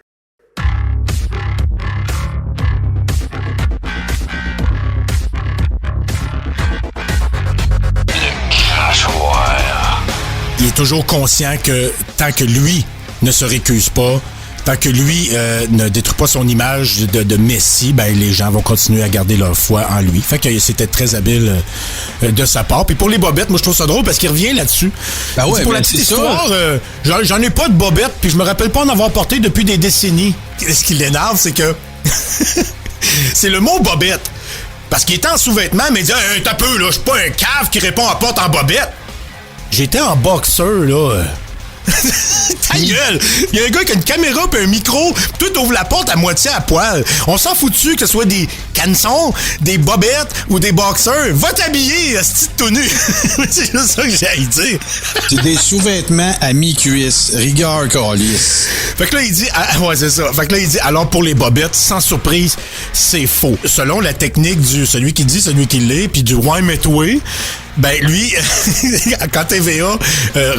Speaker 6: Il est toujours conscient que tant que lui ne se récuse pas, tant que lui ne détruit pas son image de Messi, ben les gens vont continuer à garder leur foi en lui. Fait que c'était très habile de sa part. Puis pour les bobettes, moi je trouve ça drôle parce qu'il revient là-dessus.
Speaker 1: Ben ouais,
Speaker 6: pour la petite histoire, j'en ai pas de bobettes, puis je me rappelle pas en avoir porté depuis des décennies. Ce qui l'énerve, c'est que c'est le mot bobette. Parce qu'il était en sous-vêtements, mais il dit hey, t'as peu, là, je suis pas un cave qui répond à porte en bobette. J'étais en boxeur, là. Ta gueule! Il y a un gars qui a une caméra pis un micro, tout ouvre la porte à moitié à poil. On s'en fout-tu que ce soit des canessons, des bobettes ou des boxeurs? Va t'habiller, asti de tout nu! C'est juste ça que j'ai à y dire.
Speaker 7: C'est des sous-vêtements à mi-cuisse, rigueur calice.
Speaker 6: Fait que là, il dit... ouais, c'est ça. Fait que là, il dit, alors pour les bobettes, sans surprise, c'est faux. Selon la technique du celui qui dit, celui qui l'est, puis du ouais, mais toi... Ben lui, quand TVA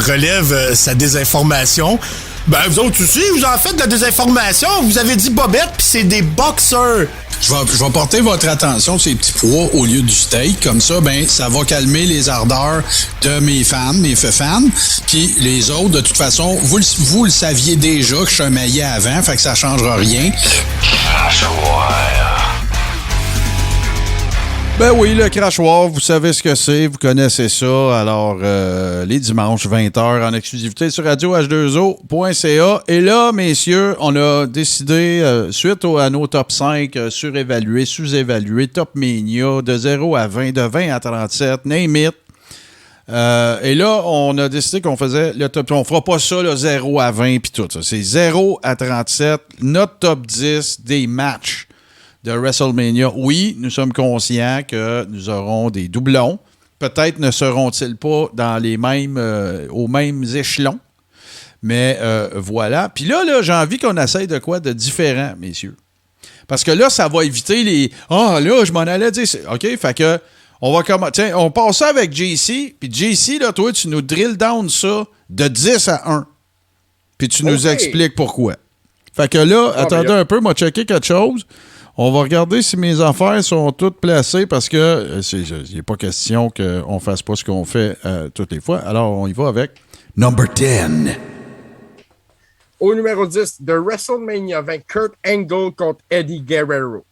Speaker 6: relève sa désinformation, ben vous autres aussi, vous en faites de la désinformation, vous avez dit bobette pis c'est des boxeurs.
Speaker 7: Je vais porter votre attention sur ces petits pois au lieu du steak, comme ça, ben ça va calmer les ardeurs de mes fans, mes fans, puis les autres, de toute façon, vous le saviez déjà que je suis un maillet avant, fait que ça changera rien.
Speaker 1: Ben oui, le crachoir, vous savez ce que c'est, vous connaissez ça. Alors, les dimanches, 20h, en exclusivité sur radioh2o.ca. Et là, messieurs, on a décidé, suite à nos top 5 surévalués, sous-évalués, Top Mania, de 0 à 20, de 20 à 37, name it. Et là, on a décidé qu'on faisait le top. On fera pas ça, là, 0 à 20 puis tout ça. C'est 0 à 37, notre top 10 des matchs de WrestleMania. Oui, nous sommes conscients que nous aurons des doublons. Peut-être ne seront-ils pas dans les mêmes, aux mêmes échelons. Mais voilà. Puis là, j'ai envie qu'on essaye de quoi de différent, messieurs. Parce que là, ça va éviter les... Ah, là, je m'en allais dire... OK, fait que... On va commencer. Tiens, on passe ça avec JC. Puis JC, là, toi, tu nous drill down ça de 10 à 1. Puis tu nous expliques pourquoi. Fait que là, attendez un peu, moi checker quelque chose. On va regarder si mes affaires sont toutes placées parce que il n'est pas question qu'on ne fasse pas ce qu'on fait toutes les fois. Alors, on y va avec Number 10.
Speaker 2: Au numéro 10 de WrestleMania 20, Kurt Angle contre Eddie Guerrero.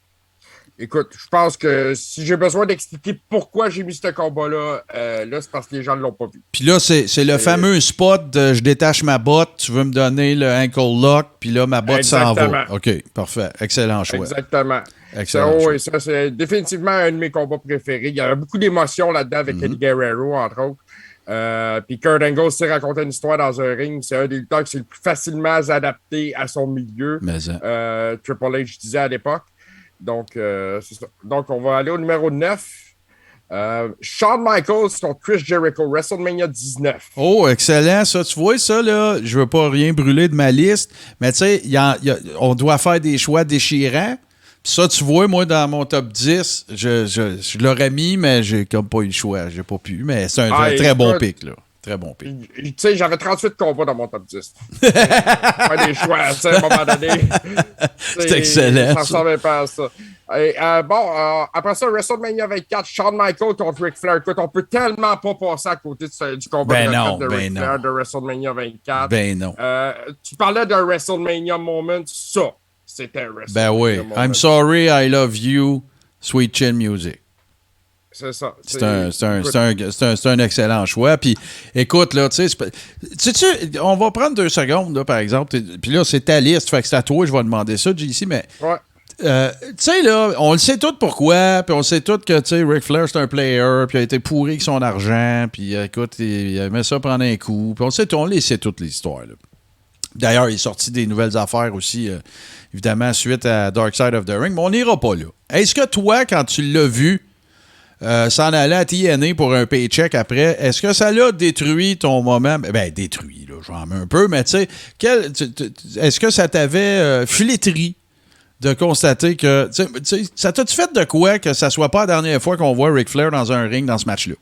Speaker 2: Écoute, je pense que si j'ai besoin d'expliquer pourquoi j'ai mis ce combat-là, là, c'est parce que les gens ne l'ont pas vu.
Speaker 1: Puis là, c'est le fameux spot de je détache ma botte, tu veux me donner le ankle lock, puis là, ma botte s'en va. OK, parfait. Excellent choix.
Speaker 2: Exactement.
Speaker 1: Excellent choix.
Speaker 2: Oui, ça, c'est définitivement un de mes combats préférés. Il y avait beaucoup d'émotions là-dedans avec Eddie Guerrero, entre autres. Puis Kurt Angle s'est raconté une histoire dans un ring. C'est un des lutteurs qui s'est le plus facilement adapté à son milieu. Triple H disait à l'époque. Donc, c'est ça. Donc, on va aller au numéro 9. Shawn Michaels contre Chris Jericho, WrestleMania 19.
Speaker 1: Oh, excellent. Ça, tu vois, ça, là, je veux pas rien brûler de ma liste, mais tu sais, on doit faire des choix déchirants. Puis ça, tu vois, moi, dans mon top 10, je l'aurais mis, mais j'ai comme pas eu le choix. J'ai pas pu, mais c'est un très bon pick, là. Très bon pick.
Speaker 2: Tu sais, j'avais 38 combats dans mon top 10. Pas des choix, tu sais, à un moment donné.
Speaker 1: C'est excellent.
Speaker 2: Ça ressemblait pas à ça. Et, après ça, WrestleMania 24, Shawn Michaels contre Ric Flair. Écoute, on peut tellement pas passer à côté du combat de Ric Flair de WrestleMania 24.
Speaker 1: Ben non.
Speaker 2: Tu parlais d'un WrestleMania moment, ça, c'était un WrestleMania
Speaker 1: Ben oui.
Speaker 2: moment.
Speaker 1: I'm sorry, I love you, Sweet Chin Music.
Speaker 2: C'est ça.
Speaker 1: C'est un excellent choix. Puis, écoute, là, tu sais, on va prendre 2 secondes, là, par exemple. Puis là, c'est ta liste. Fait que c'est à toi, je vais demander ça, JC, mais...
Speaker 2: Ouais.
Speaker 1: Tu sais, là, on le sait tout pourquoi, puis on sait tout que, tu sais, Ric Flair, c'est un player, puis il a été pourri avec son argent, puis écoute, il aimait ça prendre un coup, puis on les sait toutes les histoires, là. D'ailleurs, il est sorti des nouvelles affaires aussi, évidemment, suite à Dark Side of the Ring, mais on n'ira pas là. Est-ce que toi, quand tu l'as vu, s'en aller à TNA pour un paycheck après, est-ce que ça l'a détruit ton moment? Ben, détruit, là, j'en mets un peu, mais tu sais, est-ce que ça t'avait flétri de constater que... Ça t'a-tu fait de quoi que ça soit pas la dernière fois qu'on voit Ric Flair dans un ring dans ce match-là?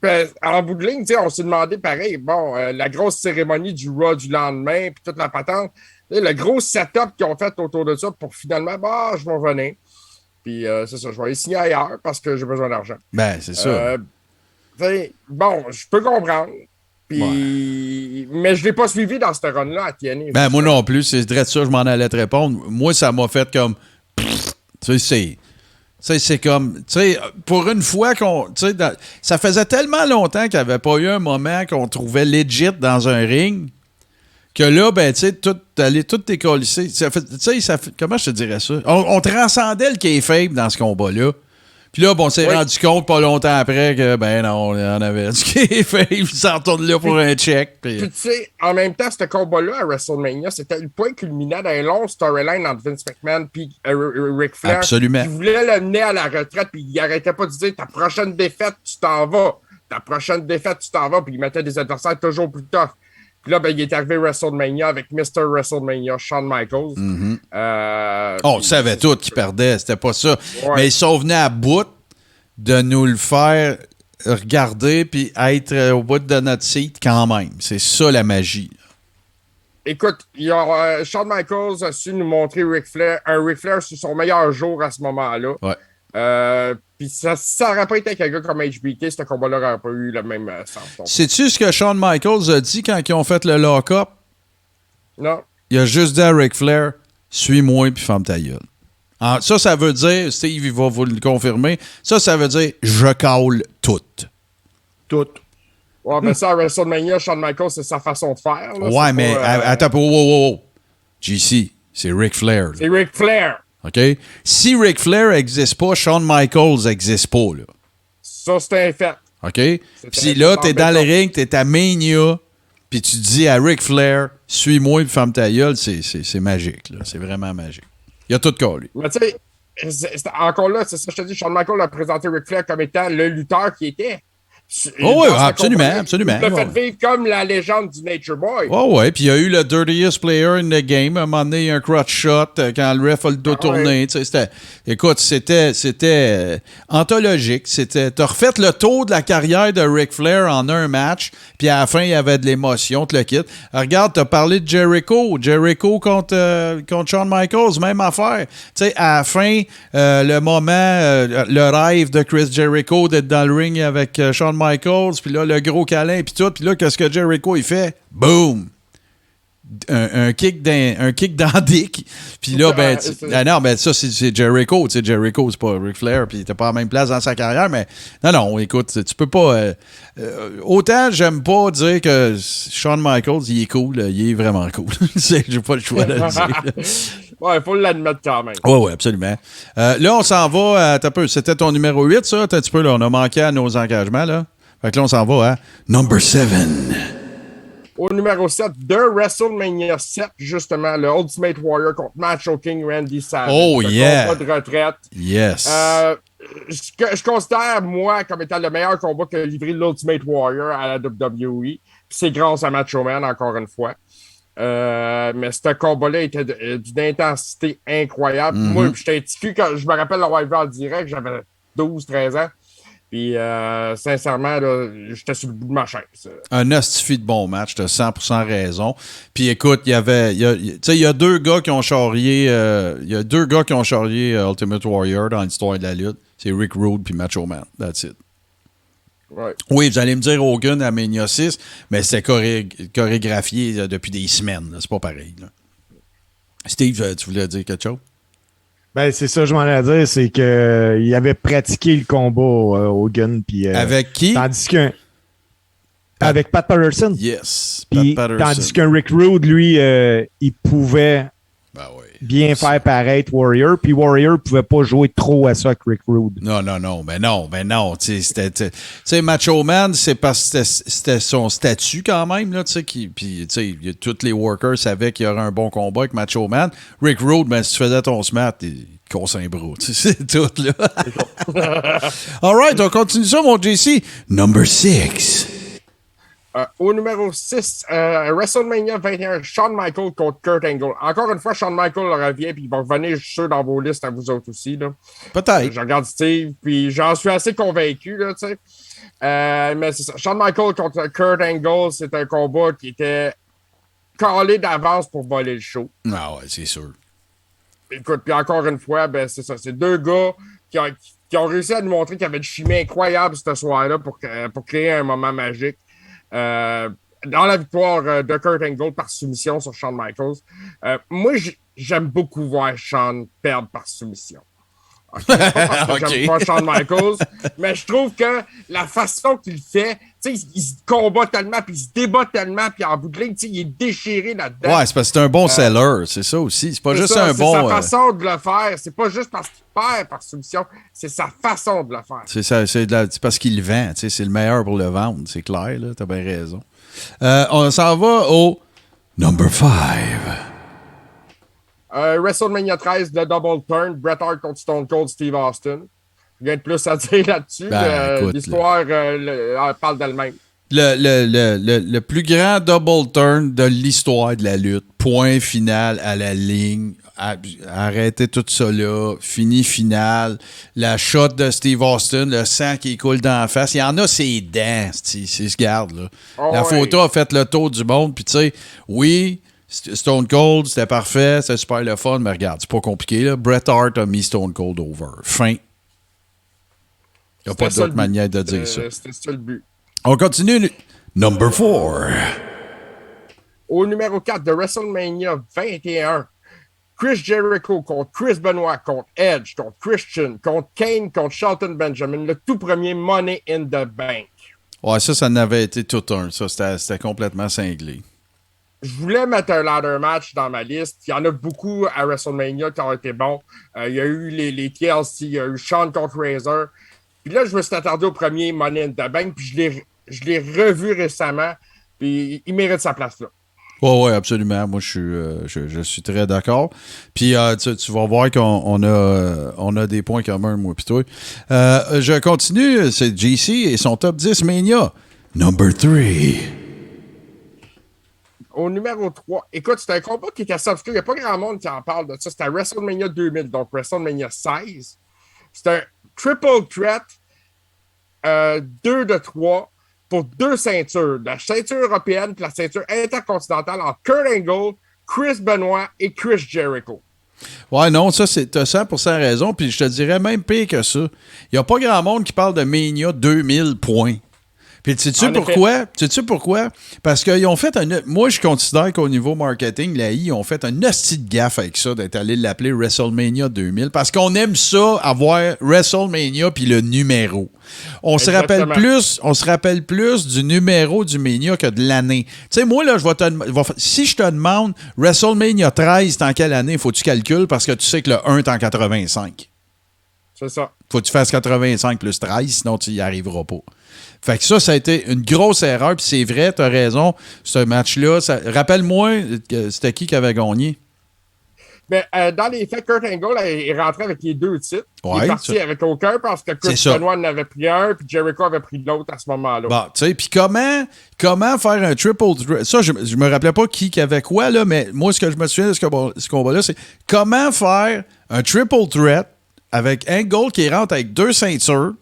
Speaker 2: Ben, en bout de ligne, on s'est demandé pareil, la grosse cérémonie du Raw du lendemain, puis toute la patente, le gros setup qu'ils ont fait autour de ça pour finalement, je vais revenir. Puis c'est ça, je vais aller signer ailleurs parce que j'ai besoin d'argent.
Speaker 1: Ben, c'est ça.
Speaker 2: Je peux comprendre. Puis, mais je ne l'ai pas suivi dans cette run-là à TNA.
Speaker 1: Ben, moi non plus, c'est direct ça, je m'en allais te répondre. Moi, ça m'a fait comme... Tu sais, c'est comme... Tu sais, pour une fois qu'on... Ça faisait tellement longtemps qu'il n'y avait pas eu un moment qu'on trouvait legit dans un ring que là, ben, tu sais, tout décollissé. Comment je te dirais ça? On transcendait le kayfabe dans ce combat-là. Puis là, on s'est rendu compte pas longtemps après que, ben non, on en avait du kayfabe, il s'en retourne là pour un check.
Speaker 2: Puis tu sais, en même temps, ce combat-là à WrestleMania, c'était le point culminant d'un long storyline entre Vince McMahon et Ric Flair.
Speaker 1: Absolument.
Speaker 2: Qui voulait l'amener à la retraite, puis il arrêtait pas de dire ta prochaine défaite, tu t'en vas. Ta prochaine défaite, tu t'en vas, puis il mettait des adversaires toujours plus tough. Puis là, ben, il est arrivé WrestleMania avec Mr. WrestleMania, Shawn Michaels.
Speaker 1: Mm-hmm. On savait tout qu'il perdait, c'était pas ça.
Speaker 2: Ouais.
Speaker 1: Mais ils sont venus à bout de nous le faire regarder puis être au bout de notre site quand même. C'est ça la magie.
Speaker 2: Écoute, Shawn Michaels a su nous montrer un Ric Flair sur son meilleur jour à ce moment-là.
Speaker 1: Ouais.
Speaker 2: Puis ça n'aurait pas été avec un gars comme HBK, ce combat-là n'aurait pas eu le même sens.
Speaker 1: Sais-tu ce que Shawn Michaels a dit quand ils ont fait le lock-up?
Speaker 2: Non.
Speaker 1: Il a juste dit à Ric Flair, suis-moi puis ferme ta gueule. Ça veut dire, Steve, il va vous le confirmer, ça veut dire, je cale tout.
Speaker 3: Tout.
Speaker 2: Ouais, mais ça, à WrestleMania, Shawn Michaels, c'est sa façon de faire. Là.
Speaker 1: Ouais, mais attends, wow. JC, c'est Ric Flair.
Speaker 2: C'est Ric Flair.
Speaker 1: OK? Si Ric Flair n'existe pas, Shawn Michaels n'existe pas, là.
Speaker 2: Ça, c'est un fait.
Speaker 1: OK? Puis là, t'es dans le ring, t'es à Mania, puis tu dis à Ric Flair, suis-moi et ferme ta gueule, c'est magique, là. C'est vraiment magique. Il a tout collé.
Speaker 2: Mais tu sais, encore là, c'est ça, je te dis, Shawn Michaels a présenté Ric Flair comme étant le lutteur qui était.
Speaker 1: Oh oui, absolument.
Speaker 2: Il l'a fait vivre comme la légende du Nature Boy.
Speaker 1: Oh ouais, puis il y a eu le dirtiest player in the game. À un moment donné, il y a un crotch shot quand le ref a le dos tourné. Écoute, c'était anthologique. T'as refait le tour de la carrière de Ric Flair en un match, puis à la fin, il y avait de l'émotion, tu le quittes. Regarde, t'as parlé de Jericho. Jericho contre Shawn Michaels, même affaire. Tu sais, à la fin, le moment, le rêve de Chris Jericho d'être dans le ring avec Shawn Michaels, puis là, le gros câlin, puis tout. Puis là, qu'est-ce que Jericho, il fait? Boom! un kick dans Dick. Puis là, ça, c'est Jericho. Tu sais, Jericho, c'est pas Ric Flair, puis il était pas à la même place dans sa carrière, mais non, écoute, tu peux pas... autant, j'aime pas dire que Shawn Michaels, il est cool, il est vraiment cool. J'ai pas le choix de le dire.
Speaker 2: Ouais, il faut l'admettre quand même.
Speaker 1: Oui, absolument. Là, on s'en va à... C'était ton numéro 8, ça? Un petit peu, là, on a manqué à nos engagements, là. Fait que là, on s'en va à number 7.
Speaker 2: Au numéro 7 de WrestleMania 7, justement, le Ultimate Warrior contre Macho King Randy Savage.
Speaker 1: Oh, yeah!
Speaker 2: Combat de retraite.
Speaker 1: Yes.
Speaker 2: Je considère, moi, comme étant le meilleur combat que livré l'Ultimate Warrior à la WWE. Puis c'est grâce à Macho Man, encore une fois. Mais ce combat-là était d'une intensité incroyable. Moi, j'étais un petit cul quand je me rappelle l'avoir vu en direct, j'avais 12-13 ans. Puis, sincèrement, là, j'étais sur le bout de ma chaise.
Speaker 1: Un hostifie de bon match, t'as 100% raison. Puis, écoute, il y a deux gars qui ont charrié Ultimate Warrior dans l'histoire de la lutte. C'est Rick Rude puis Macho Man. That's it.
Speaker 2: Ouais.
Speaker 1: Oui, vous allez me dire Hogan à Mania 6, mais c'était chorégraphié depuis des semaines. Là. C'est pas pareil. Là. Steve, tu voulais dire quelque chose?
Speaker 3: Ben, c'est ça, je m'en allais dire, c'est qu'il avait pratiqué le combat Hogan. Puis,
Speaker 1: avec qui?
Speaker 3: Tandis qu'un. Avec Pat Patterson.
Speaker 1: Yes,
Speaker 3: Pat Patterson. Tandis qu'un Rick Rude, lui, il pouvait bien faire paraître Warrior, puis Warrior pouvait pas jouer trop à ça avec Rick Rude.
Speaker 1: Non. Tu sais, Macho Man, c'est parce que c'était son statut quand même, là, tu sais, puis, tu sais, tous les workers savaient qu'il y aurait un bon combat avec Macho Man. Rick Rude, ben, si tu faisais ton smat, il casse un bras, c'est tout, là. All right, on continue ça, mon JC. Number 6.
Speaker 2: Au numéro 6, WrestleMania 21, Shawn Michaels contre Kurt Angle. Encore une fois, Shawn Michaels revient, puis il va revenir, je suis sûr, dans vos listes à vous autres aussi. Là.
Speaker 1: Peut-être.
Speaker 2: Je regarde Steve, puis j'en suis assez convaincu, là, tu sais. Mais c'est ça. Shawn Michaels contre Kurt Angle, c'est un combat qui était calé d'avance pour voler le show.
Speaker 1: Ah ouais, c'est sûr.
Speaker 2: Écoute, puis encore une fois, ben c'est ça. C'est deux gars qui ont réussi à nous montrer qu'il y avait une chimie incroyable ce soir-là pour créer un moment magique. Dans la victoire de Kurt Angle par soumission sur Shawn Michaels, moi, j'aime beaucoup voir Shawn perdre par soumission. Okay? Pas parce que j'aime pas Shawn Michaels, mais je trouve que la façon qu'il fait, tu sais, il se combat tellement, puis il se débat tellement, puis en bout de ligne, tu sais, il est déchiré là-dedans.
Speaker 1: Ouais, c'est parce que c'est un bon seller, c'est ça aussi. C'est pas juste un bon...
Speaker 2: C'est sa façon de le faire. C'est pas juste parce qu'il perd par soumission, c'est sa façon de le faire.
Speaker 1: C'est ça, c'est parce qu'il le vend, tu sais, c'est le meilleur pour le vendre, c'est clair, là, t'as bien raison. On s'en va au number 5.
Speaker 2: WrestleMania 13, le Double Turn, Bret Hart contre Stone Cold Steve Austin. Rien de plus à dire là-dessus. L'histoire parle d'elle-même.
Speaker 1: Le plus grand double turn de l'histoire de la lutte. Point final à la ligne. Arrêtez tout ça là. Fini final. La shot de Steve Austin, le sang qui coule dans la face. Il y en a ses dents, c'est ce garde là. La photo a fait le tour du monde. Puis tu sais, oui, Stone Cold, c'était parfait, c'était super le fun, mais regarde, c'est pas compliqué. Là. Bret Hart a mis Stone Cold over. Fin. Il n'y a pas d'autre manière de dire ça.
Speaker 2: C'était ça le but.
Speaker 1: On continue. Number 4.
Speaker 2: Au numéro 4 de WrestleMania 21, Chris Jericho contre Chris Benoit, contre Edge, contre Christian, contre Kane, contre Shelton Benjamin, le tout premier Money in the Bank.
Speaker 1: Ouais, ça n'avait été tout un. Ça, c'était complètement cinglé.
Speaker 2: Je voulais mettre un ladder match dans ma liste. Il y en a beaucoup à WrestleMania qui ont été bons. Il y a eu les TLC, il y a eu Shawn contre Razor. Puis là, je me suis attardé au premier Money in the Bank, puis je l'ai revu récemment, puis il mérite sa place là.
Speaker 1: Oui, absolument. Moi, je suis très d'accord. Puis, tu vas voir qu'on a des points communs, moi et toi. Je continue. C'est JC et son top 10 Mania. Number 3.
Speaker 2: Au numéro 3, écoute, c'était un combat qui était assez obscur. Il n'y a pas grand monde qui en parle de ça. C'était WrestleMania 2000, donc WrestleMania 16. C'était un triple threat, 2 de 3 pour 2 ceintures. La ceinture européenne et la ceinture intercontinentale entre Kurt Angle, Chris Benoit et Chris Jericho.
Speaker 1: Ouais, non, ça, t'as 100% raison. Puis je te dirais même pire que ça. Il n'y a pas grand monde qui parle de Mania 2000 points. Puis sais-tu pourquoi? Sais-tu pourquoi? Parce qu'ils ont fait moi, je considère qu'au niveau marketing, la I, ils ont fait un hostie de gaffe avec ça, d'être allé l'appeler WrestleMania 2000, parce qu'on aime ça, avoir WrestleMania puis le numéro. On se rappelle plus du numéro du Mania que de l'année. Tu sais, moi, là, si je te demande WrestleMania 13, t'es en quelle année? Faut que tu calcules parce que tu sais que le 1 est en 85.
Speaker 2: C'est ça.
Speaker 1: Faut que tu fasses 85 plus 13, sinon tu n'y arriveras pas. Fait que ça a été une grosse erreur, puis c'est vrai, t'as raison, ce match-là. Rappelle-moi, c'était qui avait gagné?
Speaker 2: Mais dans les faits, Kurt Angle est rentré avec les 2 titres.
Speaker 1: Ouais,
Speaker 2: il est parti avec aucun parce que Chris Benoit en avait pris un, puis Jericho avait pris l'autre à ce moment-là.
Speaker 1: Bon, tu sais, puis comment faire un triple threat? Ça, je me rappelais pas qui avait quoi, là, mais moi, ce que je me souviens de ce combat-là, c'est comment faire un triple threat avec Angle qui rentre avec 2 ceintures,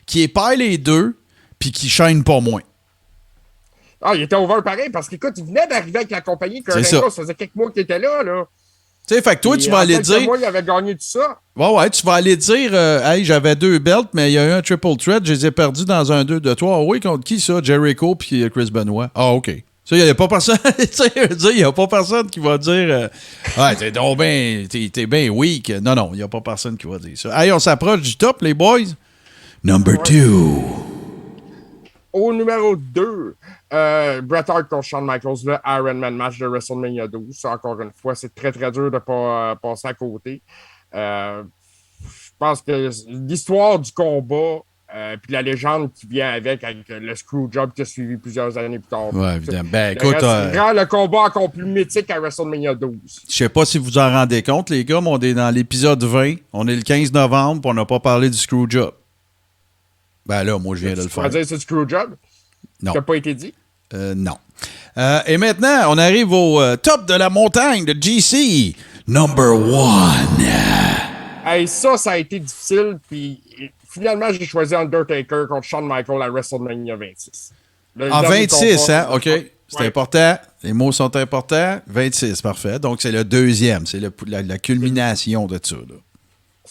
Speaker 1: qui épaille les deux, puis qui chaîne pas moins.
Speaker 2: Ah, il était over pareil, parce qu'écoute, il venait d'arriver avec la compagnie Kurt Angle, ça faisait quelques mois qu'il était là.
Speaker 1: Tu sais, fait que toi, tu vas aller dire...
Speaker 2: Moi, il avait gagné tout ça.
Speaker 1: Ouais, tu vas aller dire, hey, j'avais 2 belts, mais il y a eu un triple threat, je les ai perdus dans un 2 de 3. Ah oui, contre qui ça? Jericho puis Chris Benoit. Ah, OK. Ça, il n'y a pas personne. Il n'y a pas personne qui va dire ouais, t'es bien weak. Non, il n'y a pas personne qui va dire ça. Hey, on s'approche du top, les boys. Number 2.
Speaker 2: Au numéro 2, Bret Hart contre Shawn Michaels, le Iron Man match de WrestleMania 12. Ça, encore une fois, c'est très, très dur de ne pas passer à côté. Je pense que l'histoire du combat, puis la légende qui vient avec le Screwjob qui a suivi plusieurs années plus tard.
Speaker 1: Ouais, évidemment. Ben, écoute,
Speaker 2: rend le combat encore plus mythique à WrestleMania 12.
Speaker 1: Je sais pas si vous en rendez compte, les gars, mais on est dans l'épisode 20. On est le 15 novembre, puis on n'a pas parlé du Screwjob. Ben là, moi, je viens de le faire.
Speaker 2: Tu vas dire c'est du Screwjob?
Speaker 1: Non.
Speaker 2: Ça n'a pas été dit?
Speaker 1: Non. Et maintenant, on arrive au top de la montagne de GC. Number 1.
Speaker 2: Hey, ça a été difficile, puis finalement, j'ai choisi Undertaker contre Shawn Michaels à WrestleMania 26.
Speaker 1: En 26, hein? OK. C'est important. Les mots sont importants. 26, parfait. Donc, c'est le deuxième. C'est la culmination de ça, là.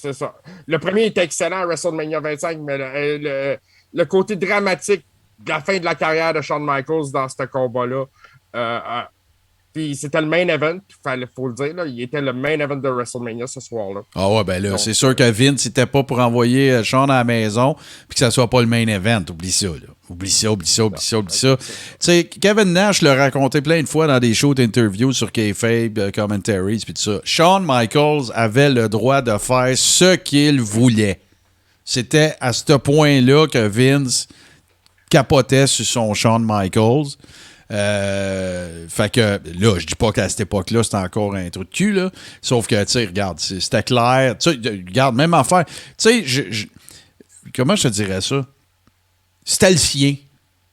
Speaker 2: C'est ça. Le premier était excellent à WrestleMania 25, mais le côté dramatique de la fin de la carrière de Shawn Michaels dans ce combat-là, puis c'était le main event, il faut le dire, là, il était le main event de WrestleMania ce soir-là.
Speaker 1: Ah ouais, ben là, c'est sûr que Vince n'était pas pour envoyer Shawn à la maison puis que ça soit pas le main event. Oublie ça, là. Oublie ça. Tu sais, Kevin Nash l'a raconté plein de fois dans des shows d'interviews sur Kayfabe, Commentaries, puis tout ça. Shawn Michaels avait le droit de faire ce qu'il voulait. C'était à ce point-là que Vince capotait sur son Shawn Michaels. Fait que là, je dis pas qu'à cette époque-là, c'était encore un trou de cul, là. Sauf que, tu sais, regarde, c'était clair. Tu sais, regarde, même affaire. Tu sais, comment je te dirais ça? C'était le sien.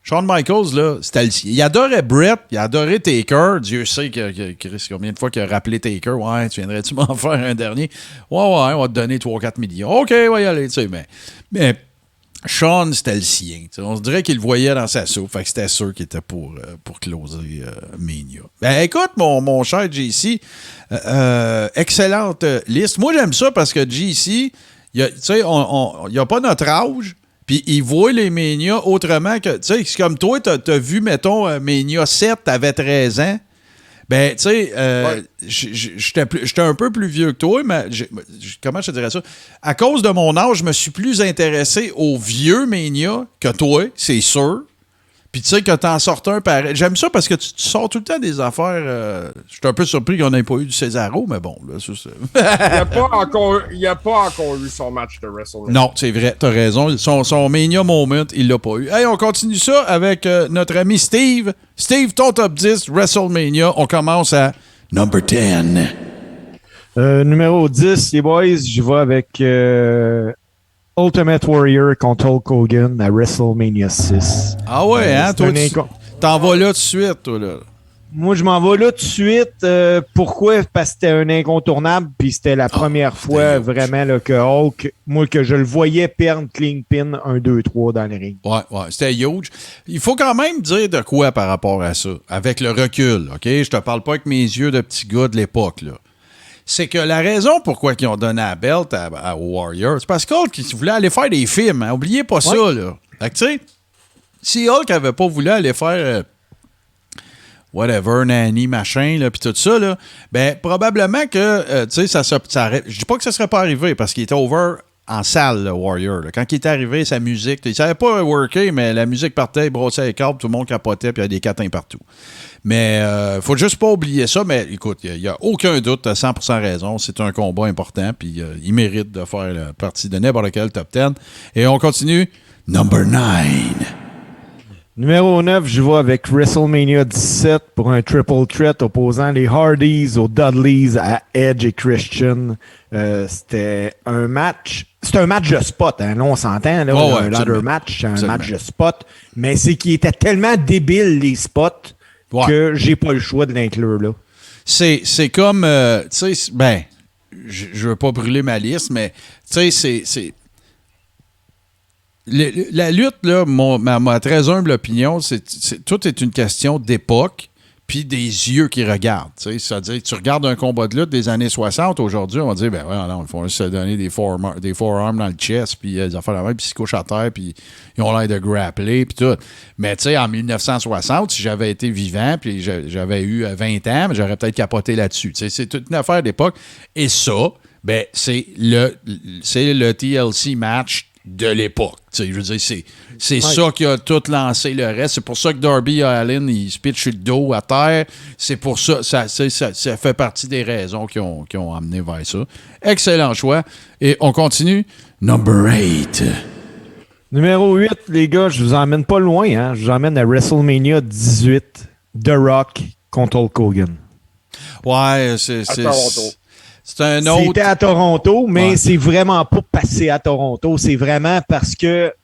Speaker 1: Shawn Michaels, là, c'était le sien. Il adorait Brett, il adorait Taker. Dieu sait combien de fois qu'il a rappelé Taker. Ouais, tu viendrais-tu m'en faire un dernier? Ouais, on va te donner 3-4 millions. OK, on va y aller, tu sais, mais Shawn, c'était le sien. T'sais. On se dirait qu'il le voyait dans sa soupe. Fait que c'était sûr qu'il était pour closer Mania. Ben écoute, mon cher JC, excellente liste. Moi, j'aime ça parce que JC, il n'y a pas notre âge. Puis il voit les Mania autrement que... Tu sais, c'est comme toi, t'as vu, mettons, Mania 7, t'avais 13 ans. Ben, tu sais, j'étais un peu plus vieux que toi, mais comment je te dirais ça? À cause de mon âge, je me suis plus intéressé aux vieux Mania que toi, c'est sûr. Puis tu sais que t'en sortais un pareil. J'aime ça parce que tu sors tout le temps des affaires... je suis un peu surpris qu'on n'ait pas eu du Cesaro, mais bon, là, ça, c'est...
Speaker 2: Il n'y a pas encore eu son match de WrestleMania.
Speaker 1: Non, c'est vrai, t'as raison. Son Mania Moment, il l'a pas eu. Hey, on continue ça avec notre ami Steve. Steve, ton top 10, WrestleMania. On commence à number 10.
Speaker 3: Numéro 10, les boys, je vais avec Ultimate Warrior contre Hulk Hogan à WrestleMania 6.
Speaker 1: Ah ouais, hein? Toi, t'en vas là tout de suite, toi, là.
Speaker 3: Moi, je m'en vais là tout de suite. Pourquoi? Parce que c'était un incontournable, puis c'était la première fois vraiment là, que Hulk, moi, que je le voyais perdre clean pin 1, 2, 3 dans le ring.
Speaker 1: Ouais, c'était huge. Il faut quand même dire de quoi par rapport à ça, avec le recul, OK? Je te parle pas avec mes yeux de petit gars de l'époque, là. C'est que la raison pourquoi ils ont donné la belt à Warrior, c'est parce qu'ils voulaient aller faire des films. Hein? Oubliez pas ça, là. Fait que, tu sais, si Hulk avait pas voulu aller faire whatever, nanny, machin, là, puis tout ça, là, ben, probablement que, tu sais, je dis pas que ça serait pas arrivé, parce qu'il était over en salle, le Warrior. Là. Quand il est arrivé, sa musique, il savait pas worker, mais la musique partait, il brossait les câbles, tout le monde capotait, puis il y a des catins partout. Mais faut juste pas oublier ça, mais écoute, il n'y a aucun doute, tu as 100% raison, c'est un combat important, puis il mérite de faire partie de n'importe quel top 10. Et on continue. Number 9.
Speaker 3: Numéro 9, je vais avec WrestleMania 17 pour un triple threat opposant les Hardys aux Dudleys à Edge et Christian. C'était un match. C'est un match de spot, hein. Là, on s'entend. Là, un ladder match, c'est un match de spot. Mais c'est qu'il était tellement débile, les spots, que j'ai pas le choix de l'inclure là.
Speaker 1: C'est comme, tu sais, ben, je veux pas brûler ma liste, mais tu sais, c'est la lutte, là, ma très humble opinion, tout est une question d'époque puis des yeux qui regardent. C'est-à-dire, tu regardes un combat de lutte des années 60, aujourd'hui, on va dire, ben ouais, non, il faut se donner des forearms dans le chest, puis des affaires là, puis ils se couchent à terre, puis ils ont l'air de grappler, puis tout. Mais tu sais, en 1960, si j'avais été vivant, puis j'avais eu 20 ans, j'aurais peut-être capoté là-dessus. C'est toute une affaire d'époque. Et ça, ben, c'est le TLC match de l'époque. Je veux dire, c'est ça qui a tout lancé le reste. C'est pour ça que Darby Allin, il se pitch sur le dos à terre. C'est pour ça, ça fait partie des raisons qui ont amené vers ça. Excellent choix. Et on continue. Number 8.
Speaker 3: Numéro 8, les gars, je vous emmène pas loin. Hein? Je vous emmène à WrestleMania 18. The Rock contre Hulk Hogan.
Speaker 1: Ouais, c'est un autre.
Speaker 3: C'était à Toronto, mais c'est vraiment pas passé à Toronto. C'est vraiment parce que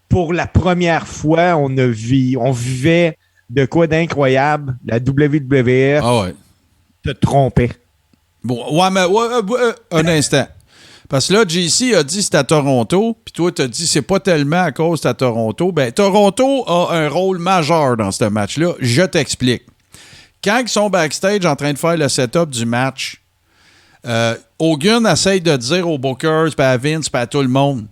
Speaker 3: pour la première fois, on vivait de quoi d'incroyable. La WWF te trompait.
Speaker 1: Bon, mais un instant. Parce que là, JC a dit que c'était à Toronto, puis toi, tu as dit c'est pas tellement à cause que c'est à Toronto. Ben, Toronto a un rôle majeur dans ce match-là. Je t'explique. Quand ils sont backstage en train de faire le setup du match, Hogan essaye de dire aux Bookers, puis à Vince, puis à tout le monde,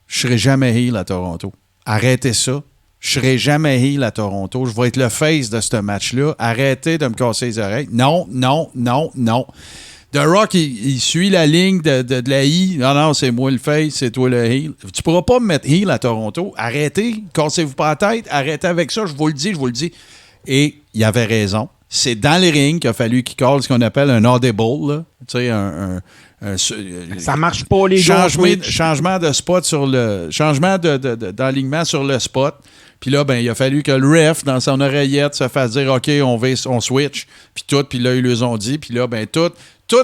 Speaker 1: je serai jamais heel à Toronto. Arrêtez ça. Je serai jamais heel à Toronto. Je vais être le face de ce match-là. Arrêtez de me casser les oreilles. Non. The Rock, il suit la ligne de la I. Non, c'est moi le face, c'est toi le heel. Tu pourras pas me mettre heel à Toronto. Arrêtez. Cassez-vous pas la tête. Arrêtez avec ça. Je vous le dis. Et il avait raison. C'est dans les rings qu'il a fallu qu'il call ce qu'on appelle un audible, là. Tu sais,
Speaker 3: ça marche pas, les
Speaker 1: gars. Changement de spot sur le... Changement d'alignement sur le spot. Puis là, ben, il a fallu que le ref, dans son oreillette, se fasse dire « OK, on switch ». Puis tout, puis là, ils lui ont dit. Puis là, ben, tout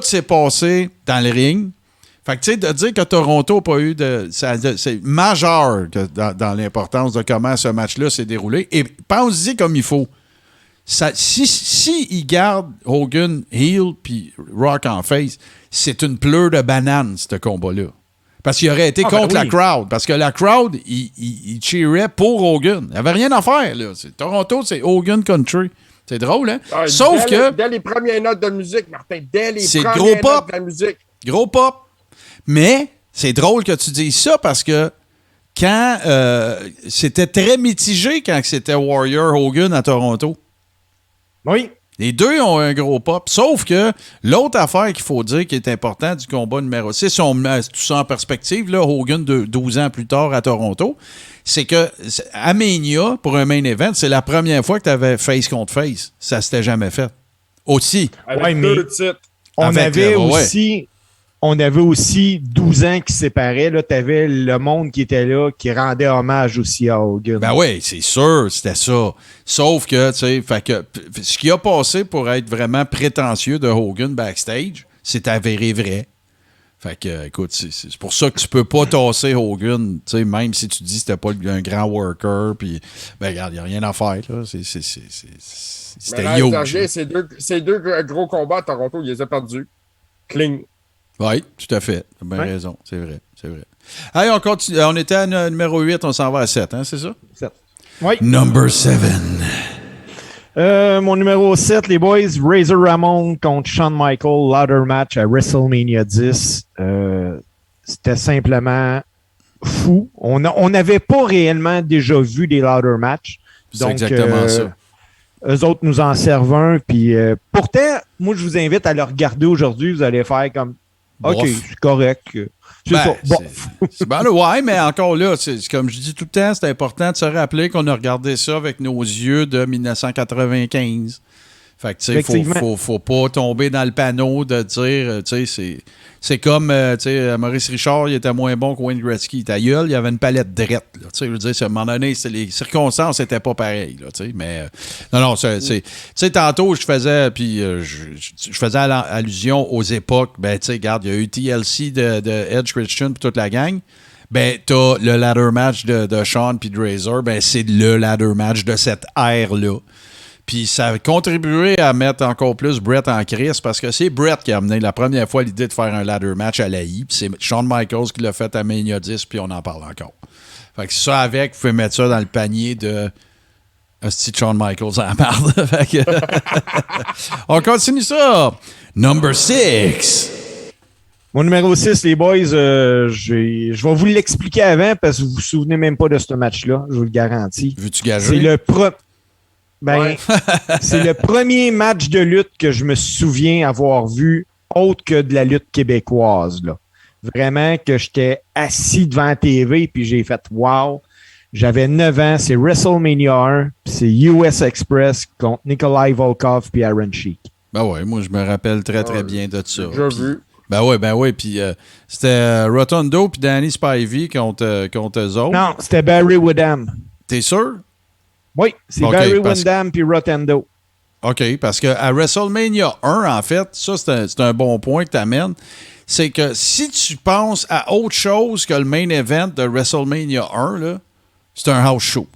Speaker 1: s'est passé dans le ring. Fait que, tu sais, de dire que Toronto n'a pas eu de... c'est majeur dans l'importance de comment ce match-là s'est déroulé. Et pense-y comme il faut. Si il garde Hogan heel puis Rock en face, c'est une pleure de banane, ce combat-là. Parce qu'il aurait été contre la crowd. Parce que la crowd, il cheerait pour Hogan. Il n'y avait rien à faire, là. Toronto, c'est Hogan Country. C'est drôle, hein? Sauf que...
Speaker 2: Dès les premières notes de musique, Martin. Dès les premières notes de la musique.
Speaker 1: Gros pop. Mais c'est drôle que tu dises ça parce que quand... c'était très mitigé quand c'était Warrior Hogan à Toronto.
Speaker 3: Oui.
Speaker 1: Les deux ont un gros pop. Sauf que l'autre affaire qu'il faut dire qui est important du combat numéro 6, si on met tout ça en perspective, là, Hogan 12 ans plus tard à Toronto, c'est que à Mania, pour un main event, c'est la première fois que tu avais face contre face. Ça s'était jamais fait. Aussi.
Speaker 2: Avec deux titres.
Speaker 3: On avait aussi 12 ans qui séparaient. Tu avais le monde qui était là, qui rendait hommage aussi à Hogan.
Speaker 1: Ben oui, c'est sûr, c'était ça. Sauf que, tu sais, ce qui a passé pour être vraiment prétentieux de Hogan backstage, c'est avéré vrai. Fait que, écoute, c'est pour ça que tu peux pas tasser Hogan, tu sais, même si tu dis que c'était pas un grand worker, puis, ben regarde, il n'y a rien à faire, là. C'était huge.
Speaker 2: Ces deux gros combats à Toronto, ils les ont perdus. Cling.
Speaker 1: Oui, tout à fait. Tu as bien raison. C'est vrai. Allez, on continue. On était à numéro 8, on s'en va à 7, hein, c'est ça?
Speaker 3: 7. Oui.
Speaker 1: Number 7.
Speaker 3: Mon numéro 7, les boys, Razor Ramon contre Shawn Michaels, ladder match à WrestleMania 10. C'était simplement fou. On n'avait pas réellement déjà vu des ladder matchs.
Speaker 1: C'est exactement ça.
Speaker 3: Eux autres nous en servent un. Puis pourtant, moi, je vous invite à le regarder aujourd'hui. Vous allez faire comme OK, c'est correct. C'est ça.
Speaker 1: Ouais, mais encore là, c'est comme je dis tout le temps, c'est important de se rappeler qu'on a regardé ça avec nos yeux de 1995. Fait que, tu sais, faut pas tomber dans le panneau de dire, tu sais, c'est comme, tu sais, Maurice Richard, il était moins bon que Wayne Gretzky. Ta gueule, il y avait une palette drette, là. Tu sais, je veux dire, à un moment donné, les circonstances n'étaient pas pareilles, là, tu sais, mais, non, tu sais, tantôt, je faisais, puis je faisais allusion aux époques, ben, tu sais, regarde, il y a eu TLC de Edge Christian puis toute la gang. Ben, t'as le ladder match de Sean puis Razor, ben, c'est le ladder match de cette ère-là. Puis ça a contribué à mettre encore plus Brett en crise parce que c'est Brett qui a amené la première fois l'idée de faire un ladder match à l'AI. Puis c'est Shawn Michaels qui l'a fait à Mania 10, puis on en parle encore. Fait que ça avec, vous pouvez mettre ça dans le panier de Hostie de Shawn Michaels en marde. Fait que on continue ça. Number 6.
Speaker 3: Mon numéro 6, les boys, je vais vous l'expliquer avant parce que vous vous souvenez même pas de ce match-là, je vous le garantis.
Speaker 1: Veux-tu gager?
Speaker 3: C'est c'est le premier match de lutte que je me souviens avoir vu autre que de la lutte québécoise, là. Vraiment que j'étais assis devant la TV puis j'ai fait « Wow! » J'avais 9 ans, c'est WrestleMania 1, c'est US Express contre Nikolai Volkov puis Aaron Sheik.
Speaker 1: Ben ouais, moi je me rappelle très très bien de ça.
Speaker 2: J'ai vu.
Speaker 1: Ben ouais, puis c'était Rotundo puis Danny Spivey contre eux autres.
Speaker 3: Non, c'était Barry Windham.
Speaker 1: T'es sûr?
Speaker 3: Oui, c'est Barry Windham puis Rotundo.
Speaker 1: OK, parce qu'à WrestleMania 1, en fait, ça, c'est un bon point que tu amènes, c'est que si tu penses à autre chose que le main event de WrestleMania 1, là, c'est un house show.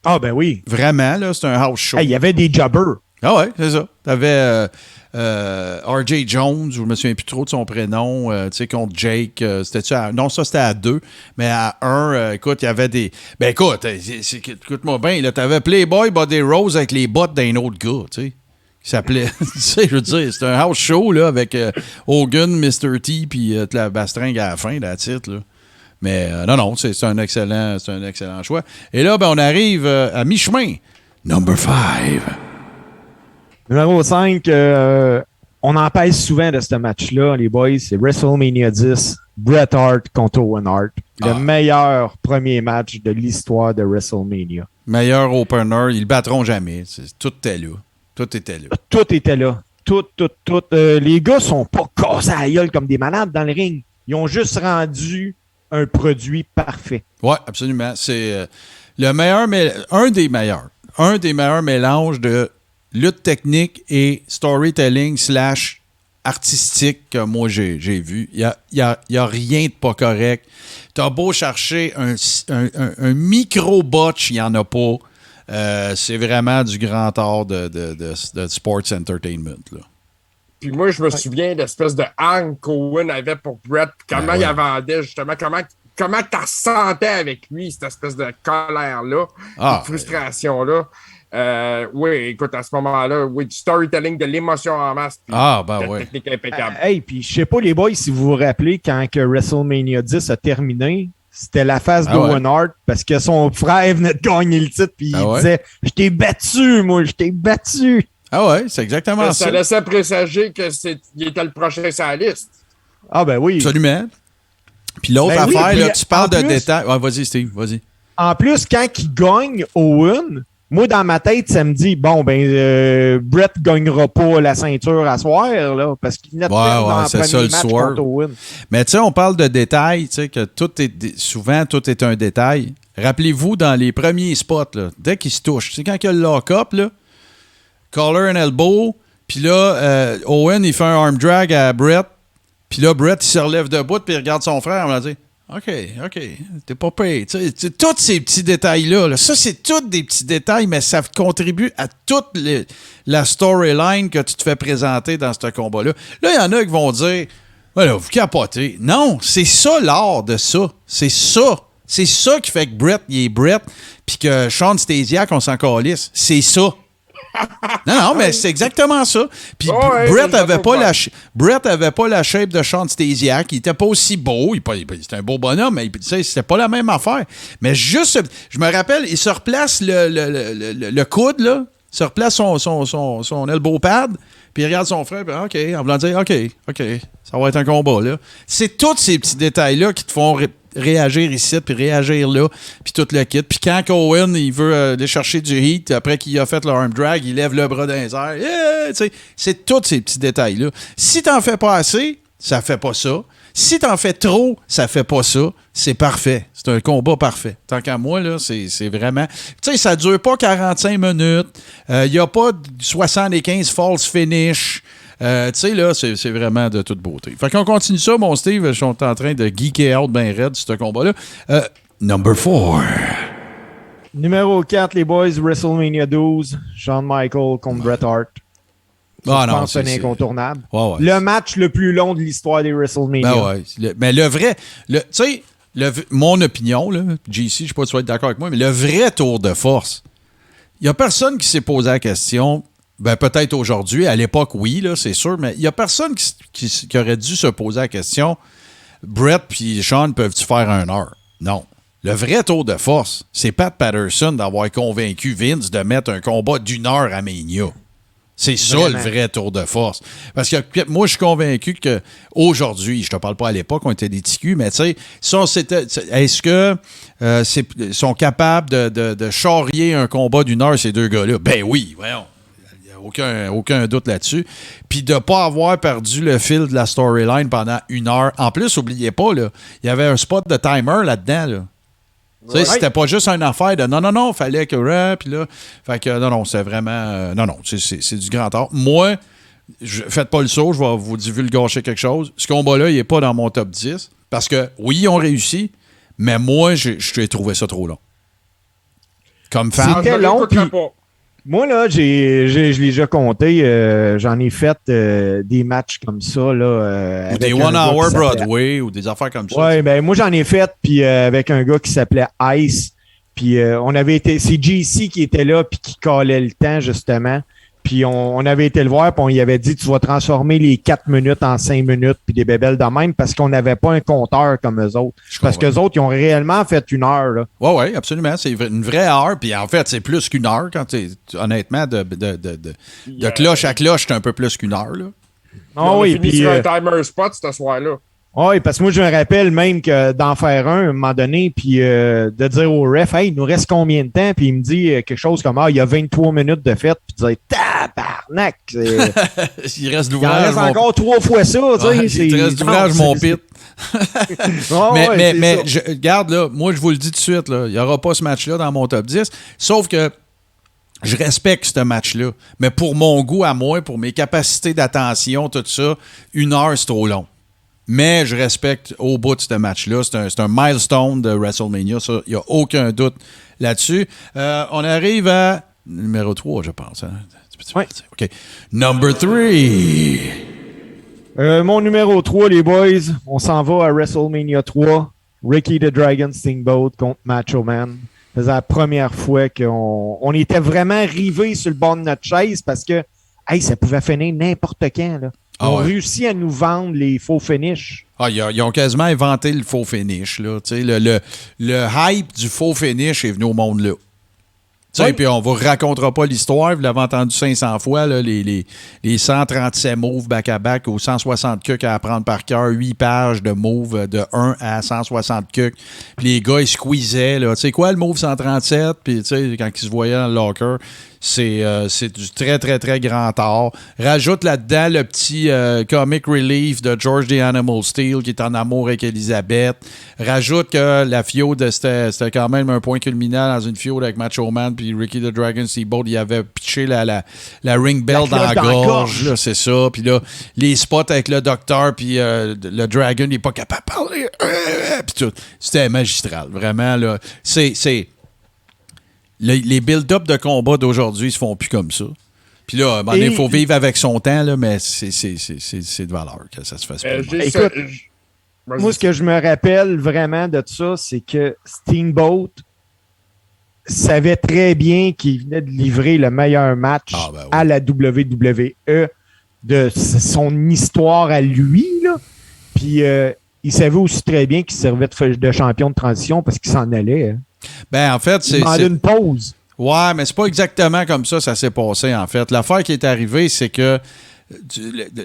Speaker 3: Ah, ben oui.
Speaker 1: Vraiment, là, c'est un house show.
Speaker 3: Il y avait des jobbers.
Speaker 1: Ah ouais, c'est ça. T'avais R.J. Jones, je me souviens plus trop de son prénom, tu sais, contre Jake. Non, ça, c'était à 2. Mais à 1, écoute, il y avait des... Ben écoute, écoute-moi bien, là, t'avais Playboy Buddy Rose avec les bottes d'un autre gars, tu sais. Qui s'appelait... tu sais, je veux dire, c'était un house show, là, avec Hogan, Mr. T, puis la bastringue à la fin, la titre, là. Mais non, c'est un excellent choix. Et là, ben, on arrive à mi-chemin. Number 5.
Speaker 3: Numéro 5, on en parle souvent de ce match-là, les boys. C'est WrestleMania 10, Bret Hart contre Owen Hart. Le meilleur premier match de l'histoire de WrestleMania.
Speaker 1: Meilleur opener, ils le battront jamais. Tout était là. Tout était là.
Speaker 3: Tout était là. Tout. Les gars sont pas cassés à la gueule comme des malades dans le ring. Ils ont juste rendu un produit parfait.
Speaker 1: Oui, absolument. C'est le meilleur, mais un des meilleurs mélanges de lutte technique et storytelling / artistique que moi j'ai vu. Il y a rien de pas correct. T'as beau chercher un micro-botch, il n'y en a pas. C'est vraiment du grand art de sports entertainment, là.
Speaker 2: Puis moi, je me souviens de l'espèce de hang qu'Owen avait pour Brett. Comment il vendait, justement. Comment tu ressentais avec lui, cette espèce de colère-là, cette frustration-là. Oui, écoute, à ce moment-là, oui, du storytelling, de l'émotion en masse. Technique impeccable.
Speaker 3: Puis je sais pas, les boys, si vous vous rappelez, quand que WrestleMania 10 a terminé, c'était la phase d'Owen Hart parce que son frère venait de gagner le titre puis il disait « Je t'ai battu, moi, je t'ai battu ». Ah ouais, c'est exactement ça.
Speaker 2: Ça laissait présager qu'il était le prochain sur la liste.
Speaker 3: Ah ben oui.
Speaker 1: Absolument. Puis l'autre affaire, là, tu parles de détails. Ouais, vas-y, Steve, vas-y.
Speaker 3: En plus, quand il gagne Owen, moi, dans ma tête, ça me dit, bon, Brett ne gagnera pas la ceinture à soir, là, parce qu'il n'a pas dans le premier match contre Owen.
Speaker 1: Mais tu sais, on parle de détails, tu sais, que souvent, tout est un détail. Rappelez-vous, dans les premiers spots, là, dès qu'il se touche, c'est quand il y a le lock-up, là, collar and elbow, puis là, Owen, il fait un arm drag à Brett, puis là, Brett, il se relève debout, puis il regarde son frère, on va dire, OK, t'es pas payé. Tous ces petits détails-là, là, ça, c'est tous des petits détails, mais ça contribue à toute la storyline que tu te fais présenter dans ce combat-là. Là, il y en a qui vont dire, voilà, vous capotez. Non, c'est ça l'art de ça. C'est ça. C'est ça qui fait que Brett, il est Brett, puis que Sean Stasiak, on s'en calisse. C'est ça. Non, mais c'est exactement ça. Puis Brett avait pas la shape de Sean Stasiak. Il était pas aussi beau. C'était un beau bonhomme, mais c'était pas la même affaire. Mais juste, je me rappelle, il se replace le coude, là. Il se replace son elbow pad, puis il regarde son frère, puis OK, en voulant dire OK, ça va être un combat, là. C'est tous ces petits détails-là qui te font réagir ici, puis réagir là, puis tout le kit. Puis quand Owen, il veut aller chercher du heat, après qu'il a fait le arm drag, il lève le bras dans les airs. Yeah! C'est tous ces petits détails-là. Si t'en fais pas assez, ça fait pas ça. Si t'en fais trop, ça fait pas ça. C'est parfait. C'est un combat parfait. Tant qu'à moi, là, c'est vraiment... Tu sais, ça dure pas 45 minutes. Il n'y a pas 75 false finish. Tu sais, là, c'est vraiment de toute beauté. Fait qu'on continue ça, mon Steve. Je suis en train de geeker out ben raide, ce combat-là. Number 4.
Speaker 3: Numéro 4, les boys, WrestleMania 12. Shawn Michaels contre Bret Hart. Je pense que c'est incontournable.
Speaker 1: Ouais.
Speaker 3: Le match le plus long de l'histoire des WrestleMania.
Speaker 1: Ben ouais. Mais le vrai... Tu sais, mon opinion, là, JC, je ne sais pas si tu vas être d'accord avec moi, mais le vrai tour de force, il n'y a personne qui s'est posé la question... Ben, peut-être aujourd'hui. À l'époque, oui, là, c'est sûr. Mais il n'y a personne qui aurait dû se poser la question Brett puis Shawn peuvent-tu faire 1 heure? Non. Le vrai tour de force, c'est Pat Patterson d'avoir convaincu Vince de mettre un combat d'1 heure à Mania. C'est ça, vraiment, le vrai tour de force. Parce que moi, je suis convaincu qu'aujourd'hui, je te parle pas à l'époque, on était des ticus, mais tu sais, est-ce que sont capables de charrier un combat d'1 heure, ces deux gars-là? Ben oui, voyons. Aucun doute là-dessus. Puis de ne pas avoir perdu le fil de la storyline pendant 1 heure. En plus, n'oubliez pas, il y avait un spot de timer là-dedans. Là. Tu sais, c'était pas juste une affaire de non, fallait que... Puis là, fait que non, c'est vraiment... c'est du grand art. Moi, faites pas le saut, je vais vous divulgacher quelque chose. Ce combat-là, il n'est pas dans mon top 10. Parce que, oui, ils ont réussi, mais moi, j'ai trouvé ça trop long. Comme fan...
Speaker 3: C'était long, puis... Moi, là, je l'ai déjà compté. J'en ai fait des matchs comme ça. Là,
Speaker 1: ou des one-hour Broadway ou des affaires comme ça.
Speaker 3: Oui, ben moi, j'en ai fait puis avec un gars qui s'appelait Ice. Puis on avait été... C'est JC qui était là puis qui calait le temps, justement. Puis on avait été le voir puis on lui avait dit « Tu vas transformer les 4 minutes en 5 minutes puis des bébelles de même parce qu'on n'avait pas un compteur comme eux autres. » Parce qu'eux autres, ils ont réellement fait 1 heure. Là.
Speaker 1: Oui, absolument. C'est une vraie heure. Puis en fait, c'est plus qu'1 heure. Quand honnêtement, de cloche à cloche, c'est un peu plus qu'1 heure. Là.
Speaker 2: On a fini sur un timer spot ce soir-là.
Speaker 3: Oui, parce que moi, je me rappelle même que d'en faire un à un moment donné, puis de dire au ref, hey, il nous reste combien de temps? Puis il me dit quelque chose comme, il y a 23 minutes de fête, puis tu dis, tabarnak!
Speaker 1: Il reste l'ouvrage.
Speaker 3: Il en reste encore 3 fois ça, tu sais.
Speaker 1: Il reste l'ouvrage, mon pit. mais regarde, là, moi, je vous le dis tout de suite, là, il n'y aura pas ce match-là dans mon top 10, sauf que je respecte ce match-là, mais pour mon goût à moi, pour mes capacités d'attention, tout ça, 1 heure, c'est trop long. Mais je respecte au bout de ce match-là. C'est un milestone de WrestleMania. Ça, il n'y a aucun doute là-dessus. On arrive à numéro 3, je pense. Hein?
Speaker 3: Oui.
Speaker 1: OK. Number 3.
Speaker 3: Mon numéro 3, les boys, on s'en va à WrestleMania 3. Ricky the Dragon Steamboat contre Macho Man. C'est la première fois qu'on était vraiment rivés sur le bord de notre chaise parce que ça pouvait finir n'importe quand. Là. Ils ont réussi à nous vendre les faux finishes.
Speaker 1: Ils ont quasiment inventé le faux finish. Là. Le hype du faux finish est venu au monde là. Puis on ne vous racontera pas l'histoire. Vous l'avez entendu 500 fois, là, les 137 moves back-à-back ou 160 kicks à apprendre par cœur, 8 pages de moves de 1 à 160 kicks. Puis les gars, ils squeezaient. Tu sais quoi, le move 137? Puis quand ils se voyaient dans le locker, c'est du très, très, très grand art. Rajoute là-dedans le petit comic relief de George the Animal Steel qui est en amour avec Elizabeth. Rajoute que la feud, c'était quand même un point culminant dans une feud avec Macho Man puis Ricky the Dragon Steamboat. Il avait pitché la ring bell dans la gorge. Là, c'est ça. Puis là, les spots avec le docteur puis le Dragon, il n'est pas capable de parler. Puis tout. C'était magistral. Vraiment, là. Les build-up de combat d'aujourd'hui ne se font plus comme ça. Puis là, il faut vivre avec son temps, là, mais c'est de valeur que ça se fasse pas.
Speaker 3: Écoute, moi, ce que je me rappelle vraiment de ça, c'est que Steamboat, savait très bien qu'il venait de livrer le meilleur match à la WWE de son histoire à lui, là. Puis il savait aussi très bien qu'il servait de champion de transition parce qu'il s'en allait. Hein.
Speaker 1: Ben, en fait,
Speaker 3: il demandait une pause.
Speaker 1: Ouais, mais c'est pas exactement comme ça s'est passé, en fait. L'affaire qui est arrivée, c'est que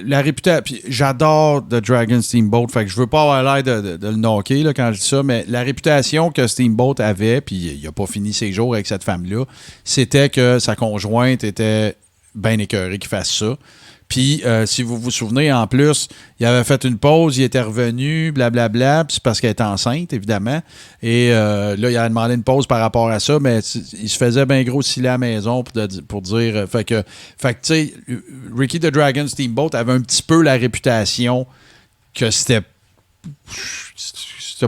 Speaker 1: la réputation... Puis j'adore The Dragon Steamboat, fait que je veux pas avoir l'air de le knocker là, quand je dis ça, mais la réputation que Steamboat avait, puis il a pas fini ses jours avec cette femme-là, c'était que sa conjointe était bien écœurée qu'il fasse ça. Puis, si vous vous souvenez, en plus, il avait fait une pause, il était revenu, blablabla, puis c'est parce qu'elle était enceinte, évidemment. Et là, il a demandé une pause par rapport à ça, mais il se faisait bien gros s'il est à la maison pour dire... Fait que tu sais, Ricky the Dragon Steamboat avait un petit peu la réputation que c'était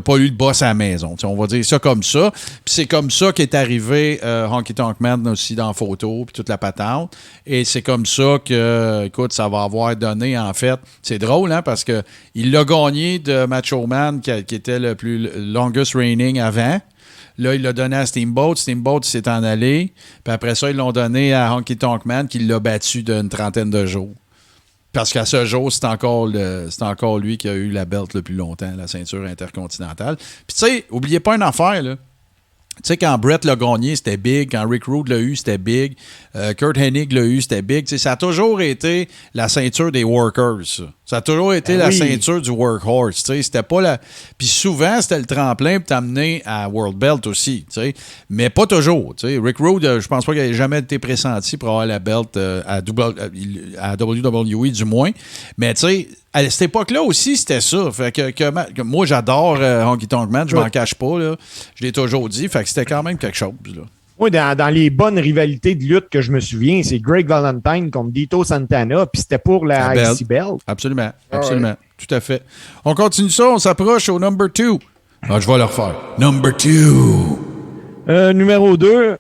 Speaker 1: pas lui le boss à la maison. On va dire ça comme ça. Puis c'est comme ça qu'est arrivé Honky Tonk Man aussi dans la photo, puis toute la patente. Et c'est comme ça que, écoute, ça va avoir donné, en fait... C'est drôle, hein, parce que il l'a gagné de Macho Man, qui était le plus longest reigning avant. Là, il l'a donné à Steamboat. Steamboat s'est en allé. Puis après ça, ils l'ont donné à Honky Tonk Man, qui l'a battu d'une 30aine de jours. Parce qu'à ce jour, c'est encore lui qui a eu la belt le plus longtemps, la ceinture intercontinentale. Puis tu sais, oubliez pas une affaire, là. Tu sais, quand Brett l'a gagné, c'était big. Quand Rick Rude l'a eu, c'était big. Kurt Hennig l'a eu, c'était big. T'sais, ça a toujours été la ceinture des workers, ça. Ça a toujours été la ceinture du workhorse. C'était pas la... Puis souvent, c'était le tremplin pour t'amener à World Belt aussi. T'sais. Mais pas toujours. T'sais. Rick Rude, je pense pas qu'il ait jamais été pressenti pour avoir la belt à WWE, du moins. Mais tu sais, à cette époque-là aussi, c'était ça. Fait que moi, j'adore Honky Tonk Man. Je m'en cache pas. Là. Je l'ai toujours dit. Fait que c'était quand même quelque chose. Là.
Speaker 3: Oui, dans les bonnes rivalités de lutte que je me souviens, c'est Greg Valentine contre Dito Santana, puis c'était pour la IC Belt.
Speaker 1: Absolument, absolument. Tout à fait. On continue ça, on s'approche au number 2. Ah, je vais le refaire. Number 2.
Speaker 3: Numéro 2,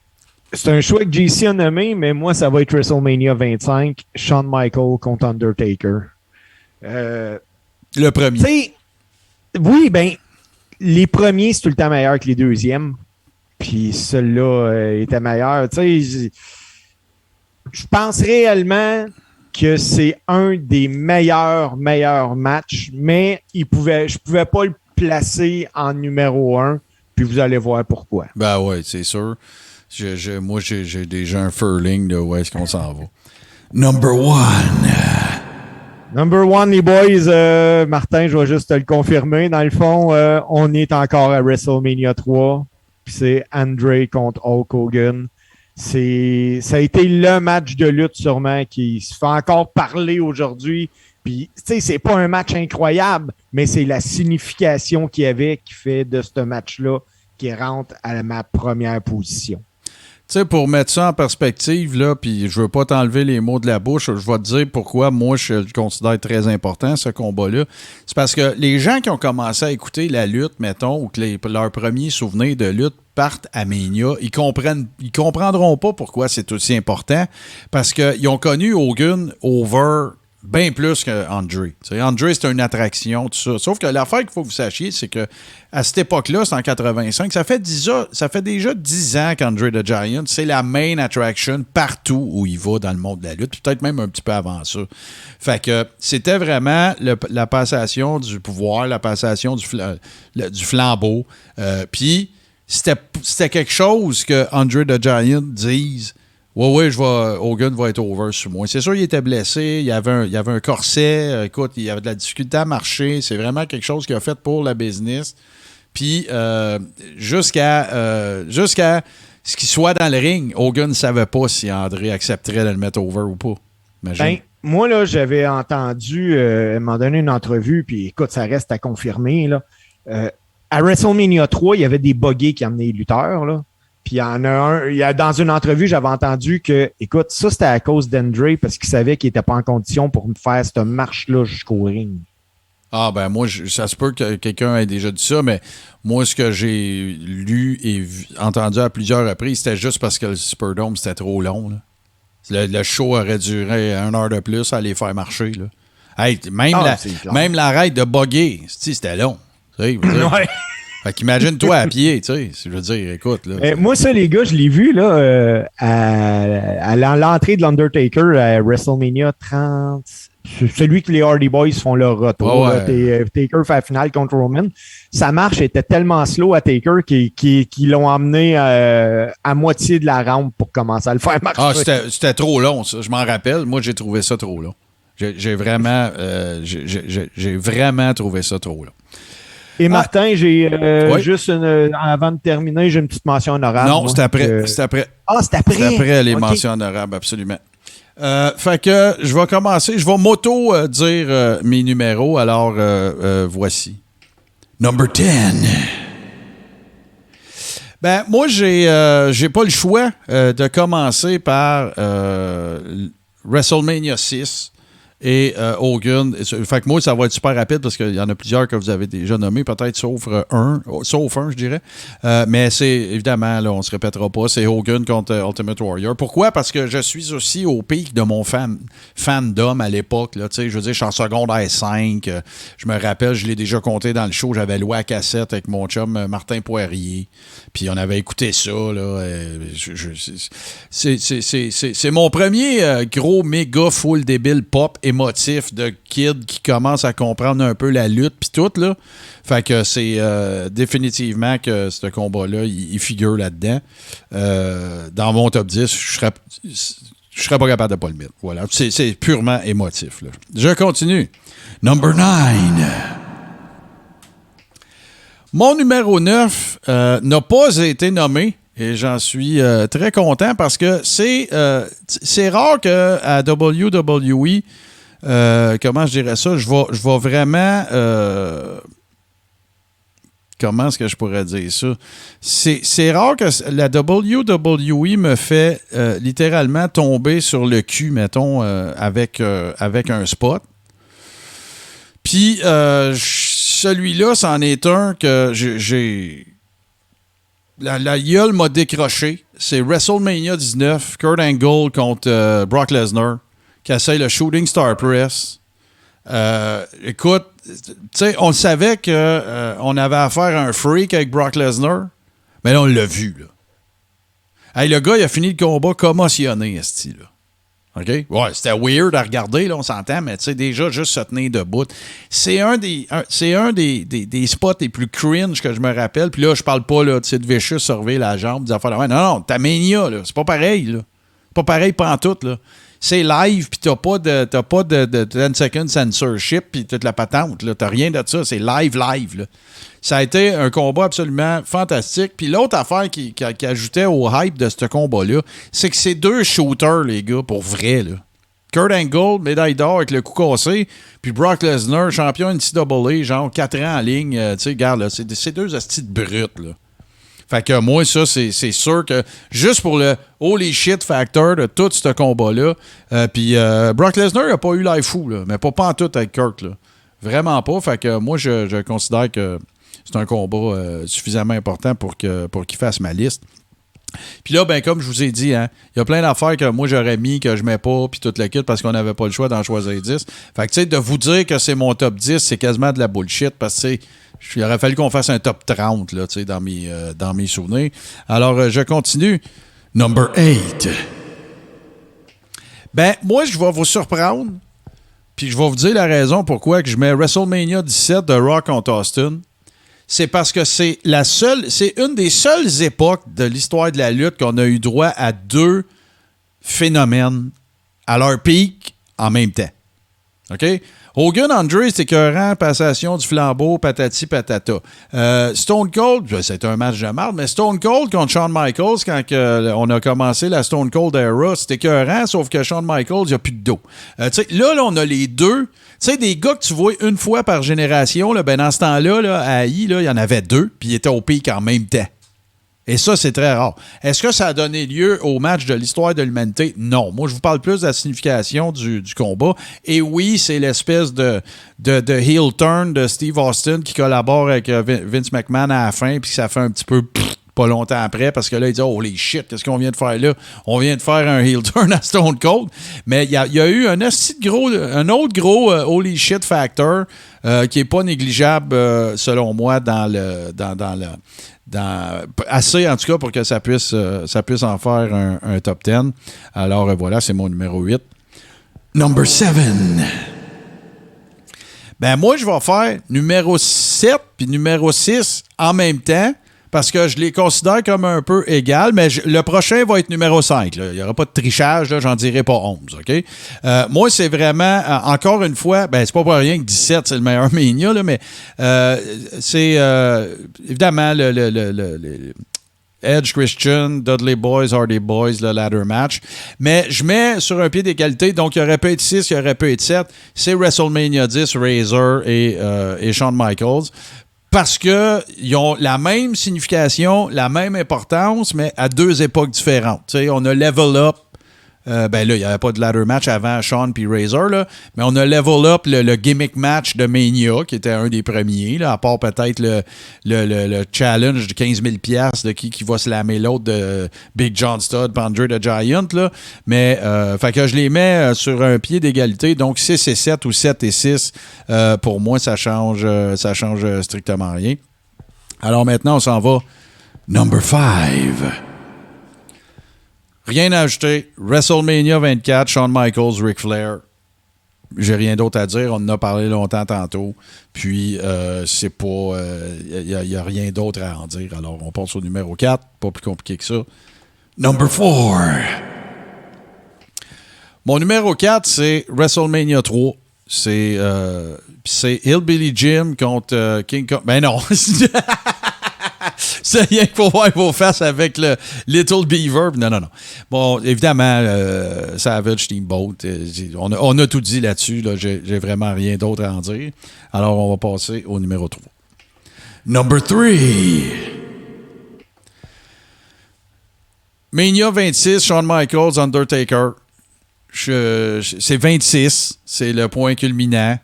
Speaker 3: c'est un choix que JC a nommé, mais moi, ça va être WrestleMania 25, Shawn Michaels contre Undertaker.
Speaker 1: Le premier.
Speaker 3: T'sais, oui, ben, les premiers, c'est tout le temps meilleur que les deuxièmes. Puis celui-là était meilleur. Tu sais, je pense réellement que c'est un des meilleurs matchs, mais je pouvais pas le placer en numéro 1, puis vous allez voir pourquoi.
Speaker 1: Ben ouais, c'est sûr. Moi, j'ai déjà un furling de où est-ce qu'on s'en va. Number 1.
Speaker 3: Number 1, les boys. Martin, je vais juste te le confirmer. Dans le fond, on est encore à WrestleMania 3. C'est Andre contre Hulk Hogan. Ça a été le match de lutte sûrement qui se fait encore parler aujourd'hui. Puis, tu sais, c'est pas un match incroyable, mais c'est la signification qu'il y avait qui fait de ce match-là qui rentre à ma première position.
Speaker 1: Tu sais, pour mettre ça en perspective, là, puis je veux pas t'enlever les mots de la bouche, je vais te dire pourquoi moi je le considère très important, ce combat-là. C'est parce que les gens qui ont commencé à écouter la lutte, mettons, ou que leurs premiers souvenirs de lutte partent à Mania, ils comprendront pas pourquoi c'est aussi important, parce qu'ils ont connu Hogan over bien plus qu'Andre. Andre, c'est une attraction, tout ça. Sauf que l'affaire qu'il faut que vous sachiez, c'est que à cette époque-là, c'est en 85, ça fait déjà 10 ans qu'Andre the Giant, c'est la main attraction partout où il va dans le monde de la lutte, peut-être même un petit peu avant ça. Fait que c'était vraiment la passation du pouvoir, la passation du flambeau. Puis c'était quelque chose que Andre the Giant dise. Oui, Hogan va être over sur moi. C'est sûr, il était blessé, il y avait un corset, écoute, il avait de la difficulté à marcher. C'est vraiment quelque chose qu'il a fait pour la business. Puis, jusqu'à ce qu'il soit dans le ring, Hogan ne savait pas si André accepterait de le mettre over ou pas.
Speaker 3: Ben, moi, là, j'avais entendu, il m'a donné une entrevue, puis écoute, ça reste à confirmer, là. À WrestleMania 3, il y avait des buggés qui amenaient les lutteurs, là. Puis il y en a dans une entrevue, j'avais entendu que, écoute, ça c'était à cause d'Andre parce qu'il savait qu'il n'était pas en condition pour me faire cette marche-là jusqu'au ring.
Speaker 1: Ah ben moi, ça se peut que quelqu'un ait déjà dit ça, mais moi, ce que j'ai lu et entendu à plusieurs reprises, c'était juste parce que le Superdome, c'était trop long. Là. Le show aurait duré 1 heure de plus à les faire marcher. Là. Hey, même la raide de bugger, c'était long.
Speaker 3: Ouais.
Speaker 1: Fait qu'imagine-toi à pied, tu sais. Je veux dire, écoute. Là,
Speaker 3: moi, ça, les gars, je l'ai vu là, à l'entrée de l'Undertaker à WrestleMania 30. Celui que les Hardy Boys font leur retour.
Speaker 1: Ouais.
Speaker 3: Là, Taker fait la finale contre Roman. Sa marche était tellement slow à Taker qu'ils l'ont emmené à moitié de la rampe pour commencer à le faire marcher.
Speaker 1: Ah, c'était trop long, ça. Je m'en rappelle. Moi, j'ai trouvé ça trop long. J'ai vraiment trouvé ça trop long.
Speaker 3: Et Martin, j'ai juste avant de terminer, j'ai une petite mention honorable.
Speaker 1: Non, c'est après. C'est après.
Speaker 3: Ah, c'est après.
Speaker 1: C'est après les mentions honorables, absolument. Fait que je vais commencer. Je vais dire mes numéros. Alors, voici. Number 10. Ben, moi, j'ai pas le choix de commencer par WrestleMania 6. Et Hogan. Fait que moi, ça va être super rapide parce qu'il y en a plusieurs que vous avez déjà nommés, peut-être sauf un, je dirais. Mais c'est évidemment, là, on se répétera pas, c'est Hogan contre Ultimate Warrior. Pourquoi? Parce que je suis aussi au pic de mon fandom à l'époque. Là, je veux dire, je suis en secondaire 5. Je me rappelle, je l'ai déjà compté dans le show, j'avais loué à cassette avec mon chum Martin Poirier. Puis on avait écouté ça. Là, c'est mon premier gros méga full débile pop émotif de kid qui commence à comprendre un peu la lutte puis tout, là. Fait que c'est définitivement que ce combat-là, il figure là-dedans. Dans mon top 10, je serais pas capable de pas le mettre. Voilà. C'est purement émotif, là. Je continue. Number 9. Mon numéro 9 n'a pas été nommé. Et j'en suis très content parce que c'est rare qu'à WWE, comment je dirais ça, je vais vraiment... comment est-ce que je pourrais dire ça? C'est rare que la WWE me fait littéralement tomber sur le cul, mettons, avec un spot. Puis celui-là, c'en est un que j'ai... La gueule m'a décroché. C'est WrestleMania 19, Kurt Angle contre Brock Lesnar, qui essaye le Shooting Star Press. Écoute, tu sais, on savait qu'on avait affaire à un freak avec Brock Lesnar, mais là, on l'a vu, là. Hey, le gars, il a fini le combat commotionné, esti, là. OK? Ouais, c'était weird à regarder, là, on s'entend, mais tu sais, déjà, juste se tenir debout. C'est un des spots les plus cringe que je me rappelle. Puis là, je parle pas, là, de Sid Vicious surveiller la jambe, des affaires. Non, ta Mania, là, c'est pas pareil, là. C'est pas pareil pantoute, là. C'est live, puis t'as pas de 10 second censorship, puis toute la patente, là. T'as rien de ça, c'est live, là. Ça a été un combat absolument fantastique. Puis l'autre affaire qui ajoutait au hype de ce combat-là, c'est que c'est deux shooters, les gars, pour vrai, là. Kurt Angle, médaille d'or avec le cou cassé, puis Brock Lesnar, champion NCAA, genre 4 ans en ligne. Tu sais, regarde, là, c'est deux hosties de brutes, là. Fait que moi, ça, c'est sûr que juste pour le holy shit factor de tout ce combat-là, puis Brock Lesnar n'a pas eu l'air fou, là, mais pas en tout avec Kurt, là. Vraiment pas. Fait que moi, je considère que c'est un combat suffisamment important pour qu'il fasse ma liste. Puis là, ben comme je vous ai dit, hein, il y a plein d'affaires que moi j'aurais mis, que je mets pas, puis tout le kit, parce qu'on n'avait pas le choix d'en choisir 10. Fait que tu sais, de vous dire que c'est mon top 10, c'est quasiment de la bullshit, parce que il aurait fallu qu'on fasse un top 30 là, dans mes souvenirs. Alors, je continue. Number 8. Ben, moi, je vais vous surprendre, puis je vais vous dire la raison pourquoi que je mets WrestleMania 17 de Rock contre Austin. C'est parce que c'est une des seules époques de l'histoire de la lutte qu'on a eu droit à deux phénomènes à leur pic en même temps. OK? Hogan Andre, c'est écœurant, passation du flambeau, patati patata. Stone Cold, c'est un match de marde, mais Stone Cold contre Shawn Michaels, quand on a commencé la Stone Cold Era, c'était écœurant, sauf que Shawn Michaels, il n'y a plus de dos. Là, on a les deux. Tu sais, des gars que tu vois une fois par génération, là, ben dans ce temps-là, là, à AI, il y en avait deux, puis ils étaient au pic en même temps. Et ça, c'est très rare. Est-ce que ça a donné lieu au match de l'histoire de l'humanité? Non. Moi, je vous parle plus de la signification du combat. Et oui, c'est l'espèce de heel turn de Steve Austin qui collabore avec Vince McMahon à la fin, puis ça fait un petit peu pas longtemps après, parce que là, il dit « Holy shit, qu'est-ce qu'on vient de faire là? On vient de faire un heel turn à Stone Cold. » Mais il y a eu un autre gros holy shit factor qui n'est pas négligeable, selon moi, assez, en tout cas, pour que ça puisse en faire un top 10. Alors, voilà, c'est mon numéro 8.
Speaker 7: Number 7.
Speaker 1: Ben, moi, je vais faire numéro 7 puis numéro 6 en même temps parce que je les considère comme un peu égales, mais le prochain va être numéro 5. Là. Il n'y aura pas de trichage, là, j'en dirai pas 11. OK? Moi, c'est vraiment, encore une fois, ben, c'est pas pour rien que 17, c'est le meilleur Mania, là, mais c'est évidemment le Edge, Christian, Dudley Boys, Hardy Boys, le ladder match. Mais je mets sur un pied d'égalité, donc il y aurait pu être 6, il y aurait pu être 7. C'est WrestleMania 10, Razor et Shawn Michaels. Parce qu'ils ont la même signification, la même importance, mais à deux époques différentes. T'sais, on a level up. Ben là, il n'y avait pas de ladder match avant Shawn puis Razor, là, mais on a level up le gimmick match de Mania, qui était un des premiers, là, à part peut-être le challenge de 15 000 $ de qui va slammer l'autre de Big John Studd, Andre the Giant. Là. Mais, fait que je les mets sur un pied d'égalité, donc 6 et 7 ou 7 et 6, pour moi, ça change strictement rien. Alors maintenant, on s'en va. Number 5. Rien à ajouter. WrestleMania 24, Shawn Michaels, Ric Flair. J'ai rien d'autre à dire. On en a parlé longtemps tantôt. Puis, c'est pas... Il n'y a rien d'autre à en dire. Alors, on passe au numéro 4. Pas plus compliqué que ça.
Speaker 7: Number 4.
Speaker 1: Mon numéro 4, c'est WrestleMania 3. C'est Hillbilly Jim contre King Kong. Ben non! C'est rien qu'il faut voir vos faces avec le Little Beaver. Non. Bon, évidemment, Savage, Steamboat, on a tout dit là-dessus. Là. J'ai vraiment rien d'autre à en dire. Alors, on va passer au numéro 3.
Speaker 7: Number 3.
Speaker 1: Mania 26, Shawn Michaels, Undertaker. C'est 26. C'est le point culminant.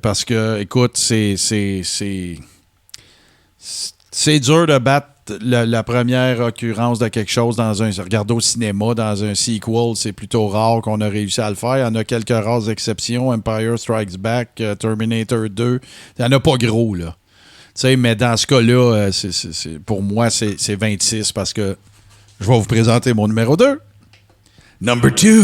Speaker 1: Parce que, écoute, c'est dur de battre la première occurrence de quelque chose dans un... Regardez au cinéma, dans un sequel, c'est plutôt rare qu'on a réussi à le faire. Il y en a quelques rares exceptions. Empire Strikes Back, Terminator 2. Il n'y en a pas gros, là. Tu sais, mais dans ce cas-là, pour moi, c'est 26 parce que je vais vous présenter mon numéro 2.
Speaker 7: Number 2.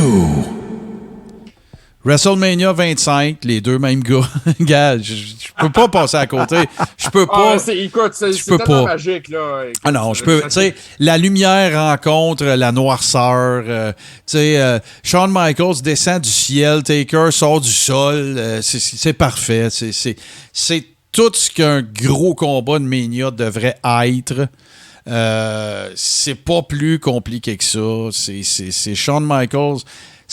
Speaker 1: WrestleMania 25, les deux mêmes gars. Gars, je peux pas passer à côté. Je peux pas.
Speaker 2: Écoute, c'est tellement magique, là. Écoute,
Speaker 1: non, je peux. Tu sais, la lumière rencontre la noirceur. Tu sais, Shawn Michaels descend du ciel, Taker sort du sol. C'est parfait. C'est tout ce qu'un gros combat de Mania devrait être. C'est pas plus compliqué que ça. C'est Shawn Michaels.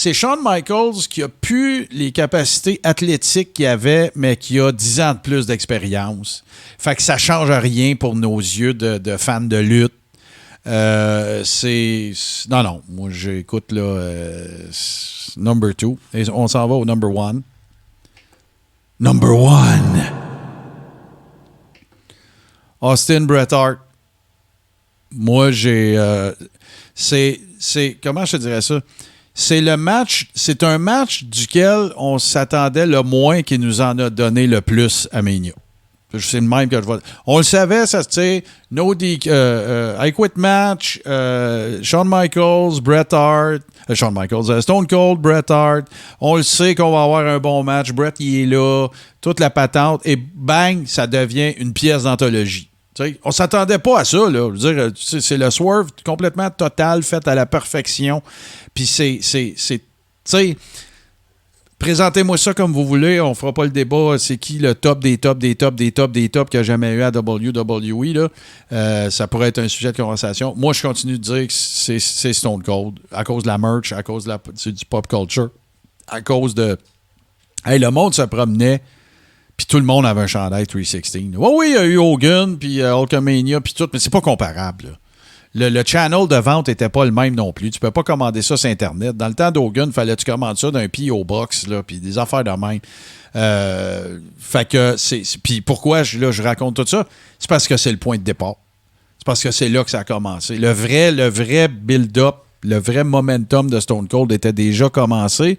Speaker 1: C'est Shawn Michaels qui a plus les capacités athlétiques qu'il avait, mais qui a 10 ans de plus d'expérience. Fait que ça change rien pour nos yeux de fans de lutte. Non. Moi, j'écoute là number 2. Et on s'en va au number 1.
Speaker 7: Number 1.
Speaker 1: Austin Bret Hart. Moi, j'ai... comment je te dirais ça? C'est un match duquel on s'attendait le moins qui nous en a donné le plus à Mania. C'est le même que je vois. On le savait, ça se tire. I Quit match, Shawn Michaels, Bret Hart, Stone Cold, Bret Hart. On le sait qu'on va avoir un bon match. Bret, il est là, toute la patente. Et bang, ça devient une pièce d'anthologie. T'sais, on s'attendait pas à ça, là. Je veux dire, c'est le swerve complètement total, fait à la perfection. Puis tu sais, présentez-moi ça comme vous voulez, on fera pas le débat, c'est qui le top des tops qu'il n'y a jamais eu à WWE, là. Ça pourrait être un sujet de conversation. Moi, je continue de dire que c'est Stone Cold, à cause de la merch, à cause du pop culture, à cause de... Hey, le monde se promenait, puis tout le monde avait un chandail 316. Oui, il y a eu Hogan, puis Hulkamania, puis tout, mais c'est pas comparable, là. Le channel de vente n'était pas le même non plus. Tu peux pas commander ça sur Internet. Dans le temps d'Hogan, il fallait que tu commandes ça d'un P.O. Box, là, puis des affaires de même. Fait que puis pourquoi je raconte tout ça? C'est parce que c'est le point de départ. c'est parce que c'est là que ça a commencé. Le vrai build-up, le vrai momentum de Stone Cold était déjà commencé,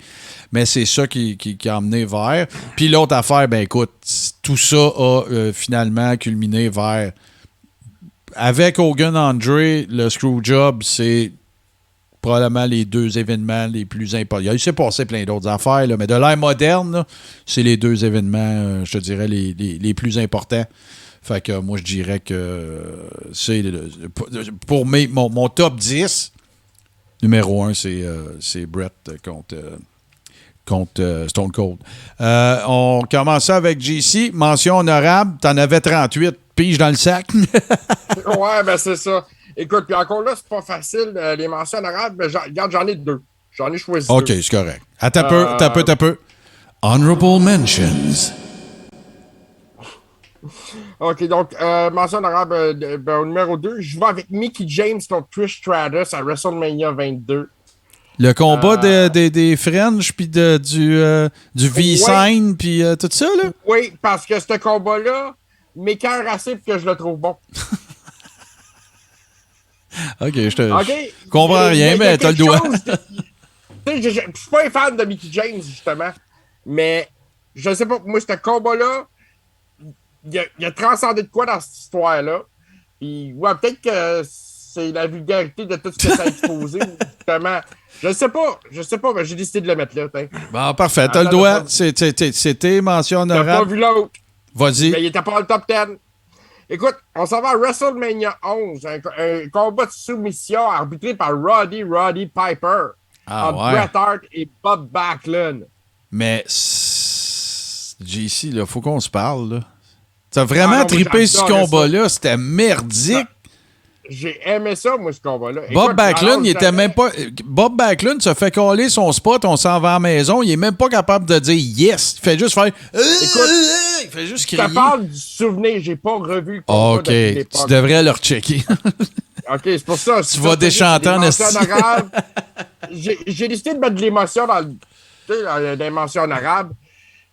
Speaker 1: mais c'est ça qui a emmené vers. Puis l'autre affaire, ben écoute, tout ça a finalement culminé vers... Avec Hogan Andre, le Screwjob, c'est probablement les deux événements les plus importants. Il s'est passé plein d'autres affaires, là, mais de l'ère moderne, là, c'est les deux événements, je te dirais, les plus importants. Fait que moi, je dirais que c'est... Pour mon top 10, numéro 1, c'est Bret contre Stone Cold. On commence ça avec JC. Mention honorable, t'en avais 38. Pige dans le sac.
Speaker 2: Ouais, ben c'est ça. Écoute, puis encore là, c'est pas facile, les mentions honorables, mais regarde, j'en ai 2. J'en ai choisi 2.
Speaker 1: OK, c'est correct. Attends un peu. Honorable mentions.
Speaker 2: OK, donc, mention honorable au numéro 2, je vais avec Mickie James contre Trish Stratus à WrestleMania 22.
Speaker 1: Le combat des French, puis du V-Sign, puis tout ça, là?
Speaker 2: Oui, parce que ce combat-là m'écoeure assez pour que je le trouve bon.
Speaker 1: OK, je comprends rien, mais t'as le doigt.
Speaker 2: Je suis pas un fan de Mickie James, justement, mais je sais pas, moi, ce combat-là, il a transcendé de quoi dans cette histoire-là. Puis, ouais, peut-être que c'est la vulgarité de tout ce que ça a exposé, justement. Je sais pas, mais j'ai décidé de le mettre là.
Speaker 1: Bon, parfait, t'as le doigt. C'était mention honorable.
Speaker 2: T'as pas vu l'autre.
Speaker 1: Vas-y.
Speaker 2: Mais il était pas dans le top 10. Écoute, on s'en va à WrestleMania 11, un combat de soumission arbitré par Roddy Piper entre Bret Hart et Bob Backlund.
Speaker 1: Mais, JC, il faut qu'on se parle, là. T'as vraiment trippé ce combat-là, c'était merdique.
Speaker 2: J'ai aimé ça, moi, ce combat-là.
Speaker 1: Bob Backlund, il était même pas... Bob Backlund se fait coller son spot, on s'en va à la maison, il est même pas capable de dire « yes ». Il fait juste faire...
Speaker 2: Écoute,
Speaker 1: il fait juste crier.
Speaker 2: Je te parle du souvenir, j'ai pas revu le combat
Speaker 1: OK, tu devrais le rechecker.
Speaker 2: OK, c'est pour ça.
Speaker 1: Tu vas déchanter en esti.
Speaker 2: J'ai décidé de mettre de l'émotion dans les mentions honorables.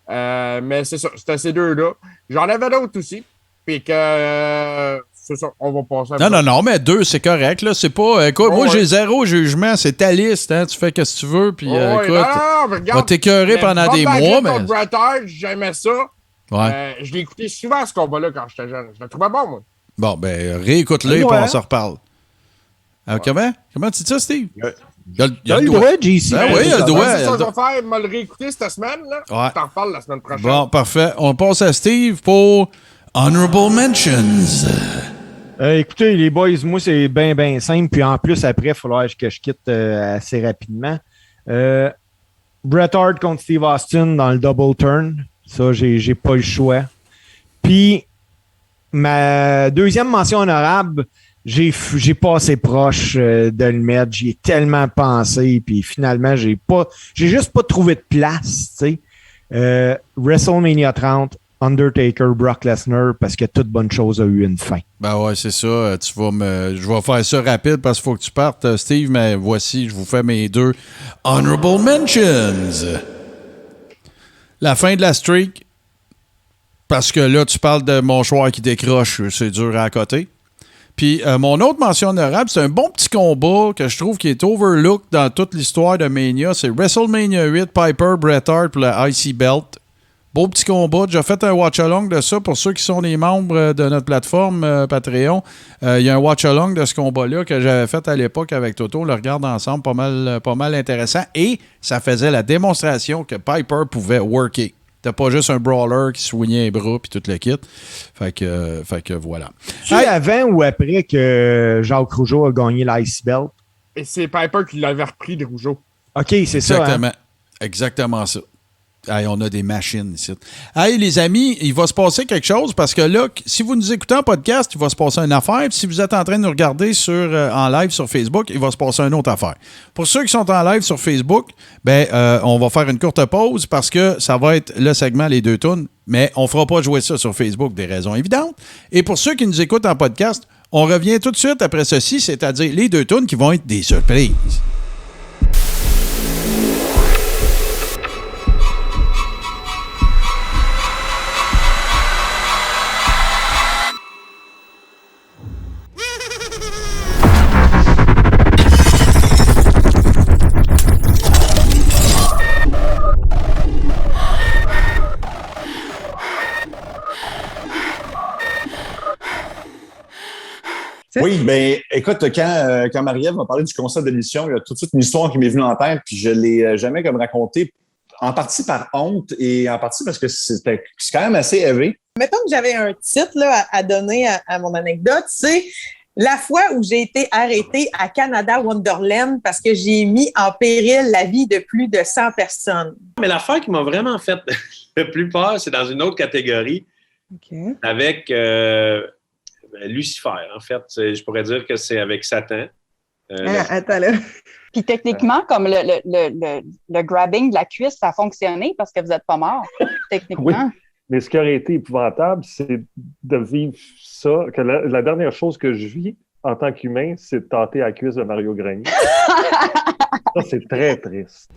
Speaker 2: Mais c'est ça, c'était ces deux-là. J'en avais d'autres aussi. Puis que... c'est ça, on va passer à
Speaker 1: Non, mais 2, c'est correct. Là. C'est pas... Écoute, moi, j'ai zéro jugement. C'est ta liste. Hein? Tu fais ce que tu veux. Puis, écoute, on va t'écœurer pendant des mois. Mais...
Speaker 2: Bret Hart, j'aimais ça.
Speaker 1: Ouais.
Speaker 2: Je l'ai écouté souvent, ce combat-là, quand j'étais jeune. Je le trouvais bon, moi.
Speaker 1: Bon, ben, réécoute-le et on s'en reparle. Comment tu dis ça, Steve? Il a le doigt,
Speaker 3: JC.
Speaker 1: Ben oui, il a le doigt.
Speaker 2: C'est ça que je vais faire, me le réécouter cette semaine. Là.
Speaker 1: Ouais.
Speaker 2: Je t'en reparle la semaine prochaine.
Speaker 1: Bon, parfait. On passe à Steve pour Honorable Mentions.
Speaker 3: Écoutez, les boys, moi, c'est bien simple. Puis en plus, après, il va falloir que je quitte assez rapidement. Bret Hart contre Steve Austin dans le double turn. Ça, j'ai pas le choix. Puis, ma deuxième mention honorable, j'ai passé proche de le mettre. J'y ai tellement pensé. Puis finalement, j'ai juste pas trouvé de place. Tu sais. WrestleMania 30, Undertaker, Brock Lesnar, parce que toute bonne chose a eu une fin.
Speaker 1: Ben ouais, c'est ça. Je vais faire ça rapide parce qu'il faut que tu partes, Steve, mais voici, je vous fais mes 2 Honorable Mentions. La fin de la streak, parce que là, tu parles de mon choix qui décroche, c'est dur à côté. Puis mon autre mention honorable, c'est un bon petit combat que je trouve qui est overlooked dans toute l'histoire de Mania. C'est WrestleMania 8, Piper, Bret Hart pour la IC Belt. Beau petit combat. J'ai fait un watch-along de ça pour ceux qui sont les membres de notre plateforme Patreon. Il y a un watch-along de ce combat-là que j'avais fait à l'époque avec Toto. On le regarde ensemble, pas mal intéressant. Et ça faisait la démonstration que Piper pouvait worker. C'était pas juste un brawler qui soignait les bras puis tout le kit. Fait que voilà.
Speaker 3: C'est avant ou après que Jacques Rougeau a gagné l'Ice Belt?
Speaker 2: Et c'est Piper qui l'avait repris de Rougeau.
Speaker 3: OK, c'est ça.
Speaker 1: Exactement. Exactement ça. Hey, on a des machines ici. Hey, les amis, il va se passer quelque chose parce que là, si vous nous écoutez en podcast, il va se passer une affaire. Puis si vous êtes en train de nous regarder en live sur Facebook, il va se passer une autre affaire. Pour ceux qui sont en live sur Facebook, on va faire une courte pause parce que ça va être le segment Les 2 tunes, mais on ne fera pas jouer ça sur Facebook, des raisons évidentes. Et pour ceux qui nous écoutent en podcast, on revient tout de suite après ceci, c'est-à-dire les 2 tunes qui vont être des surprises.
Speaker 8: Oui, bien, écoute, quand Marie-Ève m'a parlé du concept de l'émission, il y a tout de suite une histoire qui m'est venue en tête, puis je ne l'ai jamais comme racontée, en partie par honte et en partie parce que c'est quand même assez élevé.
Speaker 9: Mettons que j'avais un titre là, à donner à mon anecdote, c'est la fois où j'ai été arrêtée à Canada Wonderland parce que j'ai mis en péril la vie de plus de 100 personnes.
Speaker 10: Mais l'affaire qui m'a vraiment fait le plus peur, c'est dans une autre catégorie, avec Lucifer, en fait. Je pourrais dire que c'est avec Satan.
Speaker 9: Attends là.
Speaker 11: Puis techniquement, comme le grabbing de la cuisse, ça a fonctionné parce que vous n'êtes pas mort, techniquement.
Speaker 12: Oui, mais ce qui aurait été épouvantable, c'est de vivre ça, que la dernière chose que je vis en tant qu'humain, c'est de tenter la cuisse de Mario Grenier. Ça, c'est très triste.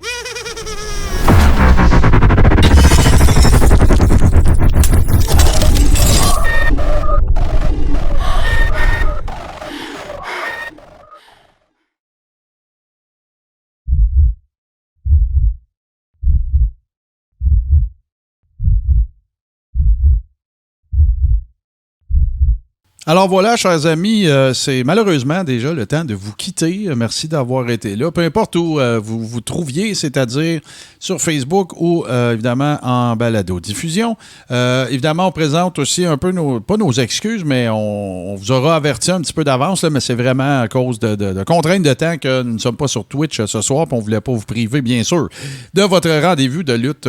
Speaker 1: Alors voilà, chers amis, c'est malheureusement déjà le temps de vous quitter. Merci d'avoir été là. Peu importe où vous vous trouviez, c'est-à-dire sur Facebook ou évidemment en balado-diffusion. Évidemment, on présente aussi un peu pas nos excuses, mais on vous aura averti un petit peu d'avance, là, mais c'est vraiment à cause de contraintes de temps que nous ne sommes pas sur Twitch ce soir, puis on ne voulait pas vous priver, bien sûr, de votre rendez-vous de lutte.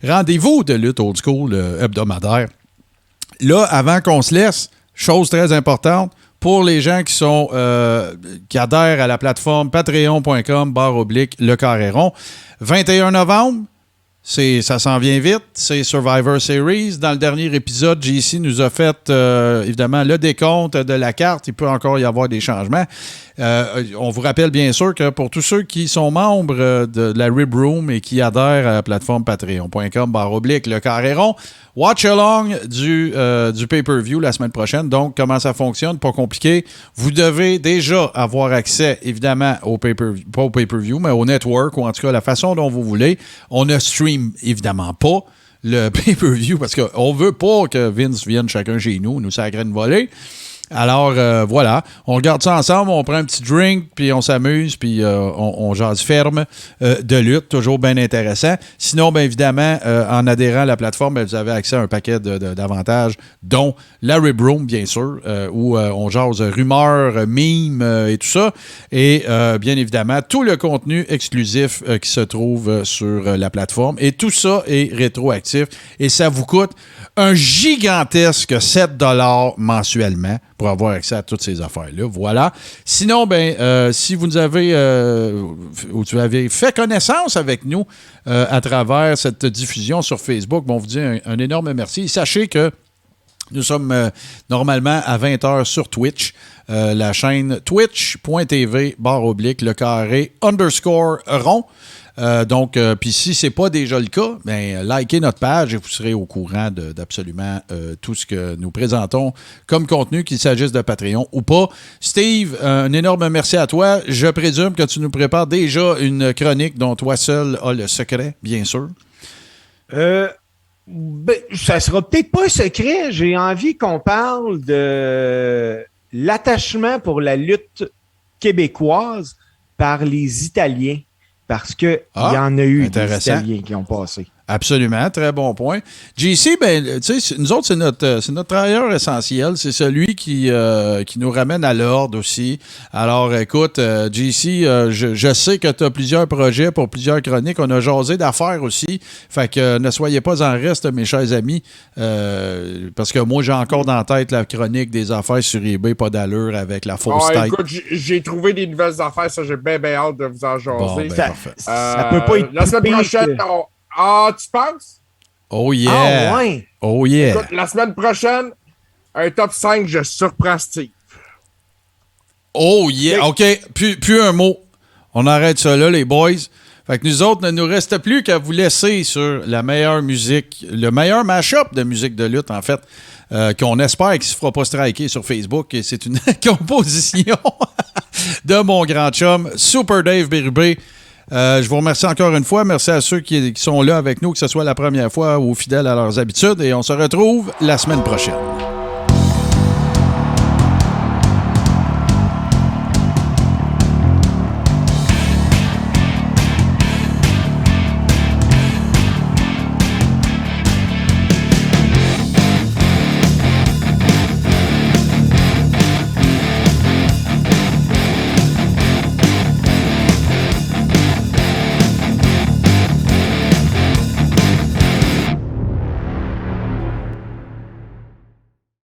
Speaker 1: Rendez-vous de lutte old school hebdomadaire. Là, avant qu'on se laisse, chose très importante, pour les gens qui adhèrent à la plateforme patreon.com/le carré rond, 21 novembre, ça s'en vient vite, c'est Survivor Series. Dans le dernier épisode, JC nous a fait évidemment le décompte de la carte. Il peut encore y avoir des changements. On vous rappelle bien sûr que pour tous ceux qui sont membres de la Rib Room et qui adhèrent à la plateforme patreon.com/le carré rond, watch along du pay-per-view la semaine prochaine. Donc, comment ça fonctionne? Pas compliqué. Vous devez déjà avoir accès, évidemment, au pay-per-view, pas au pay-per-view, mais au network, ou en tout cas la façon dont vous voulez. On ne stream évidemment pas le pay-per-view parce qu'on veut pas que Vince vienne chacun chez nous sacrer une volée. Alors, voilà, on regarde ça ensemble, on prend un petit drink, puis on s'amuse, puis on jase ferme de lutte, toujours bien intéressant. Sinon, bien évidemment, en adhérant à la plateforme, vous avez accès à un paquet d'avantages, dont la Rib Room, bien sûr, où on jase rumeurs, mimes et tout ça. Et bien évidemment, tout le contenu exclusif qui se trouve sur la plateforme. Et tout ça est rétroactif. Et ça vous coûte un gigantesque 7$ mensuellement pour avoir accès à toutes ces affaires-là. Voilà. Sinon, si vous avez fait connaissance avec nous à travers cette diffusion sur Facebook, on vous dit un énorme merci. Sachez que nous sommes normalement à 20h sur Twitch, la chaîne twitch.tv/le carré _rond. Donc, puis si ce n'est pas déjà le cas, likez notre page et vous serez au courant d'absolument tout ce que nous présentons comme contenu, qu'il s'agisse de Patreon ou pas. Steve, un énorme merci à toi. Je présume que tu nous prépares déjà une chronique dont toi seul as le secret, bien sûr.
Speaker 3: Ça sera peut-être pas un secret. J'ai envie qu'on parle de l'attachement pour la lutte québécoise par les Italiens. Parce qu'il y en a eu des Italiens qui ont passé.
Speaker 1: Absolument, très bon point. JC, tu sais, nous autres, c'est notre travailleur essentiel. C'est celui qui nous ramène à l'ordre aussi. Alors, écoute, JC, je sais que tu as plusieurs projets pour plusieurs chroniques. On a jasé d'affaires aussi. Fait que ne soyez pas en reste, mes chers amis. Parce que moi, j'ai encore dans la tête la chronique des affaires sur eBay, pas d'allure, avec la fausse tête.
Speaker 2: Écoute, j'ai trouvé des nouvelles affaires. Ça, j'ai bien hâte de vous en jaser.
Speaker 1: Bon,
Speaker 3: ça peut pas être
Speaker 2: la semaine prochaine, tu penses?
Speaker 1: Oh yeah!
Speaker 3: Ah ouais!
Speaker 1: Oh yeah!
Speaker 2: Écoute, la semaine prochaine, un top 5, je surprends Steve.
Speaker 1: Oh yeah! OK, plus un mot. On arrête ça là, les boys. Fait que nous autres, il ne nous reste plus qu'à vous laisser sur la meilleure musique, le meilleur mash-up de musique de lutte, en fait, qu'on espère qu'il ne se fera pas striker sur Facebook. Et c'est une composition de mon grand chum, Super Dave Bérubé. Je vous remercie encore une fois. Merci à ceux qui sont là avec nous, que ce soit la première fois ou fidèles à leurs habitudes. Et on se retrouve la semaine prochaine.